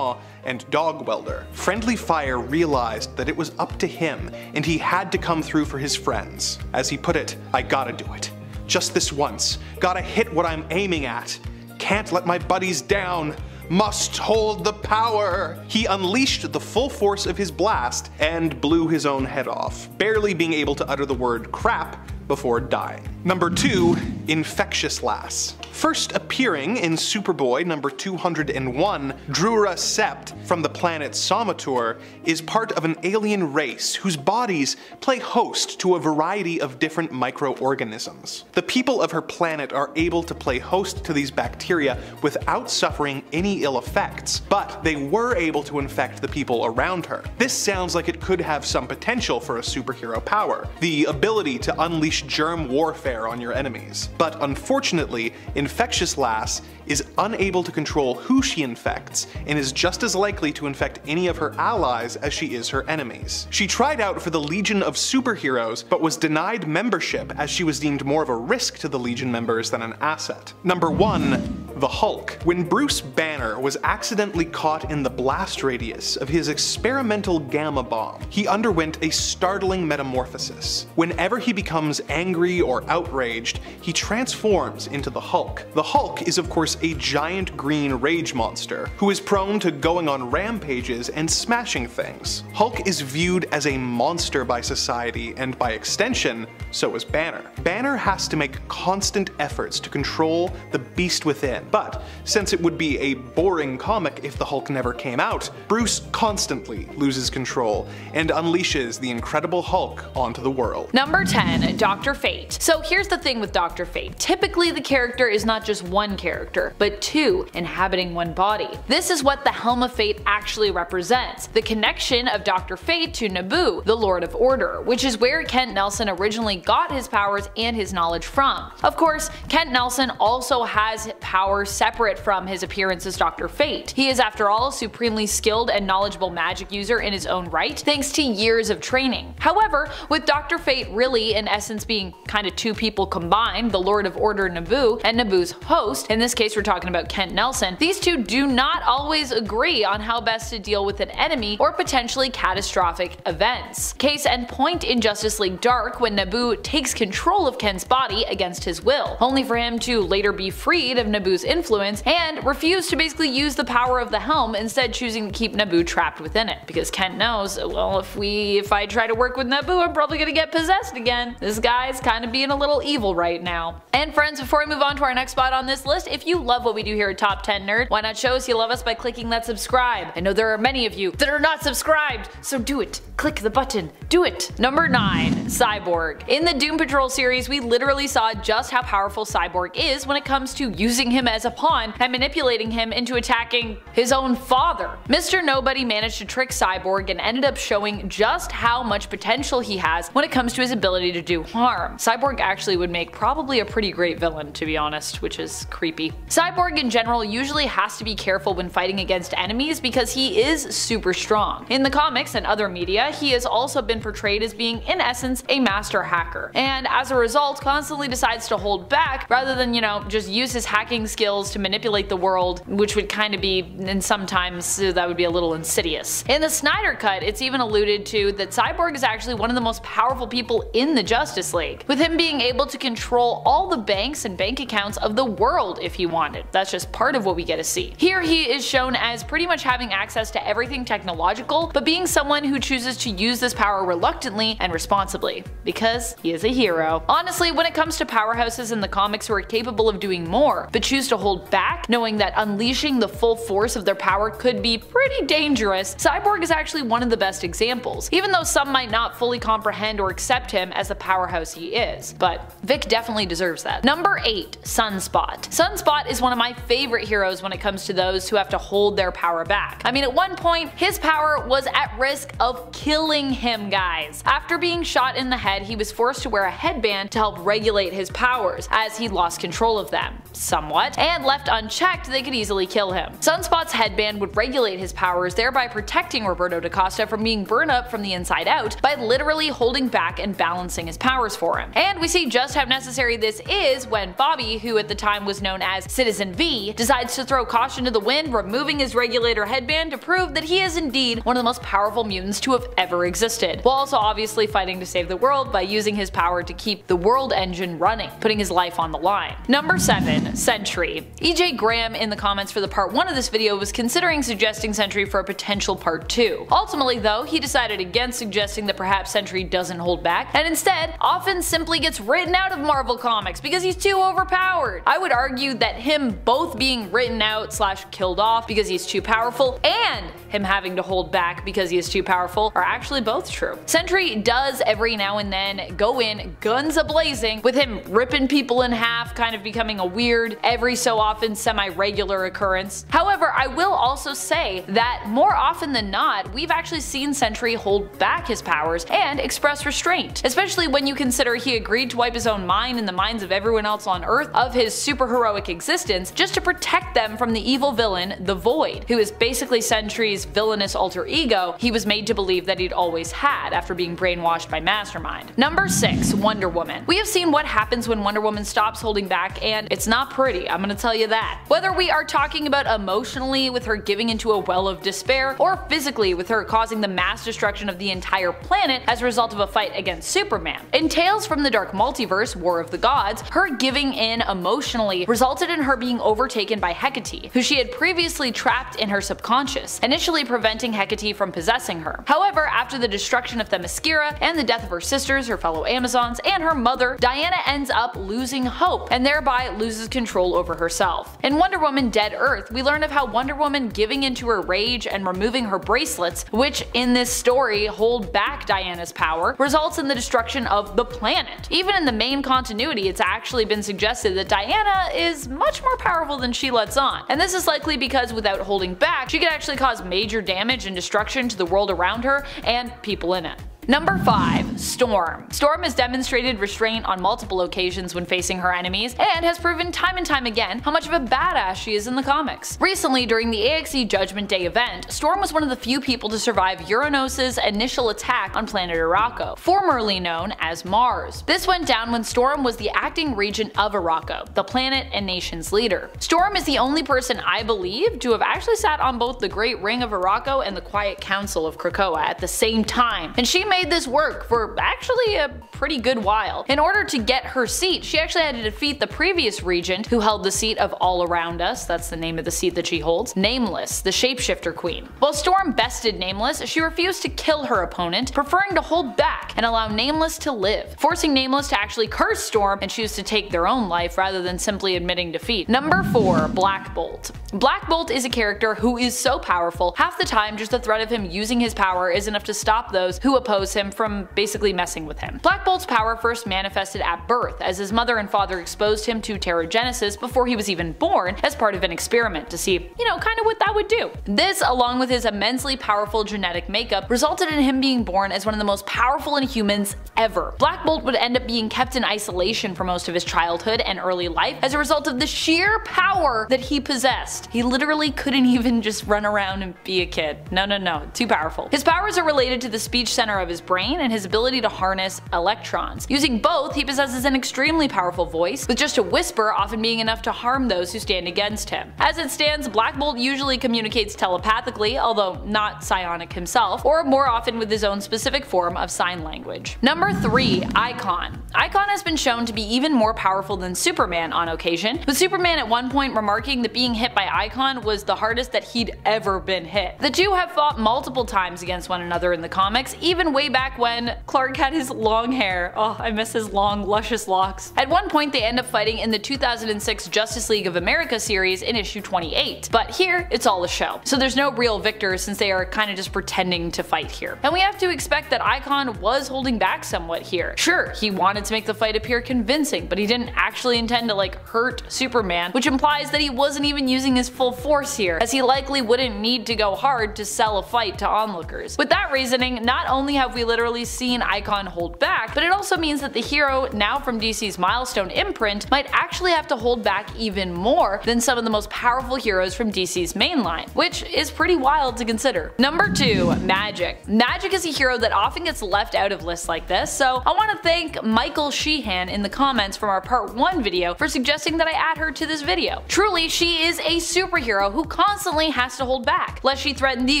and Dog Welder. Friendly Fire realized that it was up to him, and he had to come through for his friends. As he put it, "I gotta do it. Just this once. Gotta hit what I'm aiming at. Can't let my buddies down. Must hold the power." He unleashed the full force of his blast and blew his own head off, barely being able to utter the word crap before dying. Number 2. Infectious Lass. First appearing in Superboy #201, Drura Sept from the planet Somatur is part of an alien race whose bodies play host to a variety of different microorganisms. The people of her planet are able to play host to these bacteria without suffering any ill effects, but they were able to infect the people around her. This sounds like it could have some potential for a superhero power, the ability to unleash germ warfare on your enemies. But unfortunately, Infectious Lass is unable to control who she infects, and is just as likely to infect any of her allies as she is her enemies. She tried out for the Legion of Superheroes, but was denied membership as she was deemed more of a risk to the Legion members than an asset. Number 1. The Hulk. When Bruce Banner was accidentally caught in the blast radius of his experimental gamma bomb, he underwent a startling metamorphosis. Whenever he becomes angry or outraged, he transforms into the Hulk. The Hulk is of course a giant green rage monster who is prone to going on rampages and smashing things. Hulk is viewed as a monster by society, and by extension, so is Banner. Banner has to make constant efforts to control the beast within, but since it would be a boring comic if the Hulk never came out, Bruce constantly loses control and unleashes the Incredible Hulk onto the world. Number 10. Dr. Fate. So here's the thing with Dr. Fate. Typically the character is not just one character, but two inhabiting one body. This is what the Helm of Fate actually represents, the connection of Dr. Fate to Naboo, the Lord of Order, which is where Kent Nelson originally got his powers and his knowledge from. Of course, Kent Nelson also has powers separate from his appearance as Dr. Fate. He is after all a supremely skilled and knowledgeable magic user in his own right, thanks to years of training. However, with Dr. Fate really in essence being kinda two people combined, the Lord of Order Naboo and Naboo's host, in this case we're talking about Kent Nelson, these two do not always agree on how best to deal with an enemy or potentially catastrophic events. Case and point in Justice League Dark when Naboo Naboo takes control of Ken's body against his will, only for him to later be freed of Naboo's influence and refuse to basically use the power of the helm, instead choosing to keep Naboo trapped within it. Because Ken knows, well, if I try to work with Naboo, I'm probably gonna get possessed again. This guy's kind of being a little evil right now. And friends, before we move on to our next spot on this list, if you love what we do here at Top 10 Nerd, why not show us you love us by clicking that subscribe? I know there are many of you that are not subscribed, so do it. Click the button. Do it. Number 9. Cyborg. In the Doom Patrol series, we literally saw just how powerful Cyborg is when it comes to using him as a pawn and manipulating him into attacking his own father. Mr. Nobody managed to trick Cyborg and ended up showing just how much potential he has when it comes to his ability to do harm. Cyborg actually would make probably a pretty great villain, to be honest, which is creepy. Cyborg in general usually has to be careful when fighting against enemies because he is super strong. In the comics and other media, he has also been portrayed as being in essence a master hacker, and as a result constantly decides to hold back rather than, you know, just use his hacking skills to manipulate the world, which would kind of be, and sometimes that would be a little insidious. In the Snyder Cut, it's even alluded to that Cyborg is actually one of the most powerful people in the Justice League, with him being able to control all the banks and bank accounts of the world if he wanted. That's just part of what we get to see. Here he is shown as pretty much having access to everything technological, but being someone who chooses to use this power reluctantly and responsibly, because he is a hero. Honestly, when it comes to powerhouses in the comics who are capable of doing more, but choose to hold back, knowing that unleashing the full force of their power could be pretty dangerous, Cyborg is actually one of the best examples, even though some might not fully comprehend or accept him as the powerhouse he is. But Vic definitely deserves that. Number 8. Sunspot. Sunspot is one of my favorite heroes when it comes to those who have to hold their power back. I mean, at one point, his power was at risk of killing him, guys. After being shot in the head, he was forced to wear a headband to help regulate his powers, as he lost control of them, somewhat, and left unchecked they could easily kill him. Sunspot's headband would regulate his powers, thereby protecting Roberto da Costa from being burned up from the inside out by literally holding back and balancing his powers for him. And we see just how necessary this is when Bobby, who at the time was known as Citizen V, decides to throw caution to the wind, removing his regulator headband to prove that he is indeed one of the most powerful mutants to have ever existed, while also obviously fighting to save the world by using his power to keep the world engine running, putting his life on the line. Number 7. Sentry. EJ Graham in the comments for the part 1 of this video was considering suggesting Sentry for a potential part 2. Ultimately though, he decided against suggesting that perhaps Sentry doesn't hold back, and instead often simply gets written out of Marvel Comics because he's too overpowered. I would argue that him both being written out / killed off because he's too powerful, and him having to hold back because he is too powerful, are actually both true. Sentry does every now and then go in guns a-blazing, with him ripping people in half kind of becoming a weird, every so often semi-regular occurrence. However, I will also say that more often than not, we've actually seen Sentry hold back his powers and express restraint, especially when you consider he agreed to wipe his own mind and the minds of everyone else on Earth of his superheroic existence just to protect them from the evil villain, the Void, who is basically Sentry's villainous alter ego he was made to believe that he'd always had after being brainwashed by Mastermind. Number 6. Wonder Woman. We have seen what happens when Wonder Woman stops holding back, and it's not pretty, I'm gonna tell you that. Whether we are talking about emotionally with her giving into a well of despair, or physically with her causing the mass destruction of the entire planet as a result of a fight against Superman. In Tales from the Dark Multiverse, War of the Gods, her giving in emotionally resulted in her being overtaken by Hecate, who she had previously trapped in her subconscious, initially preventing Hecate from possessing her. However, after the destruction of Themyscira and the death of her sisters, her fellow Amazons, and her mother, Diana ends up losing hope and thereby loses control over herself. In Wonder Woman Dead Earth, we learn of how Wonder Woman giving into her rage and removing her bracelets, which in this story hold back Diana's power, results in the destruction of the planet. Even in the main continuity, it's actually been suggested that Diana is much more powerful than she lets on, and this is likely because without holding back, she could actually cause major damage and destruction to the world around her and people in it. Number 5. Storm. Storm has demonstrated restraint on multiple occasions when facing her enemies, and has proven time and time again how much of a badass she is in the comics. Recently, during the AXE Judgment Day event, Storm was one of the few people to survive Uranus' initial attack on planet Arakko, formerly known as Mars. This went down when Storm was the acting regent of Arakko, the planet and nation's leader. Storm is the only person I believe to have actually sat on both the Great Ring of Arakko and the Quiet Council of Krakoa at the same time, and she made this work for actually a pretty good while. In order to get her seat, she actually had to defeat the previous regent who held the seat of All Around Us, that's the name of the seat that she holds, Nameless, the shapeshifter queen. While Storm bested Nameless, she refused to kill her opponent, preferring to hold back and allow Nameless to live, forcing Nameless to actually curse Storm and choose to take their own life rather than simply admitting defeat. Number 4. Black Bolt. Black Bolt is a character who is so powerful, half the time just the threat of him using his power is enough to stop those who oppose him from basically messing with him. Black Bolt's power first manifested at birth, as his mother and father exposed him to Terrigenesis before he was even born as part of an experiment to see, kind of what that would do. This, along with his immensely powerful genetic makeup, resulted in him being born as one of the most powerful Inhumans ever. Black Bolt would end up being kept in isolation for most of his childhood and early life as a result of the sheer power that he possessed. He literally couldn't even just run around and be a kid. No, too powerful. His powers are related to the speech center of his brain and his ability to harness electrons. Using both, he possesses an extremely powerful voice, with just a whisper often being enough to harm those who stand against him. As it stands, Black Bolt usually communicates telepathically, although not psionic himself, or more often with his own specific form of sign language. Number 3. Icon. Icon has been shown to be even more powerful than Superman on occasion, with Superman at one point remarking that being hit by Icon was the hardest that he'd ever been hit. The two have fought multiple times against one another in the comics, even way back when Clark had his long hair. Oh, I miss his long, luscious locks. At one point they end up fighting in the 2006 Justice League of America series in issue 28, but here it's all a show. So there's no real victor since they are kind of just pretending to fight here. And we have to expect that Icon was holding back somewhat here. Sure, he wanted to make the fight appear convincing, but he didn't actually intend to hurt Superman, which implies that he wasn't even using his full force here, as he likely wouldn't need to go hard to sell a fight to onlookers. With that reasoning, not only have we literally seen Icon hold back, but it also means that the hero, now from DC's Milestone imprint, might actually have to hold back even more than some of the most powerful heroes from DC's mainline, which is pretty wild to consider. Number 2. Magik. Magik is a hero that often gets left out of lists like this, so I want to thank Michael Sheehan in the comments from our part 1 video for suggesting that I add her to this video. Truly, she is a superhero who constantly has to hold back, lest she threaten the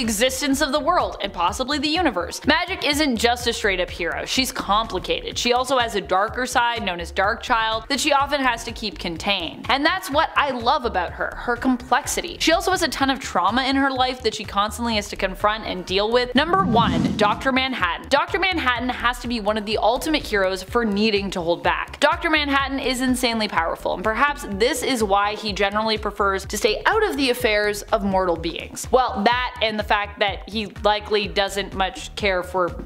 existence of the world and possibly the universe. Magik isn't just a straight up hero, she's complicated. She also has a darker side known as Darkchild that she often has to keep contained. And that's what I love about her complexity. She also has a ton of trauma in her life that she constantly has to confront and deal with. Number 1. Dr. Manhattan. Dr. Manhattan has to be one of the ultimate heroes for needing to hold back. Dr. Manhattan is insanely powerful, and perhaps this is why he generally prefers to stay out of the affairs of mortal beings. Well, that and the fact that he likely doesn't much care for,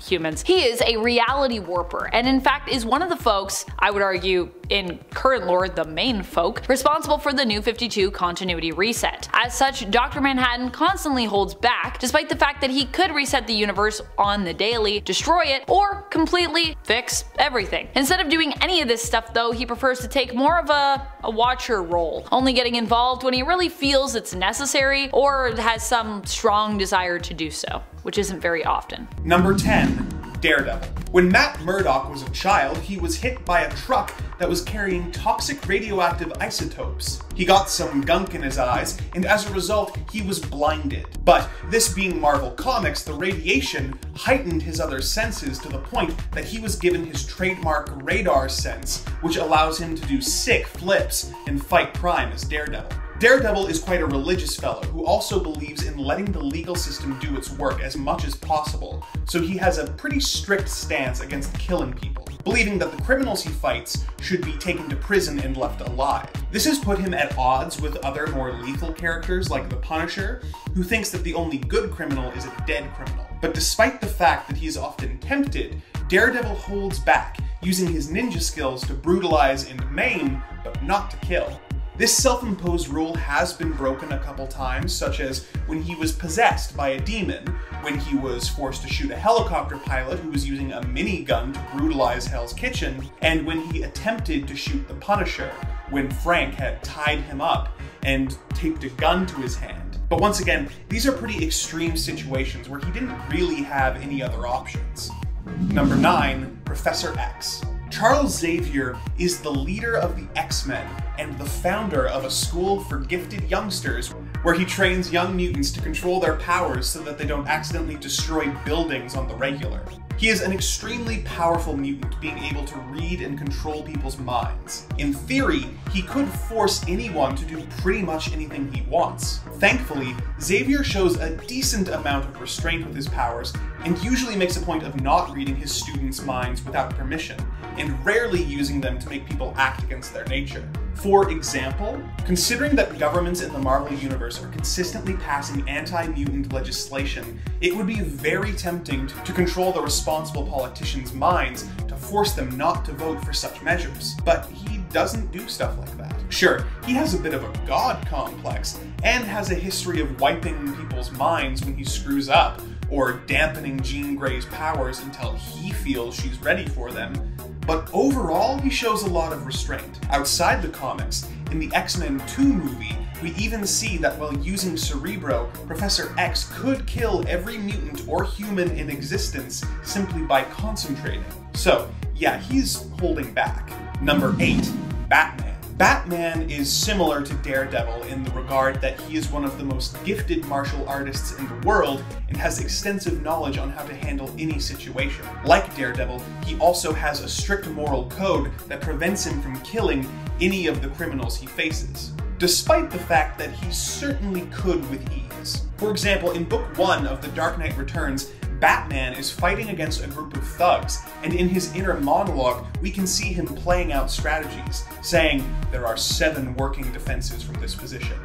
humans. He is a reality warper, and in fact is one of the folks, I would argue, in current lore the main folk, responsible for the New 52 continuity reset. As such, Dr. Manhattan constantly holds back, despite the fact that he could reset the universe on the daily, destroy it, or completely fix everything. Instead of doing any of this stuff though, he prefers to take more of a watcher role, only getting involved when he really feels it's necessary or has some strong desire to do so, which isn't very often. Number 10. Daredevil. When Matt Murdock was a child, he was hit by a truck that was carrying toxic radioactive isotopes. He got some gunk in his eyes, and as a result, he was blinded. But this being Marvel Comics, the radiation heightened his other senses to the point that he was given his trademark radar sense, which allows him to do sick flips and fight crime as Daredevil. Daredevil is quite a religious fellow who also believes in letting the legal system do its work as much as possible, so he has a pretty strict stance against killing people, believing that the criminals he fights should be taken to prison and left alive. This has put him at odds with other more lethal characters like the Punisher, who thinks that the only good criminal is a dead criminal. But despite the fact that he is often tempted, Daredevil holds back, using his ninja skills to brutalize and maim, but not to kill. This self-imposed rule has been broken a couple times, such as when he was possessed by a demon, when he was forced to shoot a helicopter pilot who was using a minigun to brutalize Hell's Kitchen, and when he attempted to shoot the Punisher, when Frank had tied him up and taped a gun to his hand. But once again, these are pretty extreme situations where he didn't really have any other options. Number 9. Professor X. Charles Xavier is the leader of the X-Men and the founder of a school for gifted youngsters where he trains young mutants to control their powers so that they don't accidentally destroy buildings on the regular. He is an extremely powerful mutant, being able to read and control people's minds. In theory, he could force anyone to do pretty much anything he wants. Thankfully, Xavier shows a decent amount of restraint with his powers, and usually makes a point of not reading his students' minds without permission, and rarely using them to make people act against their nature. For example, considering that governments in the Marvel Universe are consistently passing anti-mutant legislation, it would be very tempting to control the responsible politicians' minds to force them not to vote for such measures. But he doesn't do stuff like that. Sure, he has a bit of a god complex, and has a history of wiping people's minds when he screws up, or dampening Jean Grey's powers until he feels she's ready for them. But overall, he shows a lot of restraint. Outside the comics, in the X-Men 2 movie, we even see that while using Cerebro, Professor X could kill every mutant or human in existence simply by concentrating. So, yeah, he's holding back. Number 8, Batman. Batman is similar to Daredevil in the regard that he is one of the most gifted martial artists in the world and has extensive knowledge on how to handle any situation. Like Daredevil, he also has a strict moral code that prevents him from killing any of the criminals he faces, despite the fact that he certainly could with ease. For example, in Book 1 of The Dark Knight Returns, Batman is fighting against a group of thugs, and in his inner monologue, we can see him playing out strategies, saying, "There are 7 working defenses from this position.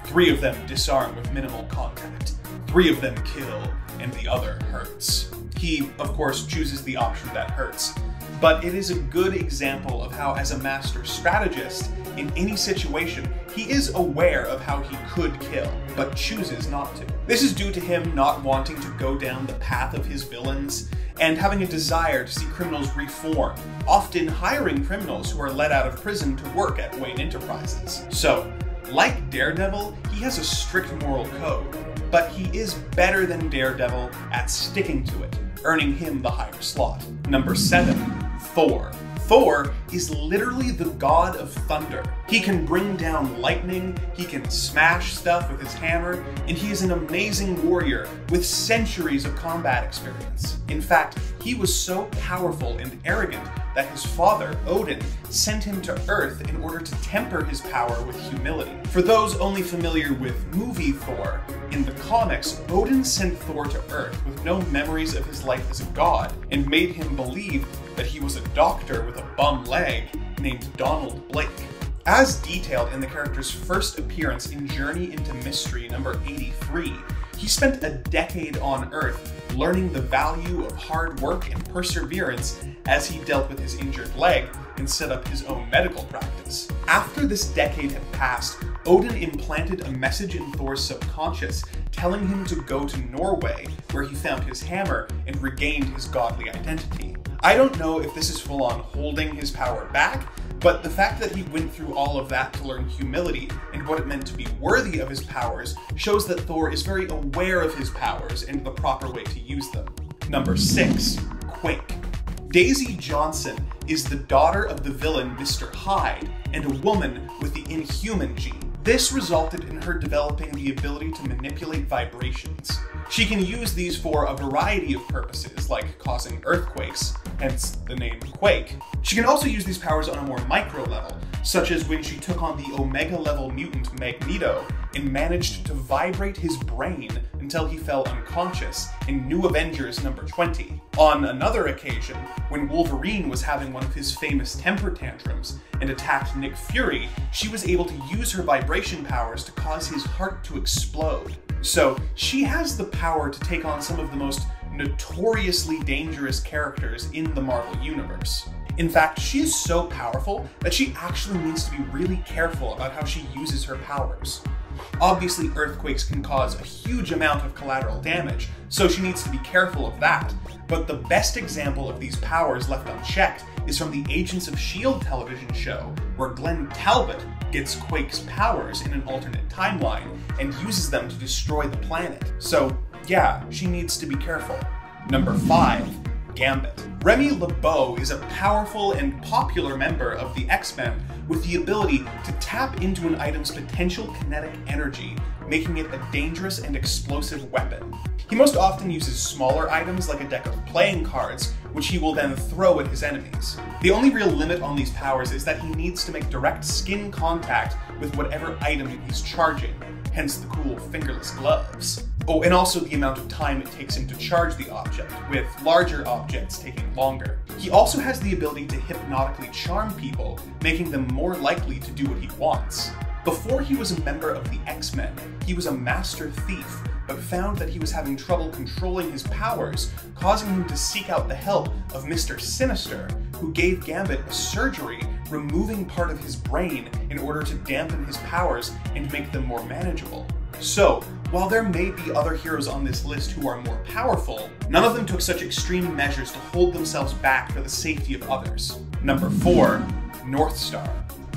3 of them disarm with minimal contact. 3 of them kill, and the other hurts." He, of course, chooses the option that hurts. But it is a good example of how, as a master strategist, in any situation, he is aware of how he could kill, but chooses not to. This is due to him not wanting to go down the path of his villains, and having a desire to see criminals reform, often hiring criminals who are let out of prison to work at Wayne Enterprises. So, like Daredevil, he has a strict moral code, but he is better than Daredevil at sticking to it, earning him the higher slot. Number 7, Thor. Thor is literally the god of thunder. He can bring down lightning, he can smash stuff with his hammer, and he is an amazing warrior with centuries of combat experience. In fact, he was so powerful and arrogant that his father, Odin, sent him to Earth in order to temper his power with humility. For those only familiar with movie Thor, in the comics, Odin sent Thor to Earth with no memories of his life as a god, and made him believe that he was a doctor with a bum leg named Donald Blake. As detailed in the character's first appearance in Journey into Mystery number 83, he spent a decade on Earth learning the value of hard work and perseverance as he dealt with his injured leg and set up his own medical practice. After this decade had passed, Odin implanted a message in Thor's subconscious telling him to go to Norway, where he found his hammer and regained his godly identity. I don't know if this is full on holding his power back, but the fact that he went through all of that to learn humility and what it meant to be worthy of his powers shows that Thor is very aware of his powers and the proper way to use them. Number 6, Quake. Daisy Johnson is the daughter of the villain Mr. Hyde and a woman with the Inhuman gene. This resulted in her developing the ability to manipulate vibrations. She can use these for a variety of purposes, like causing earthquakes, hence the name Quake. She can also use these powers on a more micro level, such as when she took on the Omega level mutant Magneto and managed to vibrate his brain until he fell unconscious in New Avengers number 20. On another occasion, when Wolverine was having one of his famous temper tantrums and attacked Nick Fury, she was able to use her vibration powers to cause his heart to explode. So she has the power to take on some of the most notoriously dangerous characters in the Marvel Universe. In fact, she is so powerful that she actually needs to be really careful about how she uses her powers. Obviously, earthquakes can cause a huge amount of collateral damage, so she needs to be careful of that. But the best example of these powers left unchecked is from the Agents of S.H.I.E.L.D. television show, where Glenn Talbot gets Quake's powers in an alternate timeline and uses them to destroy the planet. So yeah, she needs to be careful. Number 5, Gambit. Remy LeBeau is a powerful and popular member of the X-Men with the ability to tap into an item's potential kinetic energy, making it a dangerous and explosive weapon. He most often uses smaller items like a deck of playing cards, which he will then throw at his enemies. The only real limit on these powers is that he needs to make direct skin contact with whatever item he's charging, hence the cool fingerless gloves. Oh, and also the amount of time it takes him to charge the object, with larger objects taking longer. He also has the ability to hypnotically charm people, making them more likely to do what he wants. Before he was a member of the X-Men, he was a master thief, but found that he was having trouble controlling his powers, causing him to seek out the help of Mr. Sinister, who gave Gambit a surgery, removing part of his brain in order to dampen his powers and make them more manageable. So, while there may be other heroes on this list who are more powerful, none of them took such extreme measures to hold themselves back for the safety of others. Number 4, Northstar.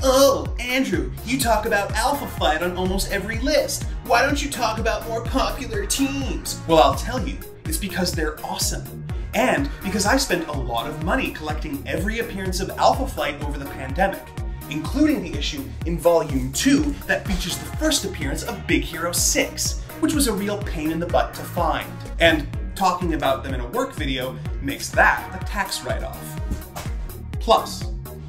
Oh, Andrew, you talk about Alpha Flight on almost every list. Why don't you talk about more popular teams? Well, I'll tell you, it's because they're awesome. And because I spent a lot of money collecting every appearance of Alpha Flight over the pandemic, including the issue in Volume 2 that features the first appearance of Big Hero 6, which was a real pain in the butt to find. And talking about them in a work video makes that a tax write-off. Plus,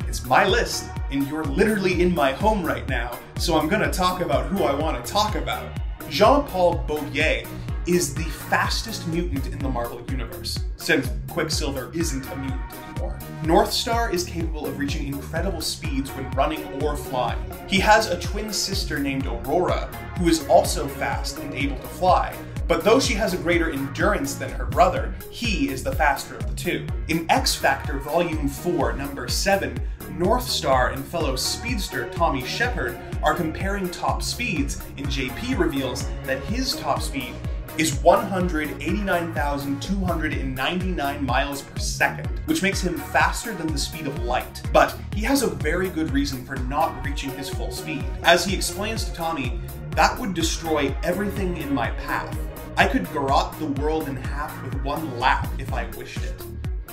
it's my list, and you're literally in my home right now, so I'm gonna talk about who I want to talk about. Jean-Paul Beaulier is the fastest mutant in the Marvel Universe, since Quicksilver isn't a mutant anymore. Northstar is capable of reaching incredible speeds when running or flying. He has a twin sister named Aurora, who is also fast and able to fly, but though she has a greater endurance than her brother, he is the faster of the two. In X-Factor Volume 4, Number 7, Northstar and fellow speedster Tommy Shepard are comparing top speeds, and JP reveals that his top speed is 189,299 miles per second, which makes him faster than the speed of light. But he has a very good reason for not reaching his full speed. As he explains to Tommy, that would destroy everything in my path. I could garrote the world in half with one lap if I wished it.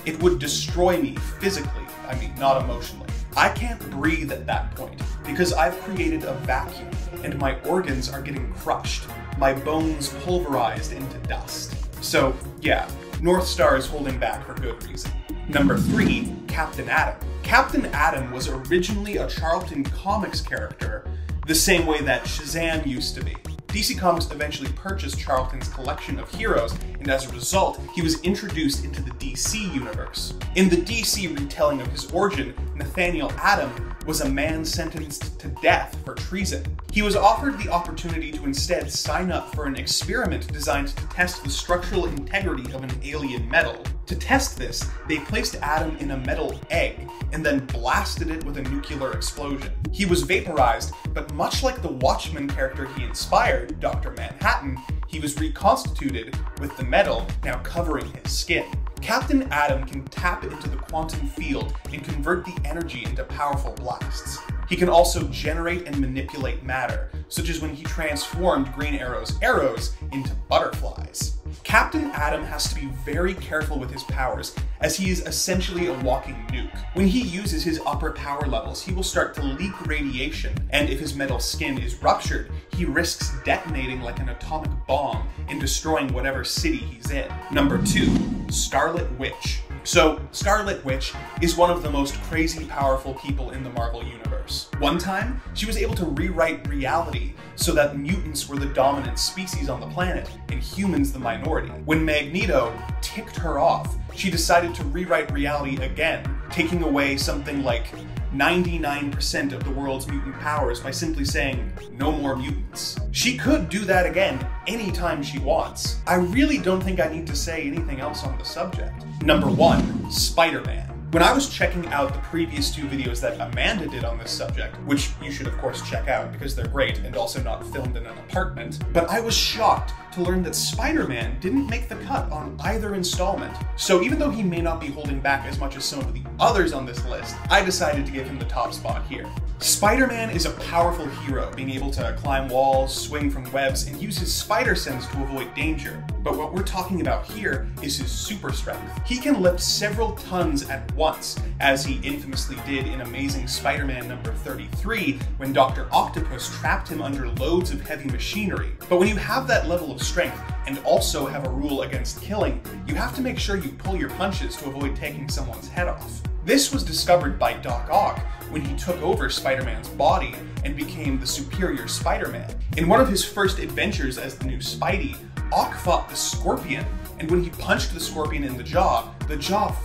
It would destroy me physically, I mean, not emotionally. I can't breathe at that point because I've created a vacuum and my organs are getting crushed, my bones pulverized into dust. So yeah, Northstar is holding back for good reason. Number 3, Captain Atom. Captain Atom was originally a Charlton Comics character, the same way that Shazam used to be. DC Comics eventually purchased Charlton's collection of heroes, and as a result, he was introduced into the DC universe. In the DC retelling of his origin, Nathaniel Atom was a man sentenced to death for treason. He was offered the opportunity to instead sign up for an experiment designed to test the structural integrity of an alien metal. To test this, they placed Atom in a metal egg, and then blasted it with a nuclear explosion. He was vaporized, but much like the Watchmen character he inspired, Dr. Manhattan, he was reconstituted with the metal now covering his skin. Captain Atom can tap into the quantum field and convert the energy into powerful blasts. He can also generate and manipulate matter, such as when he transformed Green Arrow's arrows into butterflies. Captain Atom has to be very careful with his powers, as he is essentially a walking nuke. When he uses his upper power levels, he will start to leak radiation, and if his metal skin is ruptured, he risks detonating like an atomic bomb and destroying whatever city he's in. Number 2, Scarlet Witch. So, Scarlet Witch is one of the most crazy powerful people in the Marvel Universe. One time, she was able to rewrite reality so that mutants were the dominant species on the planet and humans the minority. When Magneto ticked her off, she decided to rewrite reality again, taking away something like 99% of the world's mutant powers by simply saying, no more mutants. She could do that again anytime she wants. I really don't think I need to say anything else on the subject. Number 1, Spider-Man. When I was checking out the previous 2 videos that Amanda did on this subject, which you should of course check out because they're great and also not filmed in an apartment, but I was shocked to learn that Spider-Man didn't make the cut on either installment. So even though he may not be holding back as much as some of the others on this list, I decided to give him the top spot here. Spider-Man is a powerful hero, being able to climb walls, swing from webs, and use his spider sense to avoid danger. But what we're talking about here is his super strength. He can lift several tons at once, as he infamously did in Amazing Spider-Man number 33, when Dr. Octopus trapped him under loads of heavy machinery. But when you have that level of strength, and also have a rule against killing, you have to make sure you pull your punches to avoid taking someone's head off. This was discovered by Doc Ock when he took over Spider-Man's body and became the Superior Spider-Man. In one of his first adventures as the new Spidey, Ock fought the Scorpion, and when he punched the Scorpion in the jaw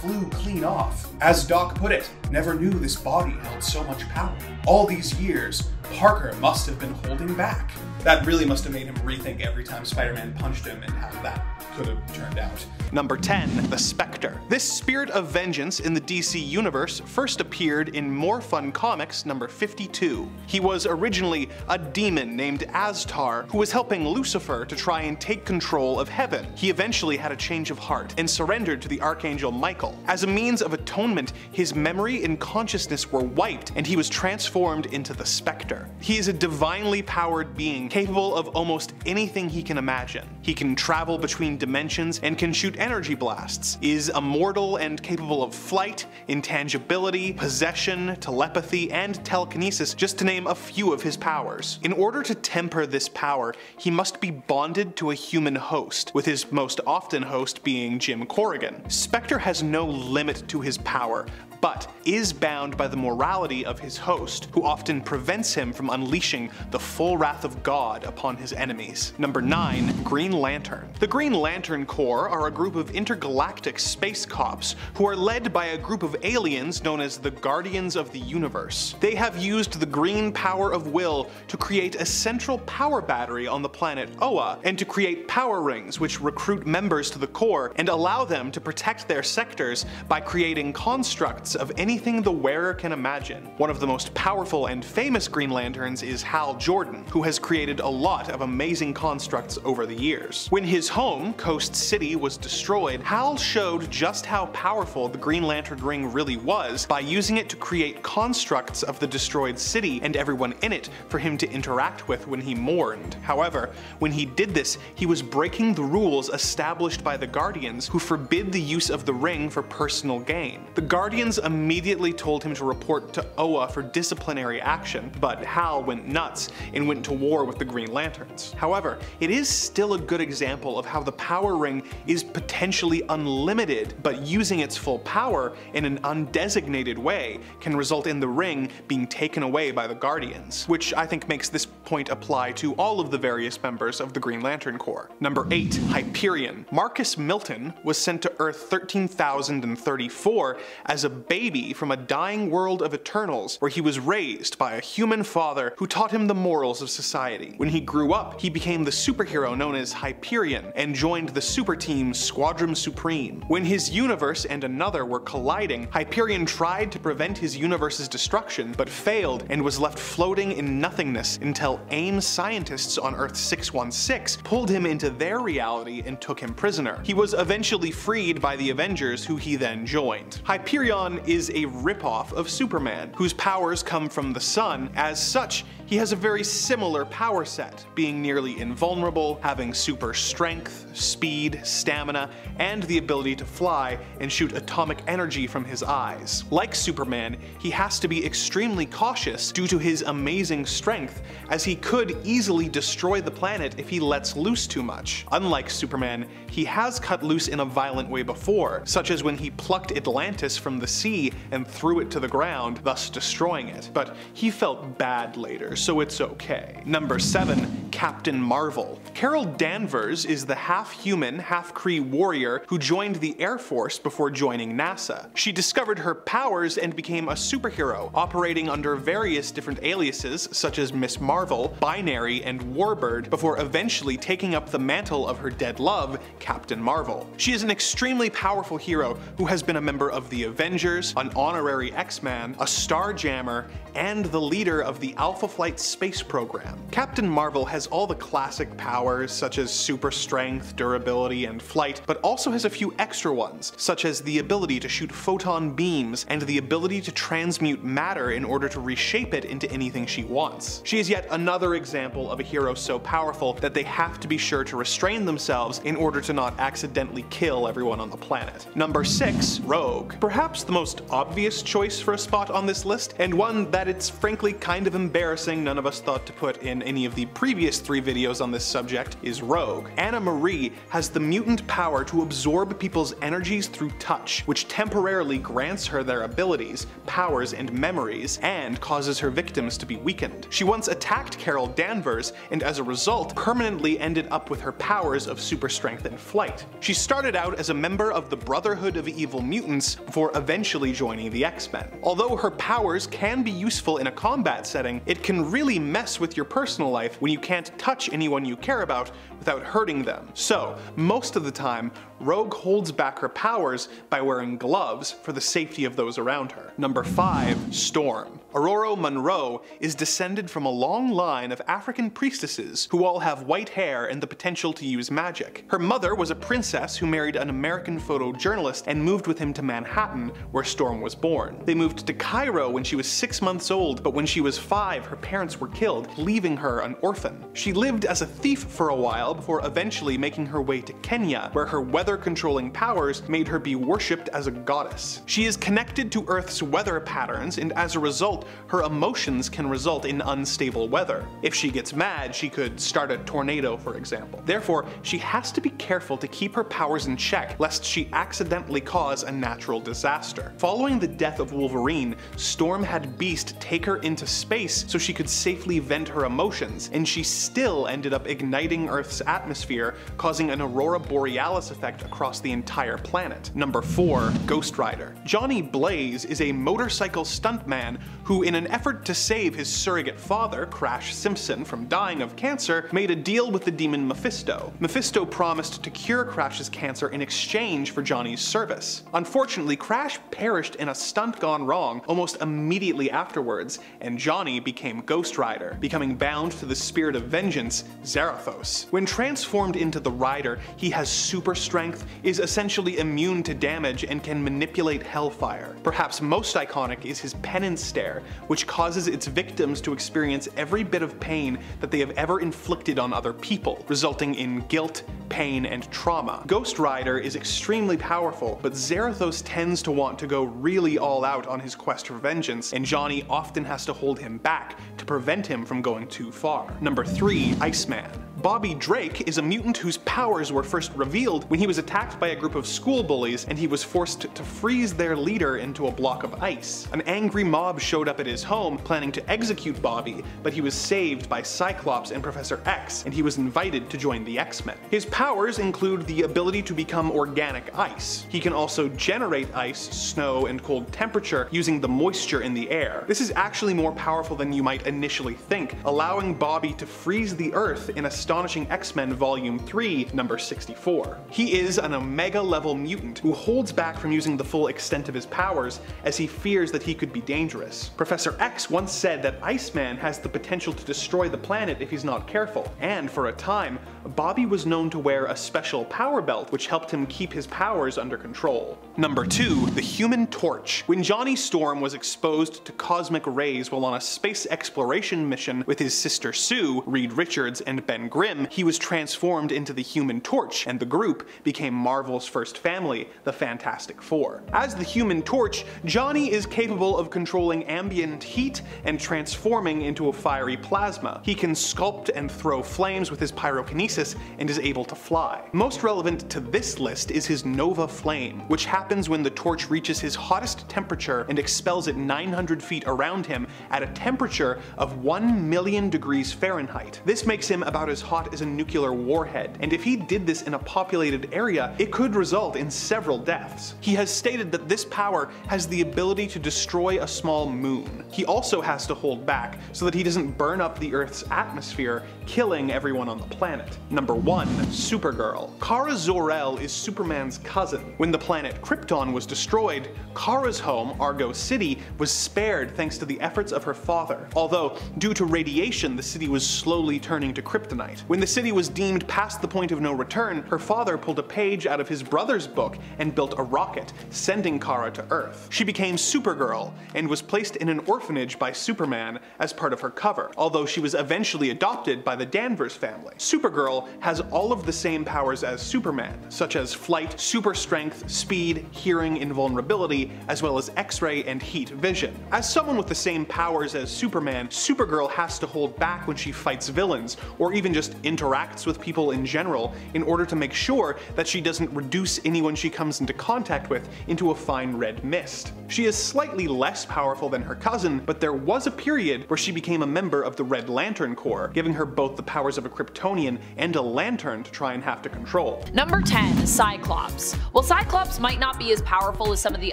flew clean off. As Doc put it, never knew this body held so much power. All these years, Parker must have been holding back. That really must have made him rethink every time Spider-Man punched him and how that could have turned out. Number 10, the Spectre. This spirit of vengeance in the DC universe first appeared in More Fun Comics number 52. He was originally a demon named Aztar who was helping Lucifer to try and take control of heaven. He eventually had a change of heart and surrendered to the Archangel Michael. As a means of atonement, his memory and consciousness were wiped and he was transformed into the Spectre. He is a divinely powered being capable of almost anything he can imagine. He can travel between dimensions and can shoot energy blasts, is immortal and capable of flight, intangibility, possession, telepathy, and telekinesis, just to name a few of his powers. In order to temper this power, he must be bonded to a human host, with his most often host being Jim Corrigan. Spectre has no limit to his power, but is bound by the morality of his host, who often prevents him from unleashing the full wrath of God upon his enemies. Number 9, Green Lantern. The Green Lantern Corps are a group of intergalactic space cops who are led by a group of aliens known as the Guardians of the Universe. They have used the green power of will to create a central power battery on the planet Oa, and to create power rings which recruit members to the Corps and allow them to protect their sectors by creating constructs of anything the wearer can imagine. One of the most powerful and famous Green Lanterns is Hal Jordan, who has created a lot of amazing constructs over the years. When his home, Coast City, was destroyed, Hal showed just how powerful the Green Lantern ring really was by using it to create constructs of the destroyed city and everyone in it for him to interact with when he mourned. However, when he did this, he was breaking the rules established by the Guardians, who forbid the use of the ring for personal gain. The Guardians immediately told him to report to Oa for disciplinary action, but Hal went nuts and went to war with the Green Lanterns. However, it is still a good example of how the power ring is potentially unlimited, but using its full power in an undesignated way can result in the ring being taken away by the Guardians, which I think makes this point apply to all of the various members of the Green Lantern Corps. Number 8, Hyperion. Marcus Milton was sent to Earth 13,034 as a baby from a dying world of Eternals, where he was raised by a human father who taught him the morals of society. When he grew up, he became the superhero known as Hyperion and joined the super team Squadron Supreme. When his universe and another were colliding, Hyperion tried to prevent his universe's destruction, but failed and was left floating in nothingness until AIM scientists on Earth 616 pulled him into their reality and took him prisoner. He was eventually freed by the Avengers, who he then joined. Hyperion is a ripoff of Superman, whose powers come from the sun. As such, he has a very similar power set, being nearly invulnerable, having super strength, speed, stamina, and the ability to fly and shoot atomic energy from his eyes. Like Superman, he has to be extremely cautious due to his amazing strength, as he could easily destroy the planet if he lets loose too much. Unlike Superman, he has cut loose in a violent way before, such as when he plucked Atlantis from the sea and threw it to the ground, thus destroying it. But he felt bad later, so it's okay. Number 7, Captain Marvel. Carol Danvers is the half-human, half-Kree warrior who joined the Air Force before joining NASA. She discovered her powers and became a superhero, operating under various different aliases such as Miss Marvel, Binary, and Warbird, before eventually taking up the mantle of her dead love, Captain Marvel. She is an extremely powerful hero who has been a member of the Avengers, Avengers, an honorary X-Man, a Starjammer, and the leader of the Alpha Flight space program. Captain Marvel has all the classic powers such as super strength, durability, and flight, but also has a few extra ones, such as the ability to shoot photon beams and the ability to transmute matter in order to reshape it into anything she wants. She is yet another example of a hero so powerful that they have to be sure to restrain themselves in order to not accidentally kill everyone on the planet. Number 6, Rogue. Perhaps the most obvious choice for a spot on this list, and one that it's frankly kind of embarrassing none of us thought to put in any of the previous 3 videos on this subject, is Rogue. Anna Marie has the mutant power to absorb people's energies through touch, which temporarily grants her their abilities, powers, and memories, and causes her victims to be weakened. She once attacked Carol Danvers, and as a result, permanently ended up with her powers of super strength and flight. She started out as a member of the Brotherhood of Evil Mutants before eventually joining the X-Men. Although her powers can be useful in a combat setting, it can really mess with your personal life when you can't touch anyone you care about without hurting them. So, most of the time, Rogue holds back her powers by wearing gloves for the safety of those around her. Number 5, Storm. Aurora Monroe is descended from a long line of African priestesses who all have white hair and the potential to use magic. Her mother was a princess who married an American photojournalist and moved with him to Manhattan, where Storm was born. They moved to Cairo when she was 6 months old, but when she was 5, her parents were killed, leaving her an orphan. She lived as a thief for a while before eventually making her way to Kenya, where her weather-controlling powers made her be worshipped as a goddess. She is connected to Earth's weather patterns, and as a result, her emotions can result in unstable weather. If she gets mad, she could start a tornado, for example. Therefore, she has to be careful to keep her powers in check, lest she accidentally cause a natural disaster. Following the death of Wolverine, Storm had Beast take her into space so she could safely vent her emotions, and she still ended up igniting Earth's atmosphere, causing an aurora borealis effect across the entire planet. Number 4, Ghost Rider. Johnny Blaze is a motorcycle stuntman who, in an effort to save his surrogate father, Crash Simpson, from dying of cancer, made a deal with the demon Mephisto. Mephisto promised to cure Crash's cancer in exchange for Johnny's service. Unfortunately, Crash perished in a stunt gone wrong almost immediately afterwards, and Johnny became Ghost Rider, becoming bound to the spirit of vengeance, Zarathos. When transformed into the Rider, he has super strength, is essentially immune to damage, and can manipulate hellfire. Perhaps most iconic is his penance stare, which causes its victims to experience every bit of pain that they have ever inflicted on other people, resulting in guilt, pain, and trauma. Ghost Rider is extremely powerful, but Zarathos tends to want to go really all out on his quest for vengeance, and Johnny often has to hold him back to prevent him from going too far. Number 3, Iceman. Bobby Drake is a mutant whose powers were first revealed when he was attacked by a group of school bullies and he was forced to freeze their leader into a block of ice. An angry mob showed up at his home planning to execute Bobby, but he was saved by Cyclops and Professor X, and he was invited to join the X-Men. His powers include the ability to become organic ice. He can also generate ice, snow, and cold temperature using the moisture in the air. This is actually more powerful than you might initially think, allowing Bobby to freeze the Earth in Astonishing X-Men Volume 3, number 64. He is an Omega-level mutant who holds back from using the full extent of his powers as he fears that he could be dangerous. Professor X once said that Iceman has the potential to destroy the planet if he's not careful, and for a time, Bobby was known to wear a special power belt which helped him keep his powers under control. Number 2, the Human Torch. When Johnny Storm was exposed to cosmic rays while on a space exploration mission with his sister Sue, Reed Richards, and Ben Grimm, he was transformed into the Human Torch, and the group became Marvel's first family, the Fantastic Four. As the Human Torch, Johnny is capable of controlling ambient heat and transforming into a fiery plasma. He can sculpt and throw flames with his pyrokinesis and is able to fly. Most relevant to this list is his Nova Flame, which happens when the torch reaches his hottest temperature and expels it 900 feet around him at a temperature of 1 million degrees Fahrenheit. This makes him about as hot as a nuclear warhead, and if he did this in a populated area, it could result in several deaths. He has stated that this power has the ability to destroy a small moon. He also has to hold back so that he doesn't burn up the Earth's atmosphere, killing everyone on the planet. Number 1. Supergirl. Kara Zor-El is Superman's cousin. When the planet Krypton was destroyed, Kara's home, Argo City, was spared thanks to the efforts of her father. Although, due to radiation, the city was slowly turning to kryptonite. When the city was deemed past the point of no return, her father pulled a page out of his brother's book and built a rocket, sending Kara to Earth. She became Supergirl, and was placed in an orphanage by Superman as part of her cover, although she was eventually adopted by the Danvers family. Supergirl has all of the same powers as Superman, such as flight, super strength, speed, hearing, invulnerability, as well as X-ray and heat vision. As someone with the same powers as Superman, Supergirl has to hold back when she fights villains, or even just interacts with people in general, in order to make sure that she doesn't reduce anyone she comes into contact with into a fine red mist. She is slightly less powerful than her cousin, but there was a period where she became a member of the Red Lantern Corps, giving her both the powers of a Kryptonian and a lantern to try and have to control. Number 10. Cyclops. While Cyclops might not be as powerful as some of the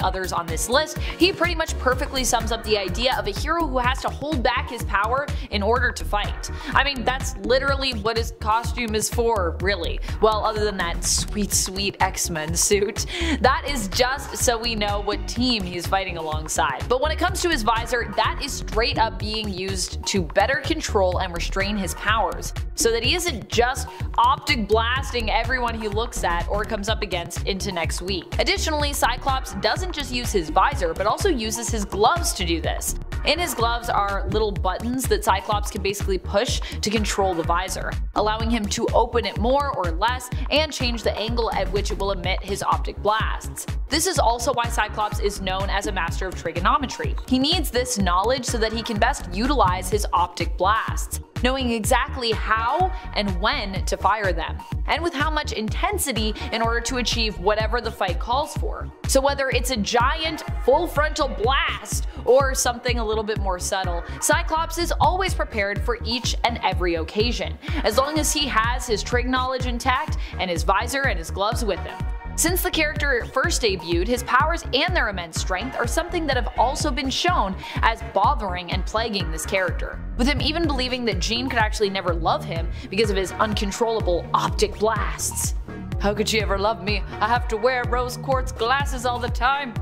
others on this list, he pretty much perfectly sums up the idea of a hero who has to hold back his power in order to fight. I mean, that's literally what his costume is for, really. Well, other than that sweet X-Men suit. That is just so we know what team he's fighting alongside. But when it comes to his visor, that is straight up being used to better control and restrain his powers, so that he isn't just optic blasting everyone he looks at or comes up against into next week. Additionally, Cyclops doesn't just use his visor, but also uses his gloves to do this. In his gloves are little buttons that Cyclops can basically push to control the visor, allowing him to open it more or less and change the angle at which it will emit his optic blasts. This is also why Cyclops is known as a master of trigonometry. He needs this knowledge so that he can best utilize his optic blasts, knowing exactly how and when to fire them, and with how much intensity in order to achieve whatever the fight calls for. So whether it's a giant full frontal blast or something a little bit more subtle, Cyclops is always prepared for each and every occasion, as long as he has his trig knowledge intact and his visor and his gloves with him. Since the character first debuted, his powers and their immense strength are something that have also been shown as bothering and plaguing this character, with him even believing that Jean could actually never love him because of his uncontrollable optic blasts. How could she ever love me? I have to wear rose quartz glasses all the time.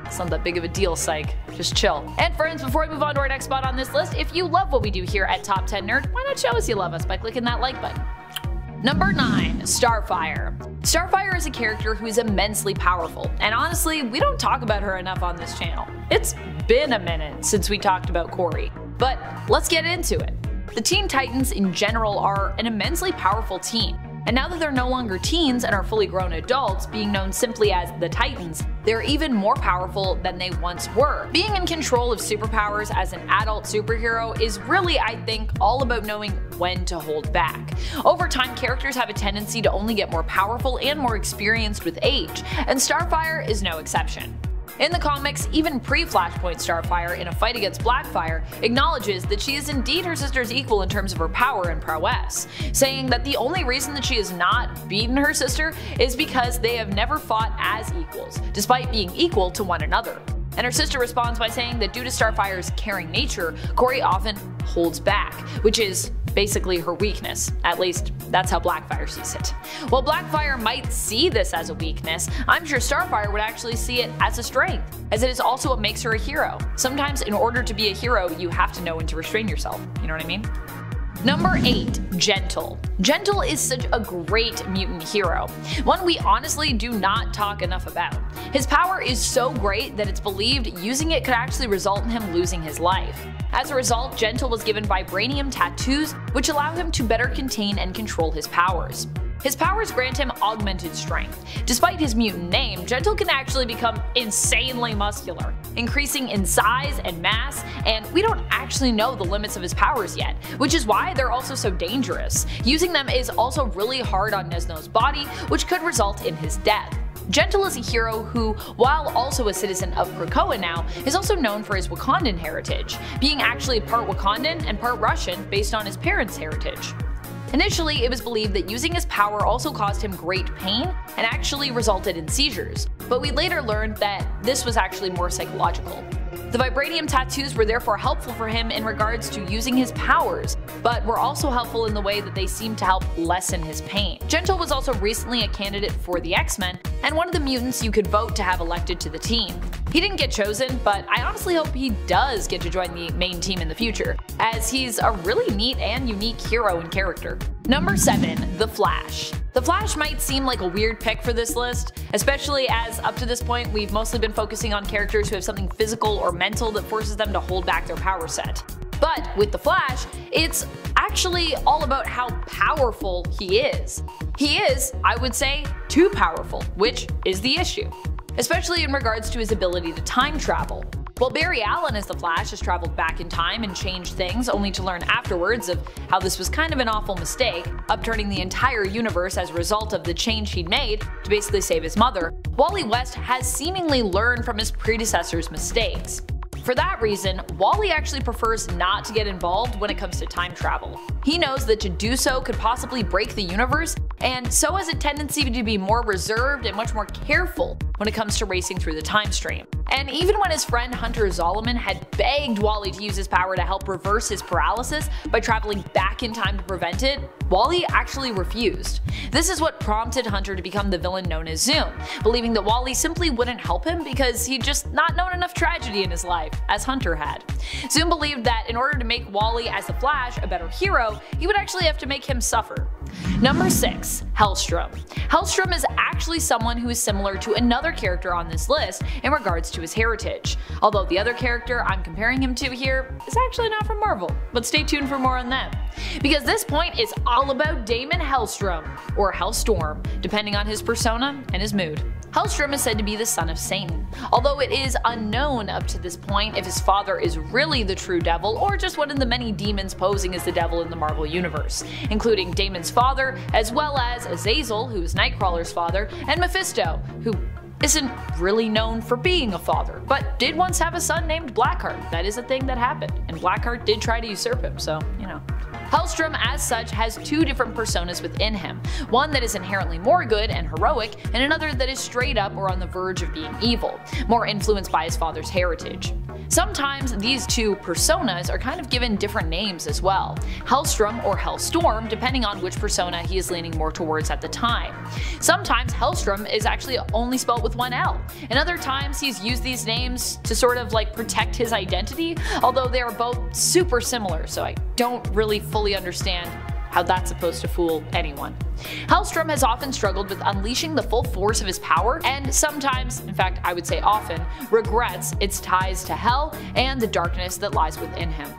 It's not that big of a deal, psych. Just chill. And friends, before we move on to our next spot on this list, if you love what we do here at Top 10 Nerd, why not show us you love us by clicking that like button? Number 9. Starfire. Starfire is a character who is immensely powerful, and honestly, we don't talk about her enough on this channel. It's been a minute since we talked about Corey, but let's get into it. The Teen Titans in general are an immensely powerful team, and now that they're no longer teens and are fully grown adults, being known simply as the Titans, they're even more powerful than they once were. Being in control of superpowers as an adult superhero is really, I think, all about knowing when to hold back. Over time, characters have a tendency to only get more powerful and more experienced with age, and Starfire is no exception. In the comics, even pre-Flashpoint Starfire in a fight against Blackfire acknowledges that she is indeed her sister's equal in terms of her power and prowess, saying that the only reason that she has not beaten her sister is because they have never fought as equals, despite being equal to one another. And her sister responds by saying that due to Starfire's caring nature, Corey often holds back, which is basically her weakness. At least, that's how Blackfire sees it. While Blackfire might see this as a weakness, I'm sure Starfire would actually see it as a strength, as it is also what makes her a hero. Sometimes in order to be a hero, you have to know when to restrain yourself, you know what I mean? Number 8. Gentle. Gentle is such a great mutant hero, one we honestly do not talk enough about. His power is so great that it's believed using it could actually result in him losing his life. As a result, Gentle was given vibranium tattoos, which allow him to better contain and control his powers. His powers grant him augmented strength. Despite his mutant name, Gentle can actually become insanely muscular, increasing in size and mass, and we don't actually know the limits of his powers yet, which is why they're also so dangerous. Using them is also really hard on Nesno's body, which could result in his death. Gentle is a hero who, while also a citizen of Krakoa now, is also known for his Wakandan heritage, being actually part Wakandan and part Russian based on his parents' heritage. Initially, it was believed that using his power also caused him great pain and actually resulted in seizures, but we later learned that this was actually more psychological. The vibranium tattoos were therefore helpful for him in regards to using his powers, but were also helpful in the way that they seemed to help lessen his pain. Gentle was also recently a candidate for the X-Men, and one of the mutants you could vote to have elected to the team. He didn't get chosen, but I honestly hope he does get to join the main team in the future, as he's a really neat and unique hero and character. Number 7. The Flash. The Flash might seem like a weird pick for this list, especially as up to this point we've mostly been focusing on characters who have something physical or mental that forces them to hold back their power set. But with the Flash, it's actually all about how powerful he is. He is, I would say, too powerful, which is the issue, especially in regards to his ability to time travel. While Barry Allen as the Flash has traveled back in time and changed things only to learn afterwards of how this was kind of an awful mistake, upturning the entire universe as a result of the change he'd made to basically save his mother, Wally West has seemingly learned from his predecessor's mistakes. For that reason, Wally actually prefers not to get involved when it comes to time travel. He knows that to do so could possibly break the universe, and so has a tendency to be more reserved and much more careful when it comes to racing through the time stream. And even when his friend Hunter Zolomon had begged Wally to use his power to help reverse his paralysis by traveling back in time to prevent it, Wally actually refused. This is what prompted Hunter to become the villain known as Zoom, believing that Wally simply wouldn't help him because he'd just not known enough tragedy in his life, as Hunter had. Zoom believed that in order to make Wally as the Flash a better hero, he would actually have to make him suffer. Number 6. Hellstrom. Hellstrom is actually someone who is similar to another character on this list in regards to his heritage, although the other character I'm comparing him to here is actually not from Marvel, but stay tuned for more on that. Because this point is all about Damon Hellstrom, or Hellstorm, depending on his persona and his mood. Hellstrom is said to be the son of Satan, although it is unknown up to this point if his father is really the true devil or just one of the many demons posing as the devil in the Marvel Universe, including Damon's father, as well as Azazel, who is Nightcrawler's father, and Mephisto, who isn't really known for being a father, but did once have a son named Blackheart. That is a thing that happened, and Blackheart did try to usurp him, so, you know. Hellstrom, as such, has two different personas within him, one that is inherently more good and heroic, and another that is straight up or on the verge of being evil, more influenced by his father's heritage. Sometimes these two personas are kind of given different names as well, Hellstrom or Hellstorm, depending on which persona he is leaning more towards at the time. Sometimes Hellstrom is actually only spelled with one L, and other times he's used these names to sort of like protect his identity, although they are both super similar, so I don't really fully understand how that's supposed to fool anyone. Hellstrom has often struggled with unleashing the full force of his power, and sometimes, in fact I would say often, regrets its ties to hell and the darkness that lies within him.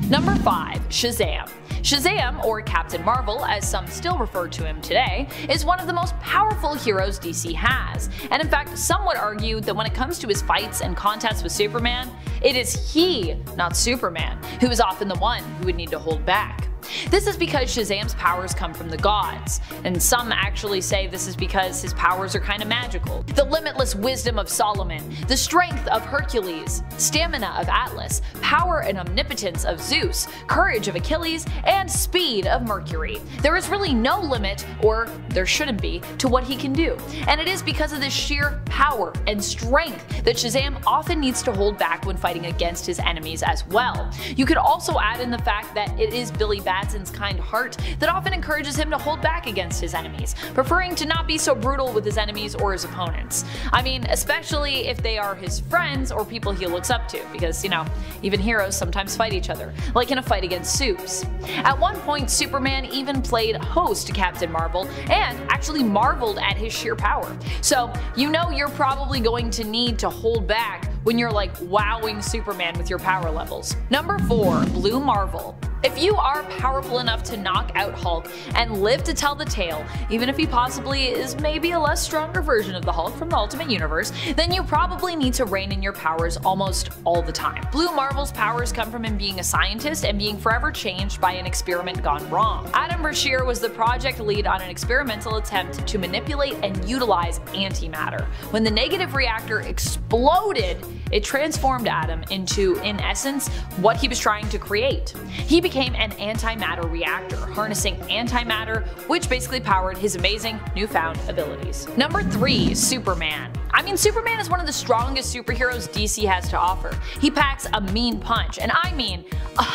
Number 5. Shazam. Shazam, or Captain Marvel as some still refer to him today, is one of the most powerful heroes DC has, and in fact some would argue that when it comes to his fights and contests with Superman, it is he, not Superman, who is often the one who would need to hold back. This is because Shazam's powers come from the gods, and some actually say this is because his powers are kind of magical. The limitless wisdom of Solomon, the strength of Hercules, stamina of Atlas, power and omnipotence of Zeus, courage of Achilles, and speed of Mercury. There is really no limit, or there shouldn't be, to what he can do, and it is because of this sheer power and strength that Shazam often needs to hold back when fighting against his enemies as well. You could also add in the fact that it is Billy Batson's kind heart that often encourages him to hold back against his enemies, preferring to not be so brutal with his enemies or his opponents. I mean, especially if they are his friends or people he looks up to, because, you know, even heroes sometimes fight each other, like in a fight against Supes. At one point, Superman even played host to Captain Marvel and actually marveled at his sheer power. So, you know you're probably going to need to hold back when you're like wowing Superman with your power levels. Number 4. Blue Marvel. If you are powerful enough to knock out Hulk and live to tell the tale, even if he possibly is maybe a less stronger version of the Hulk from the Ultimate Universe, then you probably need to rein in your powers almost all the time. Blue Marvel's powers come from him being a scientist and being forever changed by an experiment gone wrong. Adam Brashear was the project lead on an experimental attempt to manipulate and utilize antimatter. When the negative reactor exploded, it transformed Adam into, in essence, what he was trying to create. He became an antimatter reactor, harnessing antimatter, which basically powered his amazing newfound abilities. Number 3. Superman. I mean, Superman is one of the strongest superheroes DC has to offer. He packs a mean punch, and I mean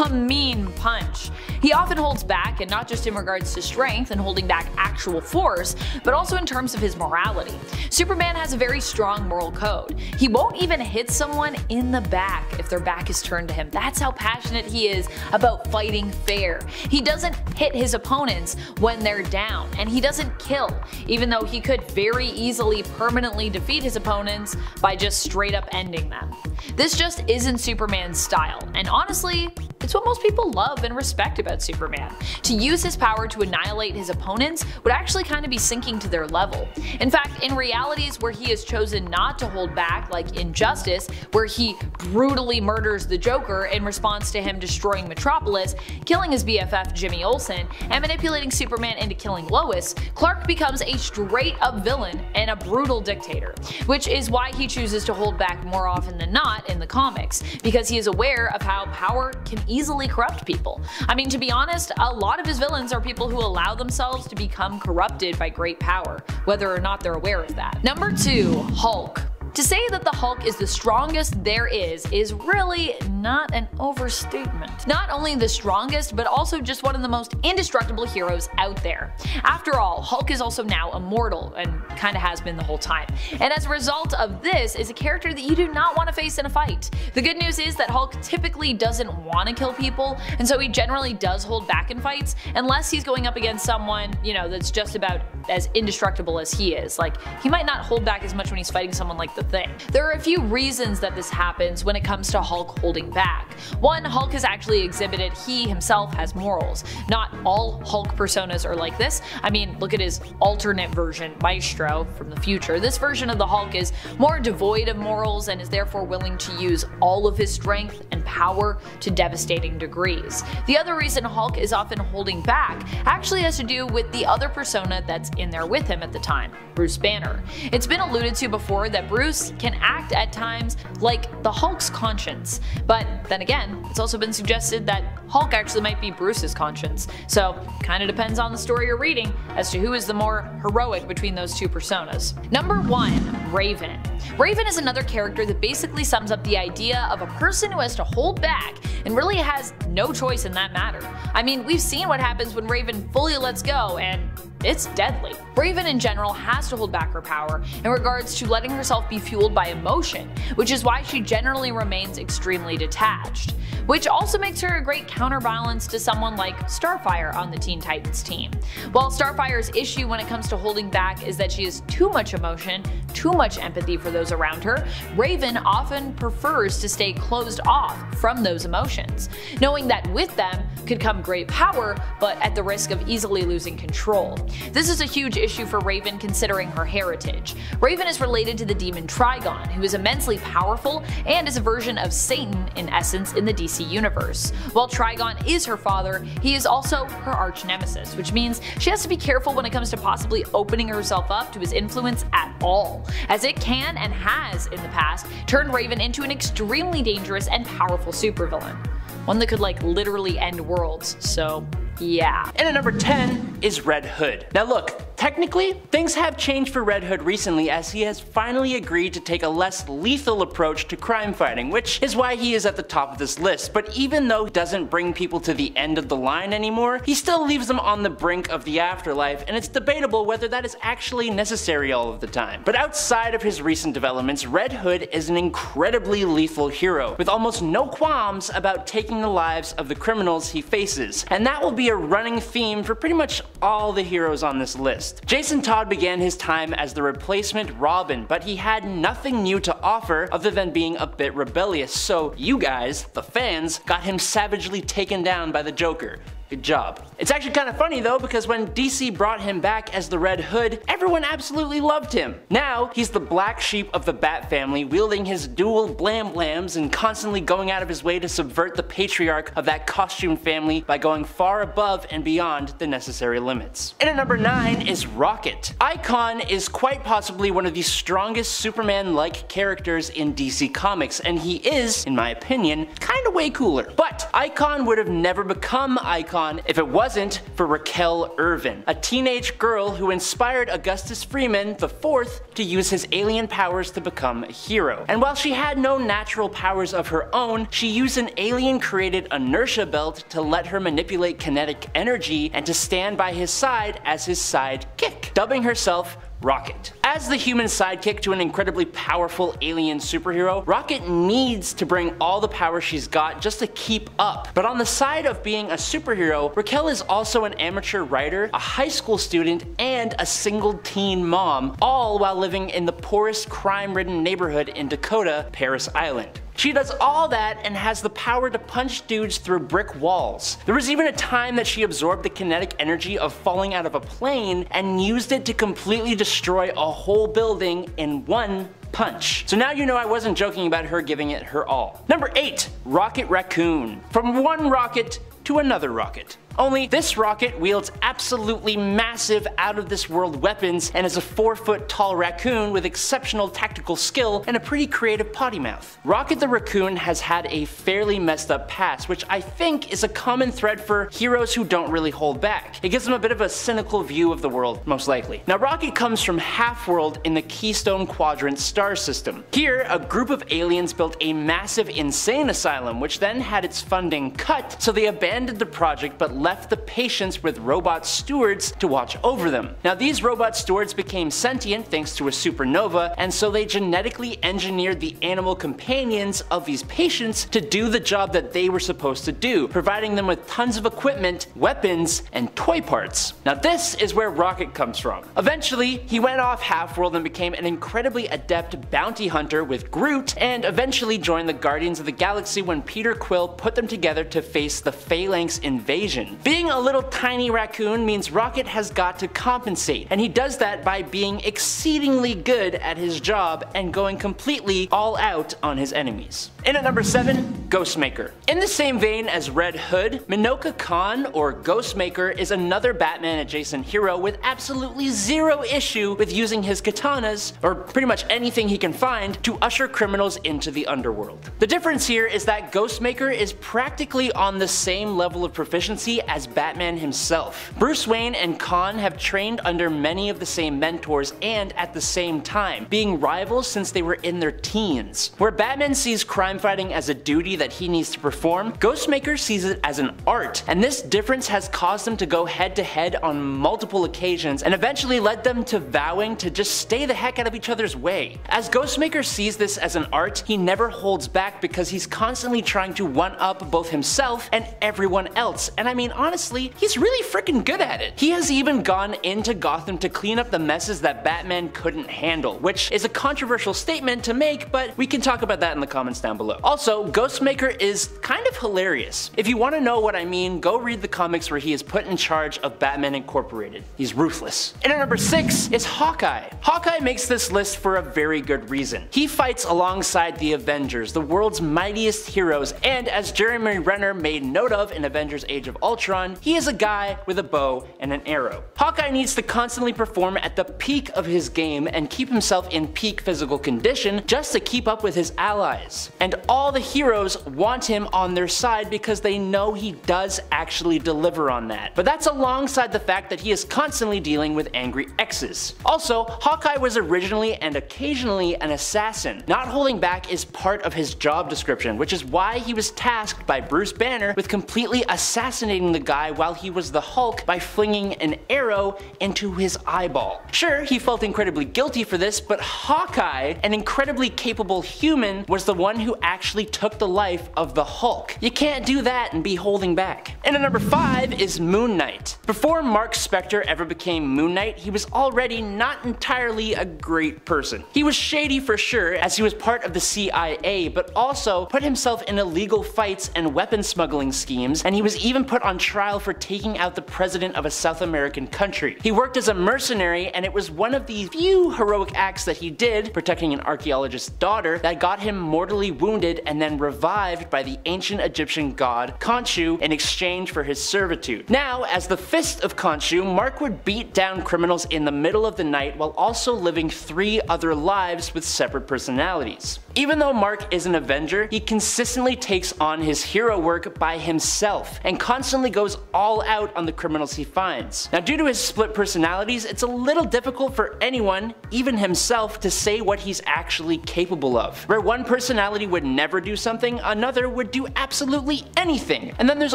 a mean punch. He often holds back, and not just in regards to strength and holding back actual force, but also in terms of his morality. Superman has a very strong moral code. He won't even hit someone in the back if their back is turned to him. That's how passionate he is about fighting fair. He doesn't hit his opponents when they're down, and he doesn't kill, even though he could very easily permanently defeat his opponents by just straight up ending them. This just isn't Superman's style, and honestly, it's what most people love and respect about Superman. To use his power to annihilate his opponents would actually kind of be sinking to their level. In fact, in realities where he has chosen not to hold back, like Injustice, where he brutally murders the Joker in response to him destroying Metropolis, killing his BFF Jimmy Olsen, and manipulating Superman into killing Lois, Clark becomes a straight up villain and a brutal dictator, which is why he chooses to hold back more often than not in the comics, because he is aware of how power can easily corrupt people. I mean, to be honest, a lot of his villains are people who allow themselves to become corrupted by great power, whether or not they're aware of that. Number 2. Hulk. To say that the Hulk is the strongest there is really not an overstatement. Not only the strongest, but also just one of the most indestructible heroes out there. After all, Hulk is also now immortal, and kinda has been the whole time. And as a result of this, is a character that you do not want to face in a fight. The good news is that Hulk typically doesn't want to kill people, and so he generally does hold back in fights, unless he's going up against someone, you know, that's just about as indestructible as he is. Like, he might not hold back as much when he's fighting someone like the Thing. There are a few reasons that this happens when it comes to Hulk holding back. One, Hulk has actually exhibited he himself has morals. Not all Hulk personas are like this. I mean, look at his alternate version, Maestro, from the future. This version of the Hulk is more devoid of morals and is therefore willing to use all of his strength and power to devastating degrees. The other reason Hulk is often holding back actually has to do with the other persona that's in there with him at the time, Bruce Banner. It's been alluded to before that Bruce can act at times like the Hulk's conscience, but then again, it's also been suggested that Hulk actually might be Bruce's conscience, so kinda depends on the story you're reading as to who is the more heroic between those two personas. Number 1. Raven. Raven is another character that basically sums up the idea of a person who has to hold back and really has no choice in that matter. I mean, we've seen what happens when Raven fully lets go, and it's deadly. Raven in general has to hold back her power in regards to letting herself be fueled by emotion, which is why she generally remains extremely detached. Which also makes her a great counterbalance to someone like Starfire on the Teen Titans team. While Starfire's issue when it comes to holding back is that she has too much emotion, too much empathy for those around her, Raven often prefers to stay closed off from those emotions, knowing that with them could come great power, but at the risk of easily losing control. This is a huge issue for Raven considering her heritage. Raven is related to the demon Trigon, who is immensely powerful and is a version of Satan in essence in the DC universe. While Trigon is her father, he is also her arch nemesis, which means she has to be careful when it comes to possibly opening herself up to his influence at all, as it can and has in the past turned Raven into an extremely dangerous and powerful supervillain. One that could like literally end worlds, so yeah. And at number 10 is Red Hood. Now look, technically, things have changed for Red Hood recently as he has finally agreed to take a less lethal approach to crime fighting, which is why he is at the top of this list. But even though he doesn't bring people to the end of the line anymore, he still leaves them on the brink of the afterlife, and it's debatable whether that is actually necessary all of the time. But outside of his recent developments, Red Hood is an incredibly lethal hero, with almost no qualms about taking the lives of the criminals he faces, and that will be a running theme for pretty much all the heroes on this list. Jason Todd began his time as the replacement Robin, but he had nothing new to offer other than being a bit rebellious, so you guys, the fans, got him savagely taken down by the Joker, Good job. It's actually kind of funny though, because when DC brought him back as the Red Hood, everyone absolutely loved him. Now, he's the black sheep of the Bat family, wielding his dual blam blams and constantly going out of his way to subvert the patriarch of that costume family by going far above and beyond the necessary limits. And at number 9 is Rocket. Icon is quite possibly one of the strongest Superman-like characters in DC Comics, and he is, in my opinion, kinda way cooler. But Icon would have never become Icon if it wasn't for Raquel Irvin, a teenage girl who inspired Augustus Freeman IV to use his alien powers to become a hero. And while she had no natural powers of her own, she used an alien-created inertia belt to let her manipulate kinetic energy and to stand by his side as his sidekick, dubbing herself Rocket. As the human sidekick to an incredibly powerful alien superhero, Rocket needs to bring all the power she's got just to keep up. But on the side of being a superhero, Raquel is also an amateur writer, a high school student, and a single teen mom, all while living in the poorest crime-ridden neighborhood in Dakota, Paris Island. She does all that and has the power to punch dudes through brick walls. There was even a time that she absorbed the kinetic energy of falling out of a plane and used it to completely destroy a whole building in one punch. So now you know I wasn't joking about her giving it her all. Number 8, Rocket Raccoon. From one rocket to another rocket. Only this rocket wields absolutely massive out-of-this-world weapons and is a 4-foot tall raccoon with exceptional tactical skill and a pretty creative potty mouth. Rocket the Raccoon has had a fairly messed up past, which I think is a common thread for heroes who don't really hold back. It gives them a bit of a cynical view of the world, most likely. Now Rocket comes from Half-World in the Keystone Quadrant star system. Here, a group of aliens built a massive insane asylum, which then had its funding cut, so they abandoned the project but left the patients with robot stewards to watch over them. Now these robot stewards became sentient thanks to a supernova, and so they genetically engineered the animal companions of these patients to do the job that they were supposed to do, providing them with tons of equipment, weapons, and toy parts. Now this is where Rocket comes from. Eventually, he went off Half-World and became an incredibly adept bounty hunter with Groot, and eventually joined the Guardians of the Galaxy when Peter Quill put them together to face the Phalanx invasion. Being a little tiny raccoon means Rocket has got to compensate, and he does that by being exceedingly good at his job and going completely all out on his enemies. In at number 7, Ghostmaker. In the same vein as Red Hood, Minoka Khan, or Ghostmaker, is another Batman adjacent hero with absolutely zero issue with using his katanas, or pretty much anything he can find, to usher criminals into the underworld. The difference here is that Ghostmaker is practically on the same level of proficiency as Batman himself. Bruce Wayne and Khan have trained under many of the same mentors and at the same time, being rivals since they were in their teens. Where Batman sees crime fighting as a duty that he needs to perform, Ghostmaker sees it as an art, and this difference has caused them to go head to head on multiple occasions and eventually led them to vowing to just stay the heck out of each other's way. As Ghostmaker sees this as an art, he never holds back because he's constantly trying to one-up both himself and everyone else, and I mean honestly, he's really freaking good at it. He has even gone into Gotham to clean up the messes that Batman couldn't handle, which is a controversial statement to make, but we can talk about that in the comments down below. Also, Ghostmaker is kind of hilarious. If you want to know what I mean, go read the comics where he is put in charge of Batman Incorporated. He's ruthless. And at number 6 is Hawkeye. Hawkeye makes this list for a very good reason. He fights alongside the Avengers, the world's mightiest heroes, and as Jeremy Renner made note of in Avengers Age of Ultron, he is a guy with a bow and an arrow. Hawkeye needs to constantly perform at the peak of his game and keep himself in peak physical condition just to keep up with his allies. And all the heroes want him on their side because they know he does actually deliver on that. But that's alongside the fact that he is constantly dealing with angry exes. Also, Hawkeye was originally and occasionally an assassin. Not holding back is part of his job description, which is why he was tasked by Bruce Banner with completely assassinating the guy while he was the Hulk by flinging an arrow into his eyeball. Sure, he felt incredibly guilty for this, but Hawkeye, an incredibly capable human, was the one who actually took the life of the Hulk. You can't do that and be holding back. And at number 5 is Moon Knight. Before Mark Spector ever became Moon Knight, he was already not entirely a great person. He was shady for sure, as he was part of the CIA, but also put himself in illegal fights and weapon smuggling schemes, and he was even put on trial for taking out the president of a South American country. He worked as a mercenary, and it was one of the few heroic acts that he did, protecting an archaeologist's daughter, that got him mortally wounded and then revived by the ancient Egyptian god Khonshu in exchange for his servitude. Now, as the Fist of Khonshu, Mark would beat down criminals in the middle of the night while also living 3 other lives with separate personalities. Even though Mark is an Avenger, he consistently takes on his hero work by himself and constantly goes all out on the criminals he finds. Now, due to his split personalities, it's a little difficult for anyone, even himself, to say what he's actually capable of. Where one personality would never do something, another would do absolutely anything. And then there's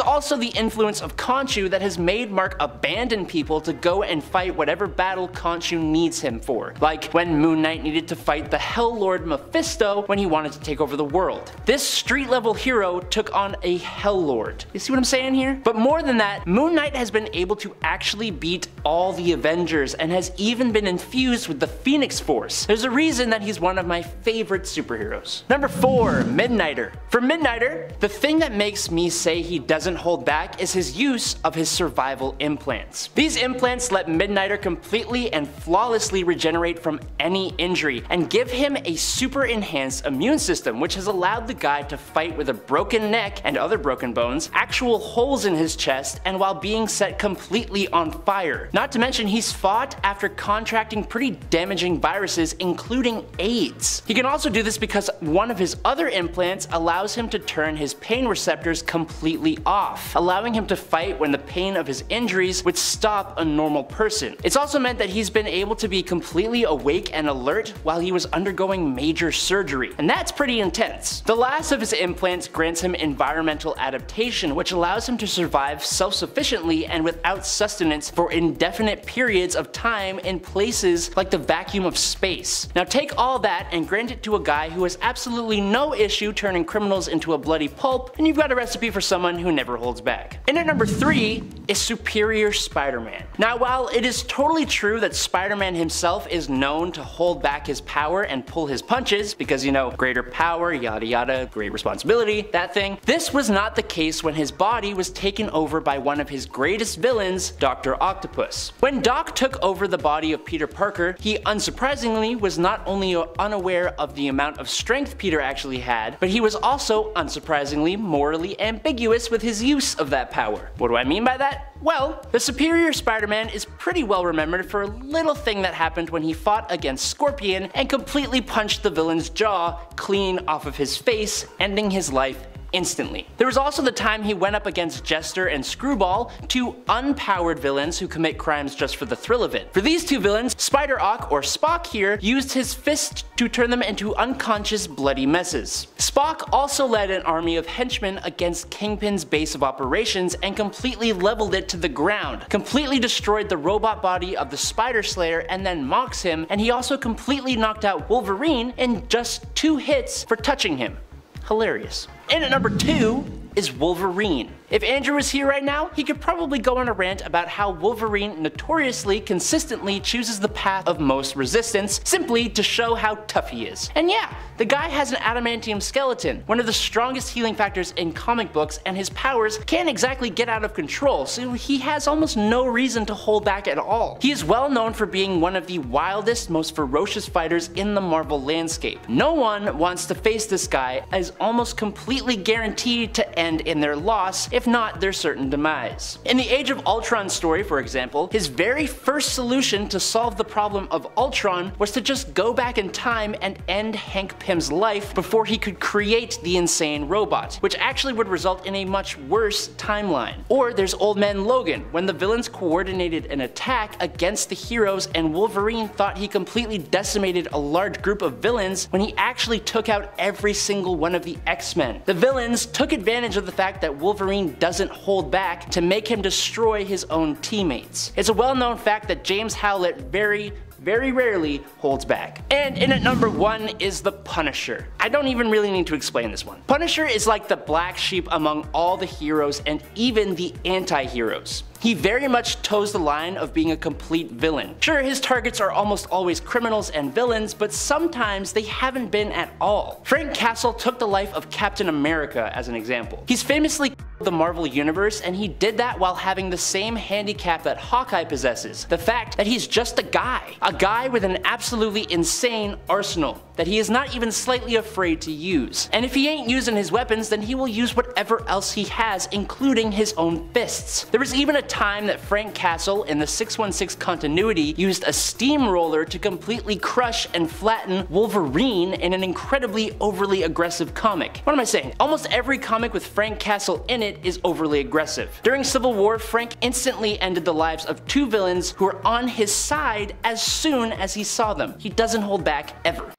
also the influence of Khonshu that has made Mark abandon people to go and fight whatever battle Khonshu needs him for. Like when Moon Knight needed to fight the Hell Lord Mephisto when he wanted to take over the world. This street level hero took on a Hell Lord. You see what I'm saying here? But more than that, Moon Knight has been able to actually beat all the Avengers and has even been infused with the Phoenix Force. There's a reason that he's one of my favorite superheroes. Number 4, Midnighter. For Midnighter, the thing that makes me say he doesn't hold back is his use of his survival implants. These implants let Midnighter completely and flawlessly regenerate from any injury and give him a super enhanced immune system, which has allowed the guy to fight with a broken neck and other broken bones, actual holes in his chest, and while being set completely on fire. Not to mention he's fought after contracting pretty damaging viruses, including AIDS. He can also do this because one of his other implants allows him to turn his pain receptors completely off, allowing him to fight when the pain of his injuries would stop a normal person. It's also meant that he's been able to be completely awake and alert while he was undergoing major surgery, and that's pretty intense. The last of his implants grants him environmental adaptation, which allows him to survive self-sufficiently and without sustenance for indefinite periods of time in places like the vacuum of space. Now take all that and grant it to a guy who has absolutely no issue turning criminals into a bloody pulp, and you've got a recipe for someone who never holds back. And at number 3 is Superior Spider-Man. Now, while it is totally true that Spider-Man himself is known to hold back his power and pull his punches, because you know, greater power, yada yada, great responsibility, that thing, this was not the case when his body was taken over by one of his greatest villains, Dr. Octopus. When Doc took over the body of Peter Parker, he unsurprisingly was not only unaware of the amount of strength Peter actually had, but he was also, unsurprisingly, morally ambiguous with his use of that power. What do I mean by that? Well, the Superior Spider-Man is pretty well remembered for a little thing that happened when he fought against Scorpion and completely punched the villain's jaw clean off of his face, ending his life instantly. There was also the time he went up against Jester and Screwball, 2 unpowered villains who commit crimes just for the thrill of it. For these 2 villains, Spider-Ock, or Spock here, used his fist to turn them into unconscious bloody messes. Spock also led an army of henchmen against Kingpin's base of operations and completely leveled it to the ground, completely destroyed the robot body of the Spider Slayer and then mocks him, and he also completely knocked out Wolverine in just 2 hits for touching him. Hilarious. And at number 2 is Wolverine. If Andrew was here right now, he could probably go on a rant about how Wolverine notoriously, consistently chooses the path of most resistance simply to show how tough he is. And yeah, the guy has an adamantium skeleton, one of the strongest healing factors in comic books, and his powers can't exactly get out of control, so he has almost no reason to hold back at all. He is well known for being one of the wildest, most ferocious fighters in the Marvel landscape. No one wants to face this guy, as almost completely guaranteed to end in their loss, if not their certain demise. In the Age of Ultron story, for example, his very first solution to solve the problem of Ultron was to just go back in time and end Hank Pym's life before he could create the insane robot, which actually would result in a much worse timeline. Or there's Old Man Logan, when the villains coordinated an attack against the heroes and Wolverine thought he completely decimated a large group of villains when he actually took out every single one of the X-Men. The villains took advantage of the fact that Wolverine doesn't hold back to make him destroy his own teammates. It's a well-known fact that James Howlett very rarely holds back. And in at number 1 is the Punisher. I I don't even really need to explain this one. Punisher is like the black sheep among all the heroes and even the anti-heroes. He very much toes the line of being a complete villain. Sure, his targets are almost always criminals and villains, but sometimes they haven't been at all. Frank Castle took the life of Captain America as an example. He's famously the Marvel Universe, and he did that while having the same handicap that Hawkeye possesses. The fact that he's just a guy with an absolutely insane arsenal that he is not even slightly afraid to use. And if he ain't using his weapons, then he will use whatever else he has, including his own fists. There was even a time that Frank Castle in the 616 continuity used a steamroller to completely crush and flatten Wolverine in an incredibly overly aggressive comic. What am I saying? Almost every comic with Frank Castle in it is overly aggressive. During Civil War, Frank instantly ended the lives of 2 villains who were on his side as soon as he saw them. He doesn't hold back ever.